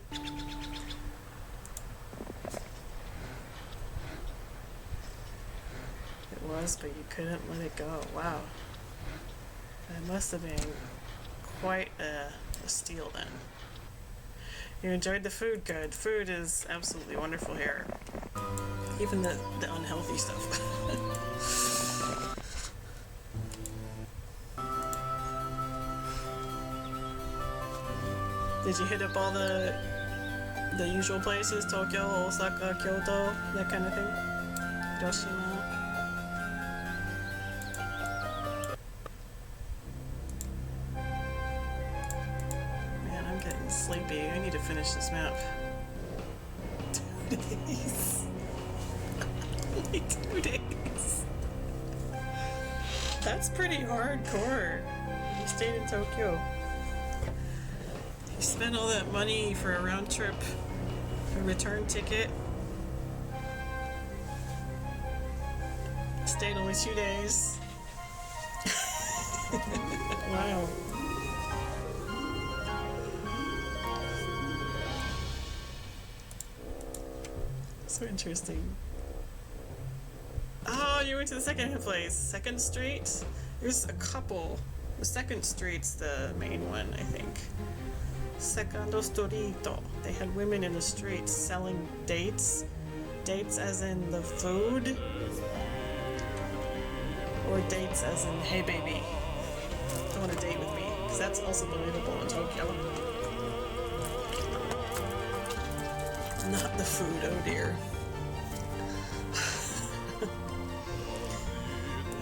It was, but you couldn't let it go. Wow. That must have been quite a steal then. You enjoyed the food? Good. Food is absolutely wonderful here. Even the unhealthy stuff. Did you hit up all the usual places? Tokyo, Osaka, Kyoto, that kind of thing? Hiroshima? Getting sleepy. I need to finish this map. 2 days. Only 2 days. That's pretty hardcore. You stayed in Tokyo. You spent all that money for a round trip, a return ticket. Stayed only 2 days. Wow. So interesting. Oh, you went to the second place. Second Street? There's a couple. The Second Street's the main one, I think. Secondo Storito. They had women in the streets selling dates. Dates as in the food. Or dates as in, hey baby, go on a date with me. Because that's also believable in Tokyo. Not the food, oh dear.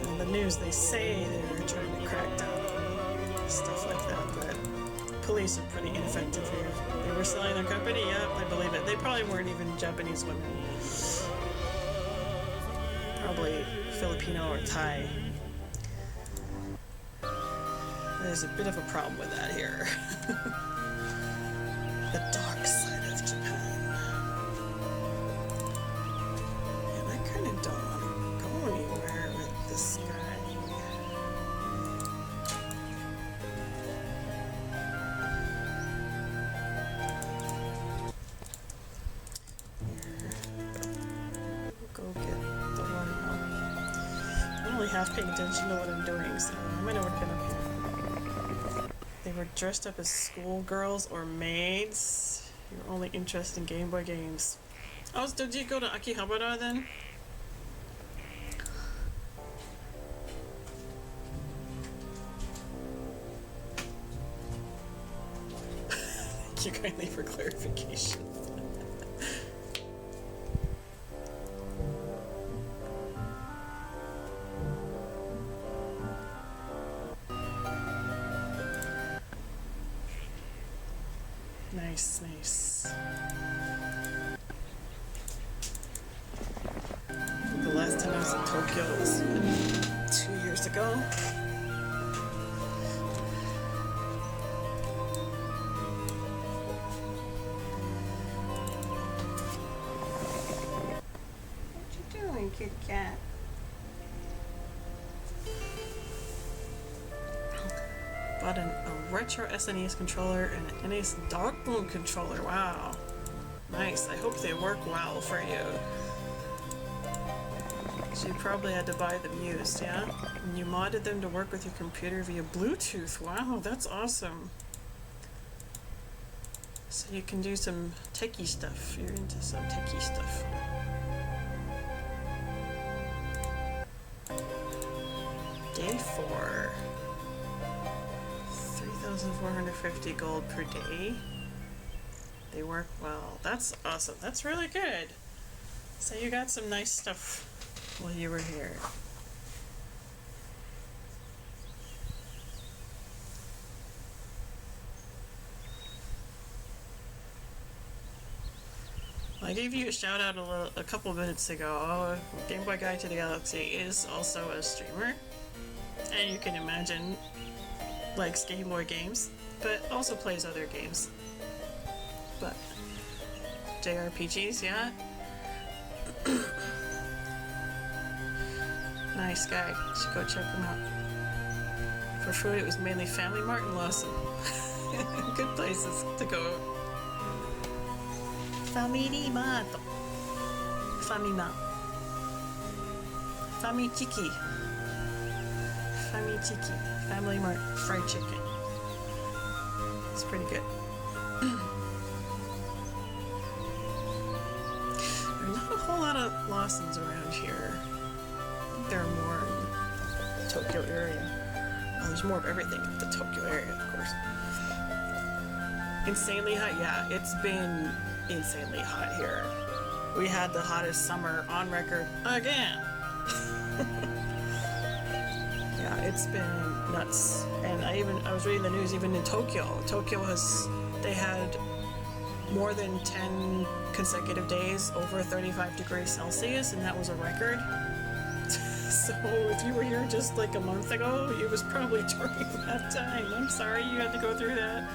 In the news, they say they're trying to crack down on stuff like that, but police are pretty ineffective here. They were selling their company, yep, I believe it. They probably weren't even Japanese women. Probably Filipino or Thai. There's a bit of a problem with that here. The dark side of Japan. And I kind of don't want to go anywhere with this guy. Go get the one. I'm only half paying attention to what I'm doing, so I might not have been up here. They were dressed up as schoolgirls or maids. You're only interested in Game Boy games. Oh, so did you go to Akihabara then? Thank you kindly for clarification. Nice, nice. The last time I was in Tokyo was 2 years ago. What you doing, Kit Kat? Bought a retro SNES controller and an NES Dark Moon controller. Wow. Nice. I hope they work well for you. So you probably had to buy them used, yeah? And you modded them to work with your computer via Bluetooth. Wow, that's awesome. So you can do some techie stuff. You're into some techie stuff. Day 4. 3,450 gold per day. They work well. That's awesome. That's really good. So you got some nice stuff while you were here. I gave you a shout out a couple minutes ago. Oh, Game Boy Guide to the Galaxy is also a streamer, and you can imagine likes Game Boy games, but also plays other games. But JRPGs, yeah. Nice guy. Should go check him out. For food, it was mainly Family Mart and Lawson. Good places to go. Family Mart. Famima. Famichiki. Famichiki. Family Mart fried chicken. It's pretty good. There's not a whole lot of Lawsons around here. I think there are more in the Tokyo area. Well, there's more of everything in the Tokyo area, of course. Insanely hot, yeah, it's been insanely hot here. We had the hottest summer on record again. Yeah, it's been nuts. And I was reading the news even in Tokyo. Tokyo has they had more than 10 consecutive days over 35 degrees Celsius, and that was a record. So if you were here just like a month ago, it was probably during that time. I'm sorry you had to go through that.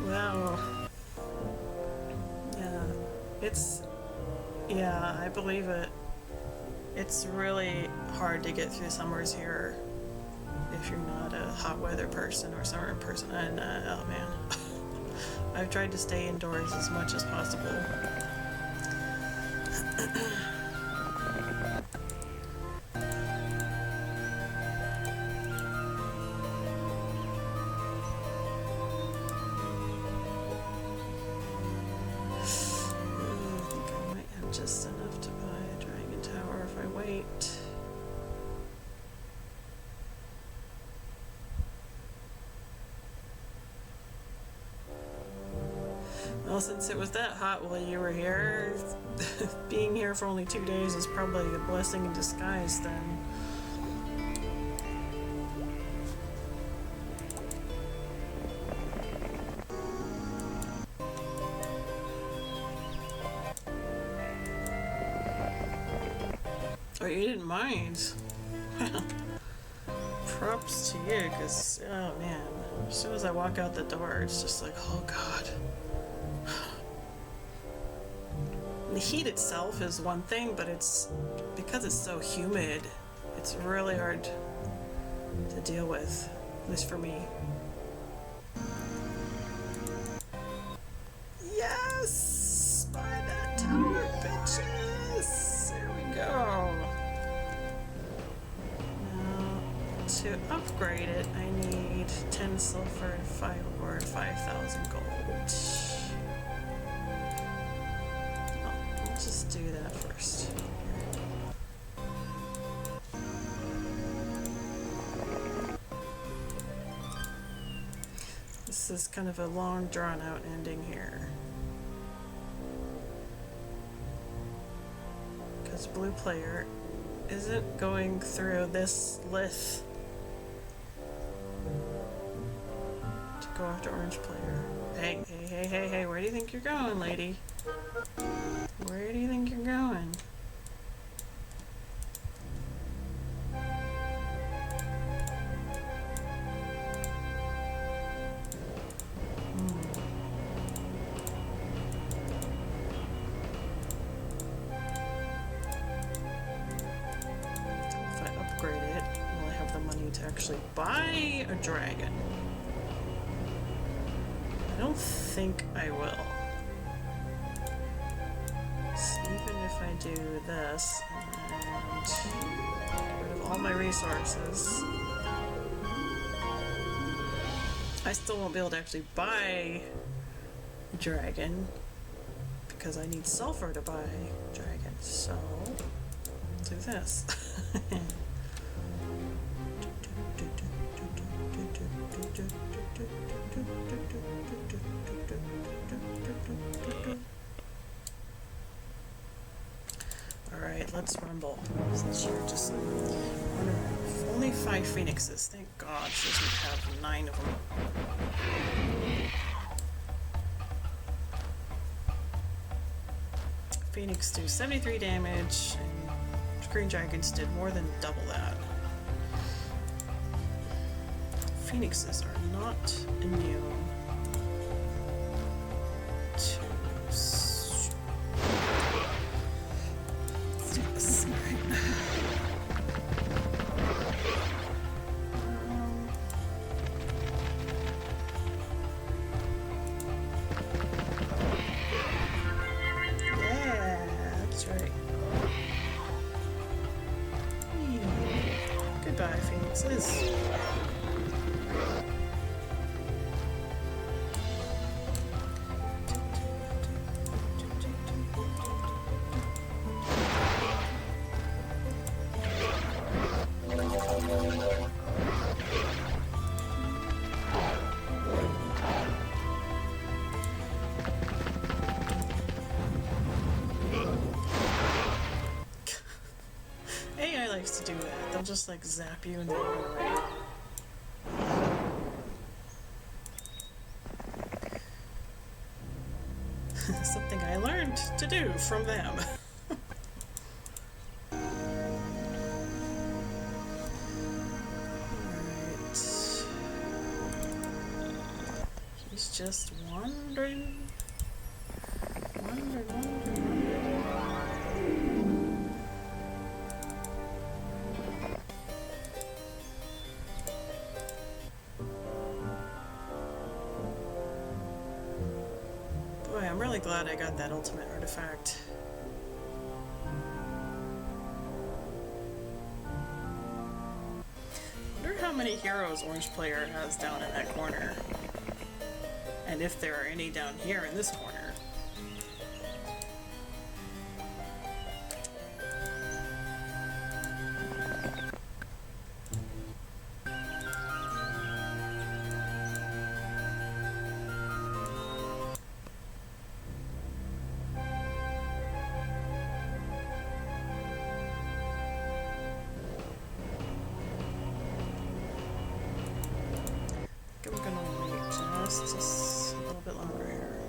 Wow. Yeah, I believe it. It's really hard to get through summers here if you're not a hot weather person or summer person. And oh man, I've tried to stay indoors as much as possible. Just enough to buy a dragon tower if I wait. Well, since it was that hot while you were here, being here for only 2 days is probably a blessing in disguise then. Oh, you didn't mind? Props to you, because, oh man, as soon as I walk out the door, it's just like, oh god. The heat itself is one thing, but it's, because it's so humid, it's really hard to deal with, at least for me. Yes! Buy that tower, bitches! There we go. To upgrade it, I need 10 silver and 5,000 gold. I'll just do that first. This is kind of a long, drawn-out ending here. Because blue player isn't going through this lith to go after orange player. Hey, where do you think you're going, lady? Where do you think you're going? If I upgrade it, will I have the money to actually buy a dragon? I don't think I will. So even if I do this and get rid of all my resources, I still won't be able to actually buy a dragon because I need sulfur to buy dragons. So I'll do this. Alright, let's rumble. Since you're just only 5 phoenixes. Thank God she doesn't have 9 of them. Phoenix do 73 damage, and green dragons did more than double that. Phoenixes are not immune to Goodbye, phoenixes. AI likes to do that. They'll just like zap you and then run away. Something I learned to do from them. Alright. He's just wandering. Wandering. Boy, I'm really glad I got that ultimate artifact. Wonder how many heroes Orange Player has down in that corner. And if there are any down here in this corner. I'm gonna wait just a little bit longer here.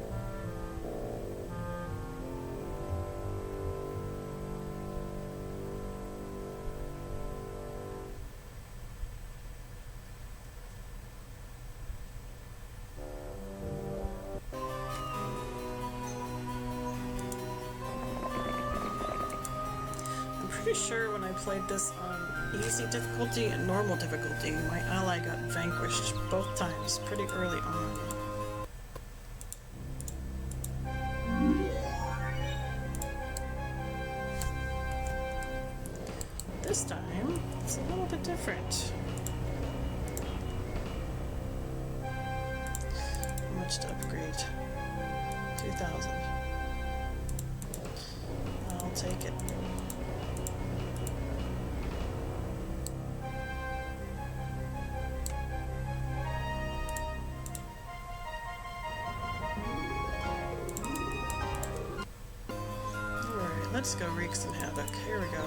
I'm pretty sure when I played this on easy difficulty and normal difficulty, my ally got vanquished both times pretty early on. This time, it's a little bit different. How much to upgrade? 2,000. I'll take it. Let's go wreak some havoc. Here we go.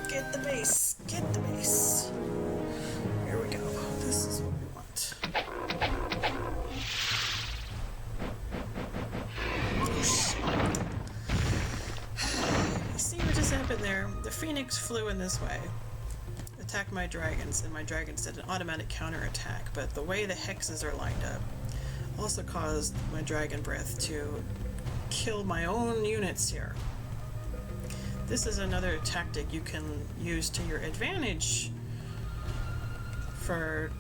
Get the base. Get the base. Here we go. This is what we want. You see what just happened there? The Phoenix flew in this way. Attacked my dragons, and my dragons did an automatic counterattack, but the way the hexes are lined up also caused my dragon breath to kill my own units here. This is another tactic you can use to your advantage for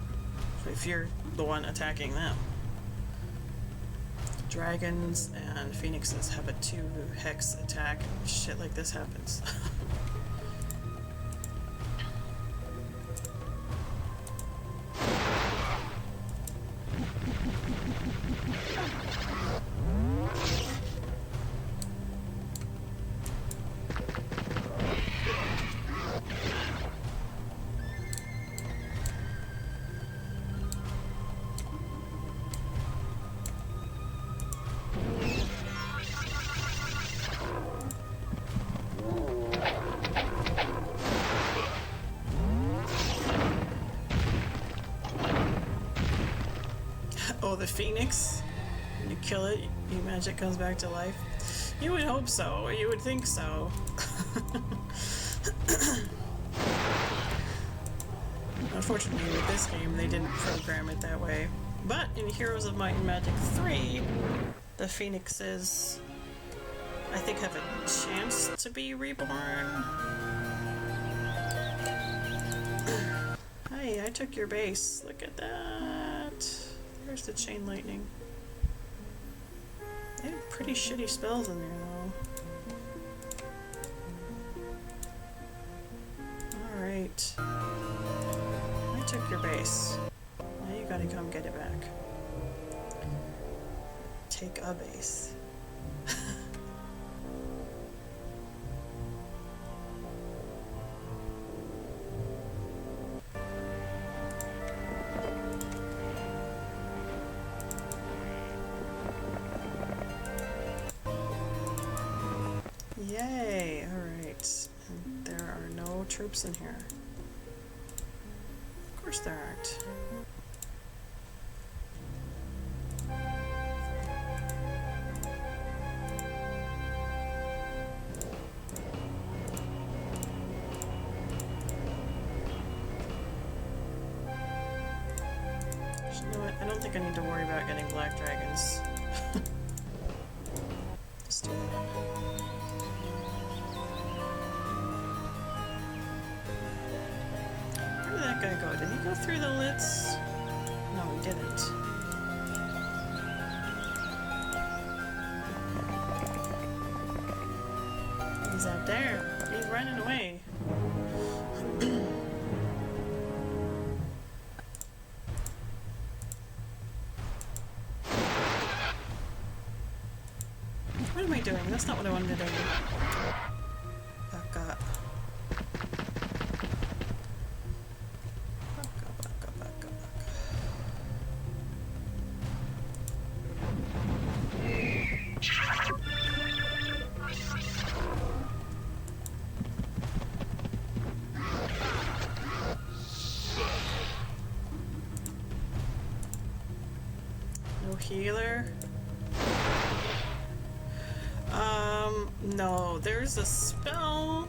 if you're the one attacking them. Dragons and phoenixes have a 2 hex attack and shit like this happens. Oh, the phoenix? When you kill it, your magic comes back to life? You would hope so, or you would think so. Unfortunately, with this game, they didn't program it that way. But in Heroes of Might and Magic 3, the phoenixes, I think, have a chance to be reborn. Hey, I took your base. Look at that. There's the chain lightning. They have pretty shitty spells in there, though. Alright. I took your base. Now you gotta come get it back. Take a base. Yay! Alright. And there are no troops in here. Of course there aren't. You know what? I don't think I need to worry about getting black dragons. Just do that. Where did that guy go? Did he go through the lids? No, he didn't. He's out there. He's running away. What am I doing? That's not what I wanted to do. Back up. Back up, back up, back up, back up. No healer. No, there's a spell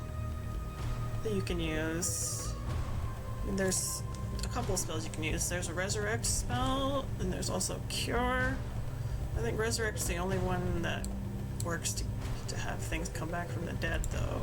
that you can use. And there's a couple of spells you can use. There's a resurrect spell, and there's also cure. I think resurrect is the only one that works to have things come back from the dead, though.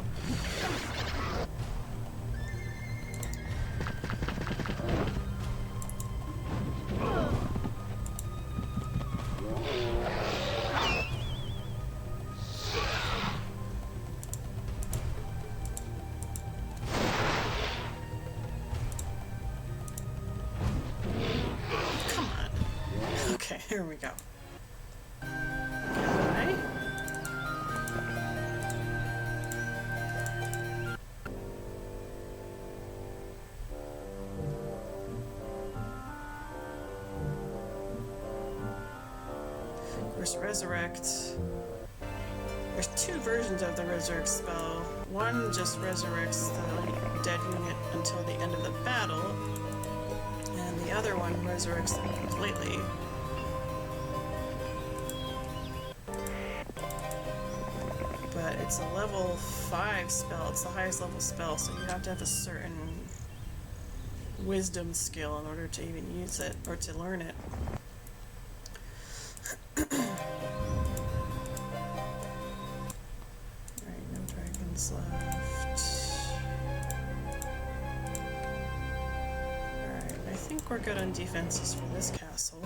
Okay, here we go. Okay. Of course, resurrect. There's two versions of the resurrect spell. One just resurrects the dead unit until the end of the battle, and the other one resurrects them completely. But it's a level 5 spell. It's the highest level spell, so you have to have a certain wisdom skill in order to even use it, or to learn it. Alright, no dragons left. Alright, I think we're good on defenses for this castle.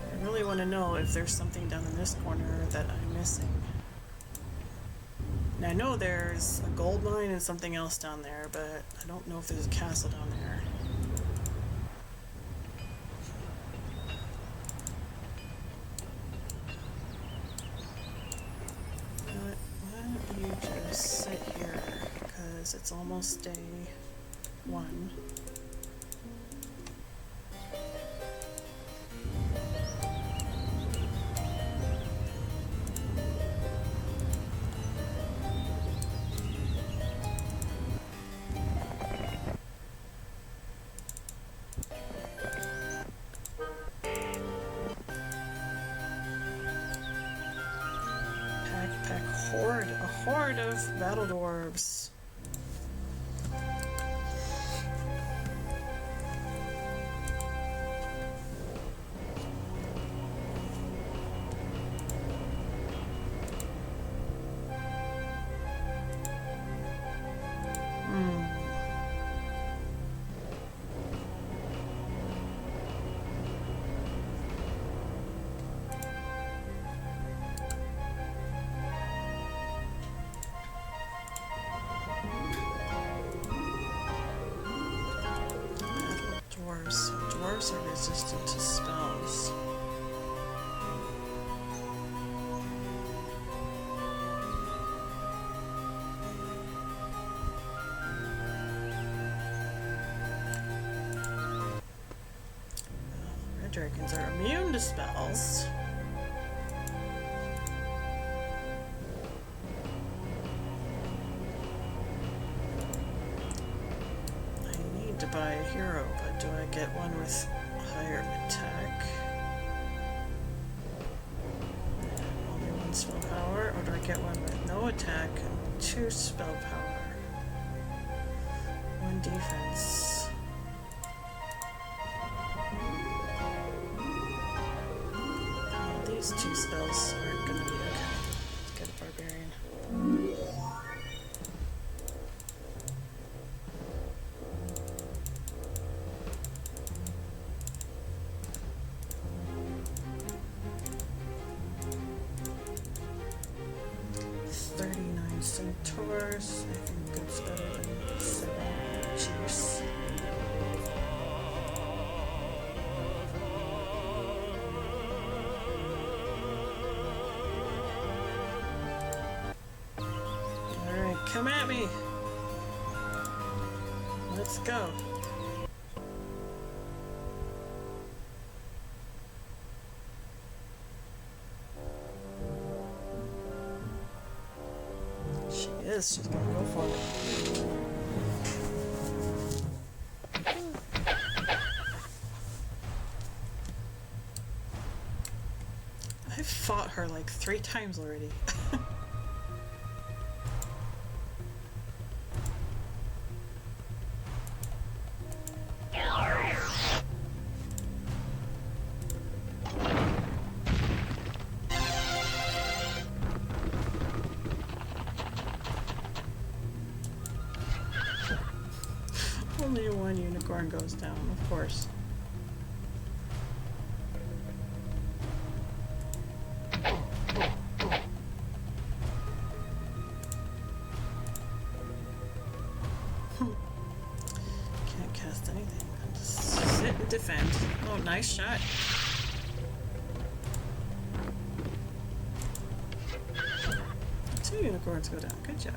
I really want to know if there's something down in this corner that I'm missing. And I know there's a gold mine and something else down there, but I don't know if there's a castle down there. You know what? Why don't you just sit here, because it's almost day 1. A horde of battle dwarves. resistant to spells. Red dragons are immune to spells. To buy a hero, but do I get one with higher attack? Only one spell power, or do I get one with no attack and 2 spell power? 1 defense. These 2 spells aren't gonna be okay. Let's get a barbarian. 39 centaurs. I think that's better than 7 chiefs. Alright, come at me! Let's go. She's gonna go for it. I've fought her like 3 times already. Only 1 unicorn goes down, of course. Can't cast anything. I'll just sit and defend. Oh, nice shot. Two unicorns go down. Good job.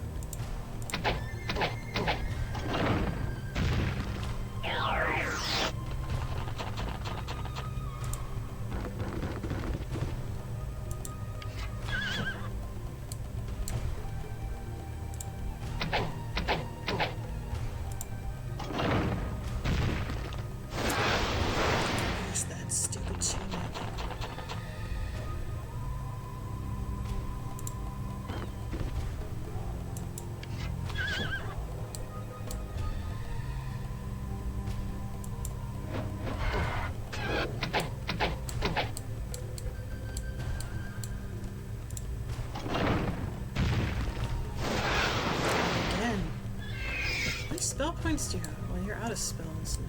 Spell points do you have? Well, you're out of spells now.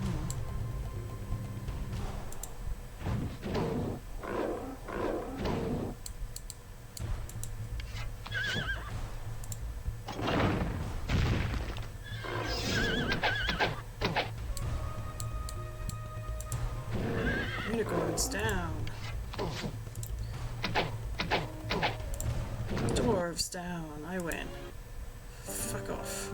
Unicorns down. Dwarves down. I win. Fuck off.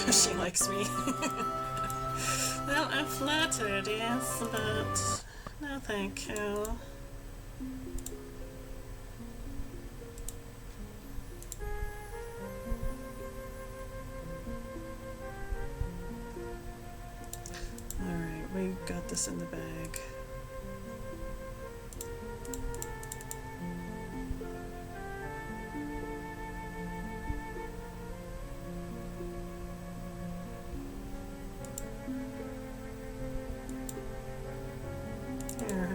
She likes me. Well, I'm flattered, yes, but no thank you. Alright, we got this in the bag.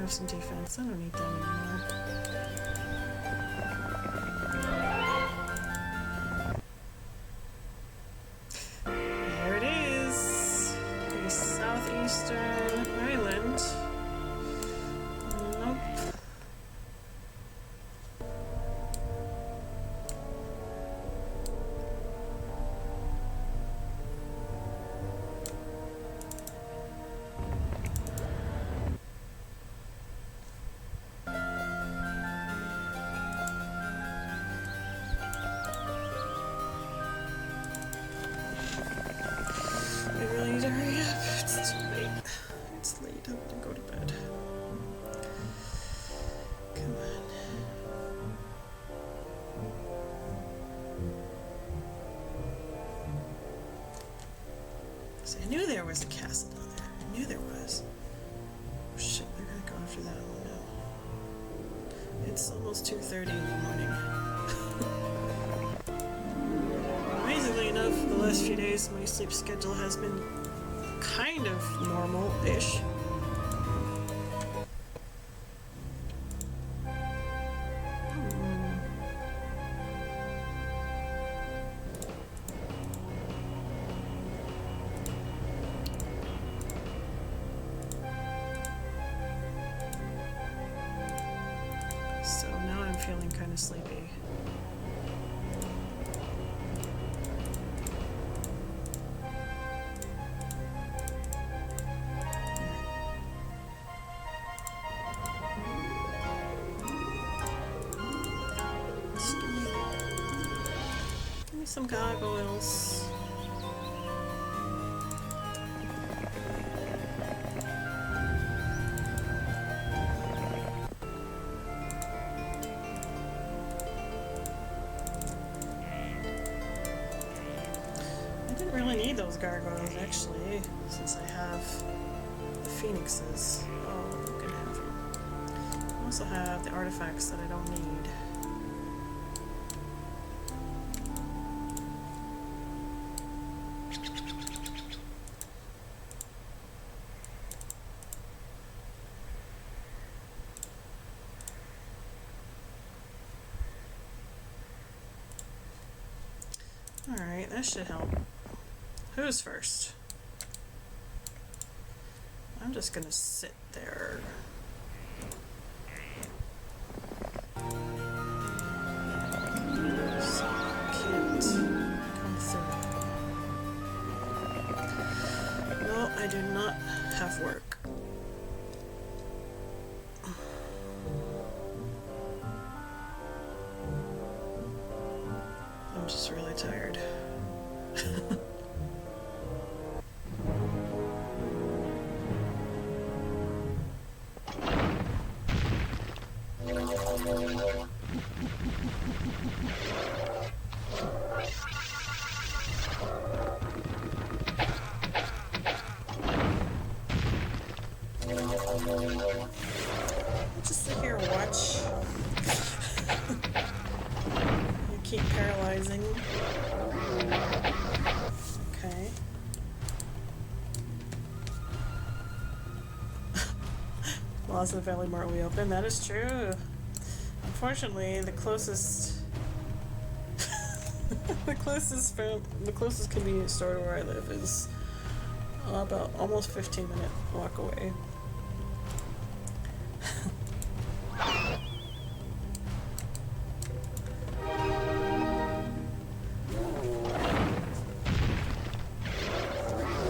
Some defense. I don't need them anymore. There it is. The southeastern island. Nope. I knew there was a castle down there. I knew there was. Oh shit, they're gonna go after that one now. It's almost 2:30 in the morning. Amazingly enough, the last few days my sleep schedule has been kind of normal-ish. So now I'm feeling kind of sleepy. Give me some gargoyles. I didn't really need those gargoyles actually, since I have the phoenixes. Oh, I'm gonna have them. I also have the artifacts that I don't need. Alright, that should help. Who's first? I'm just gonna sit there. So can't come through. No, I do not have work. I'm just really tired. Just sit here and watch. You keep paralyzing. Okay. Laws of the Valley Mart we open. That is true. Unfortunately, the closest the closest convenience store to where I live is about almost 15-minute walk away.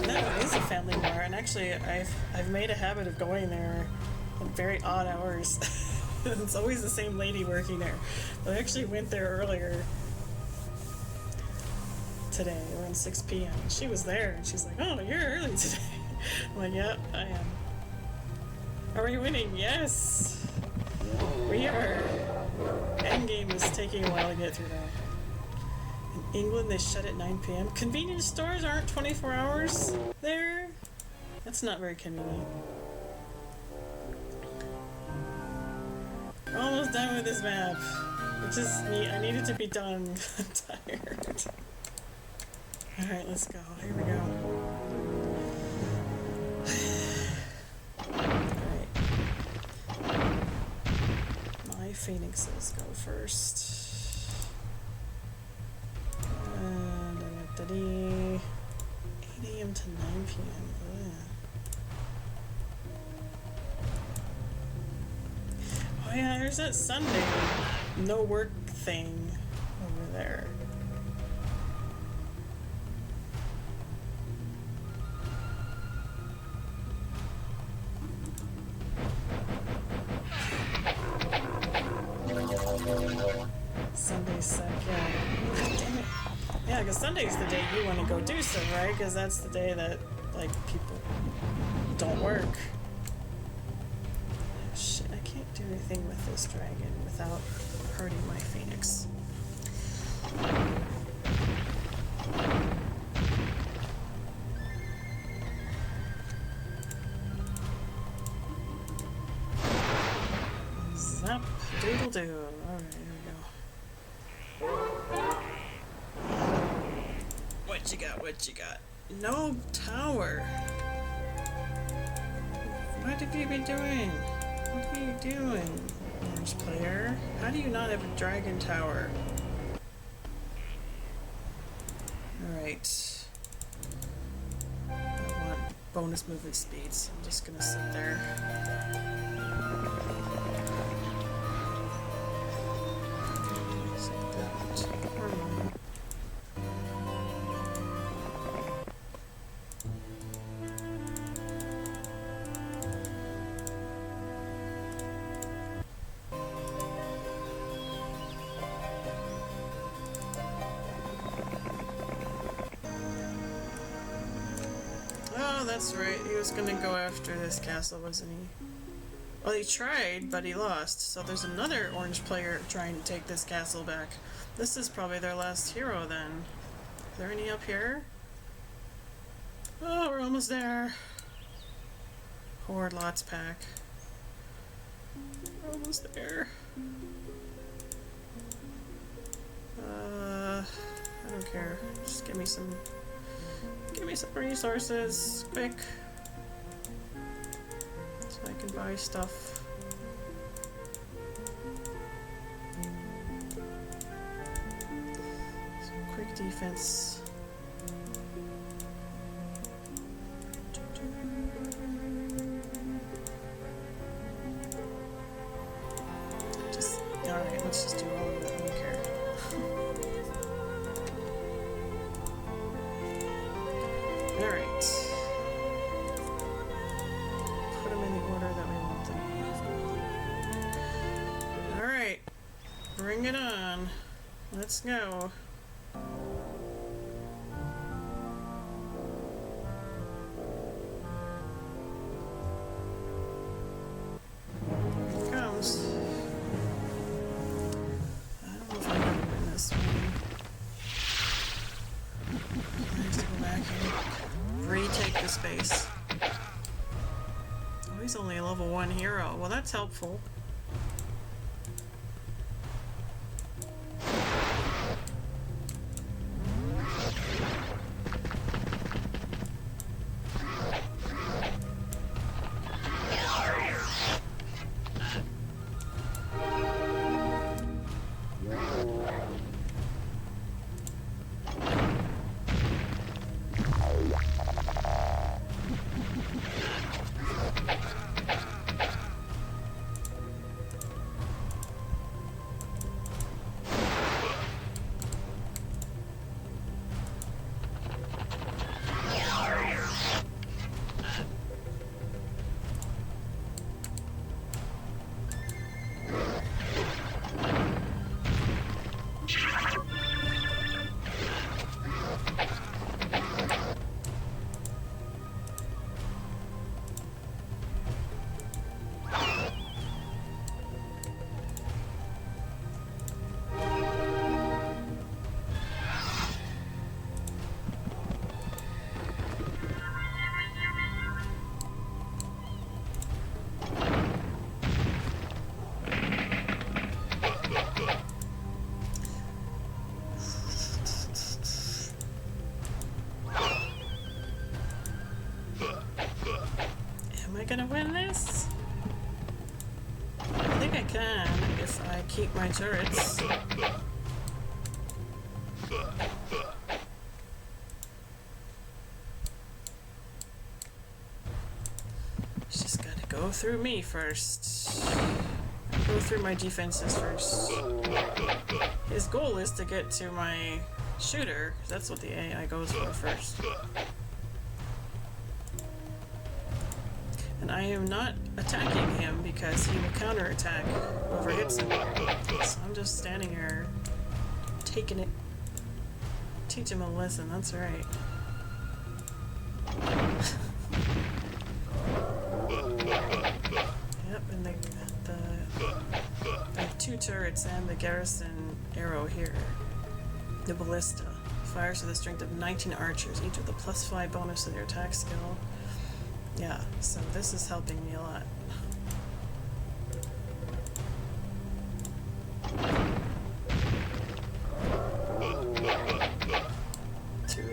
That is a family mart, and actually I've made a habit of going there at very odd hours. It's always the same lady working there. But I actually went there earlier today, around 6 p.m. She was there, and she's like, "Oh, you're early today." I'm like, "Yep, I am." Are we winning? Yes! We are. Endgame is taking a while to get through now. In England, they shut at 9 p.m. Convenience stores aren't 24 hours there? That's not very convenient. We're almost done with this map. I need it to be done. I'm tired. Alright, let's go. Here we go. Alright. My phoenixes go first. 8 a.m. to 9 p.m. Oh yeah, there's that Sunday no work thing over there. Sunday's sec, yeah. Damn it. Yeah, because Sunday's the day you want to go do stuff, right? Because that's the day that, like, people don't work. Shit, I can't do anything with this dragon without hurting my phoenix. do. Alright, here we go. What you got? What you got? No tower. What have you been doing? What are you doing, orange player? How do you not have a dragon tower? Alright. I want bonus movement speeds. I'm just gonna sit there. Set that for a moment. Oh, that's right. He was gonna go after this castle, wasn't he? Well, he tried, but he lost. So there's another orange player trying to take this castle back. This is probably their last hero, then. Is there any up here? Oh, we're almost there. Horde lots pack. We're almost there. I don't care. Just give me some resources, quick, so I can buy stuff. Some quick defense. Alright, let's just do all of it. I don't care. Alright. Put them in the order that we want them. Alright. Bring it on. Let's go. Here it comes. I don't know if I'm gonna win this one. I have to go back and retake the space. Oh, he's only a level 1 hero. Well, that's helpful. Am I gonna win this? I think I can if I keep my turrets. It's just gotta go through me first. Go through my defenses first. His goal is to get to my shooter, 'cause that's what the AI goes for first. And I am not attacking him because he will counterattack whoever hits him. So I'm just standing here, taking it. Teach him a lesson, that's right. Yep, and I have 2 turrets and the garrison arrow here. The ballista fires to the strength of 19 archers, each with a +5 bonus to their attack skill. Yeah, so this is helping me a lot.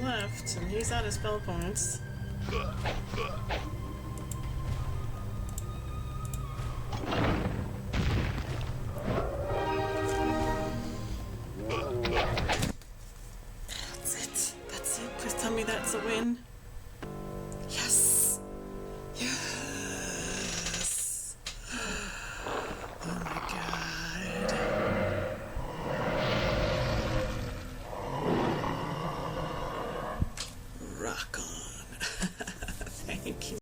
left, and he's out of spell points. That's it. That's it. Please tell me that's a win.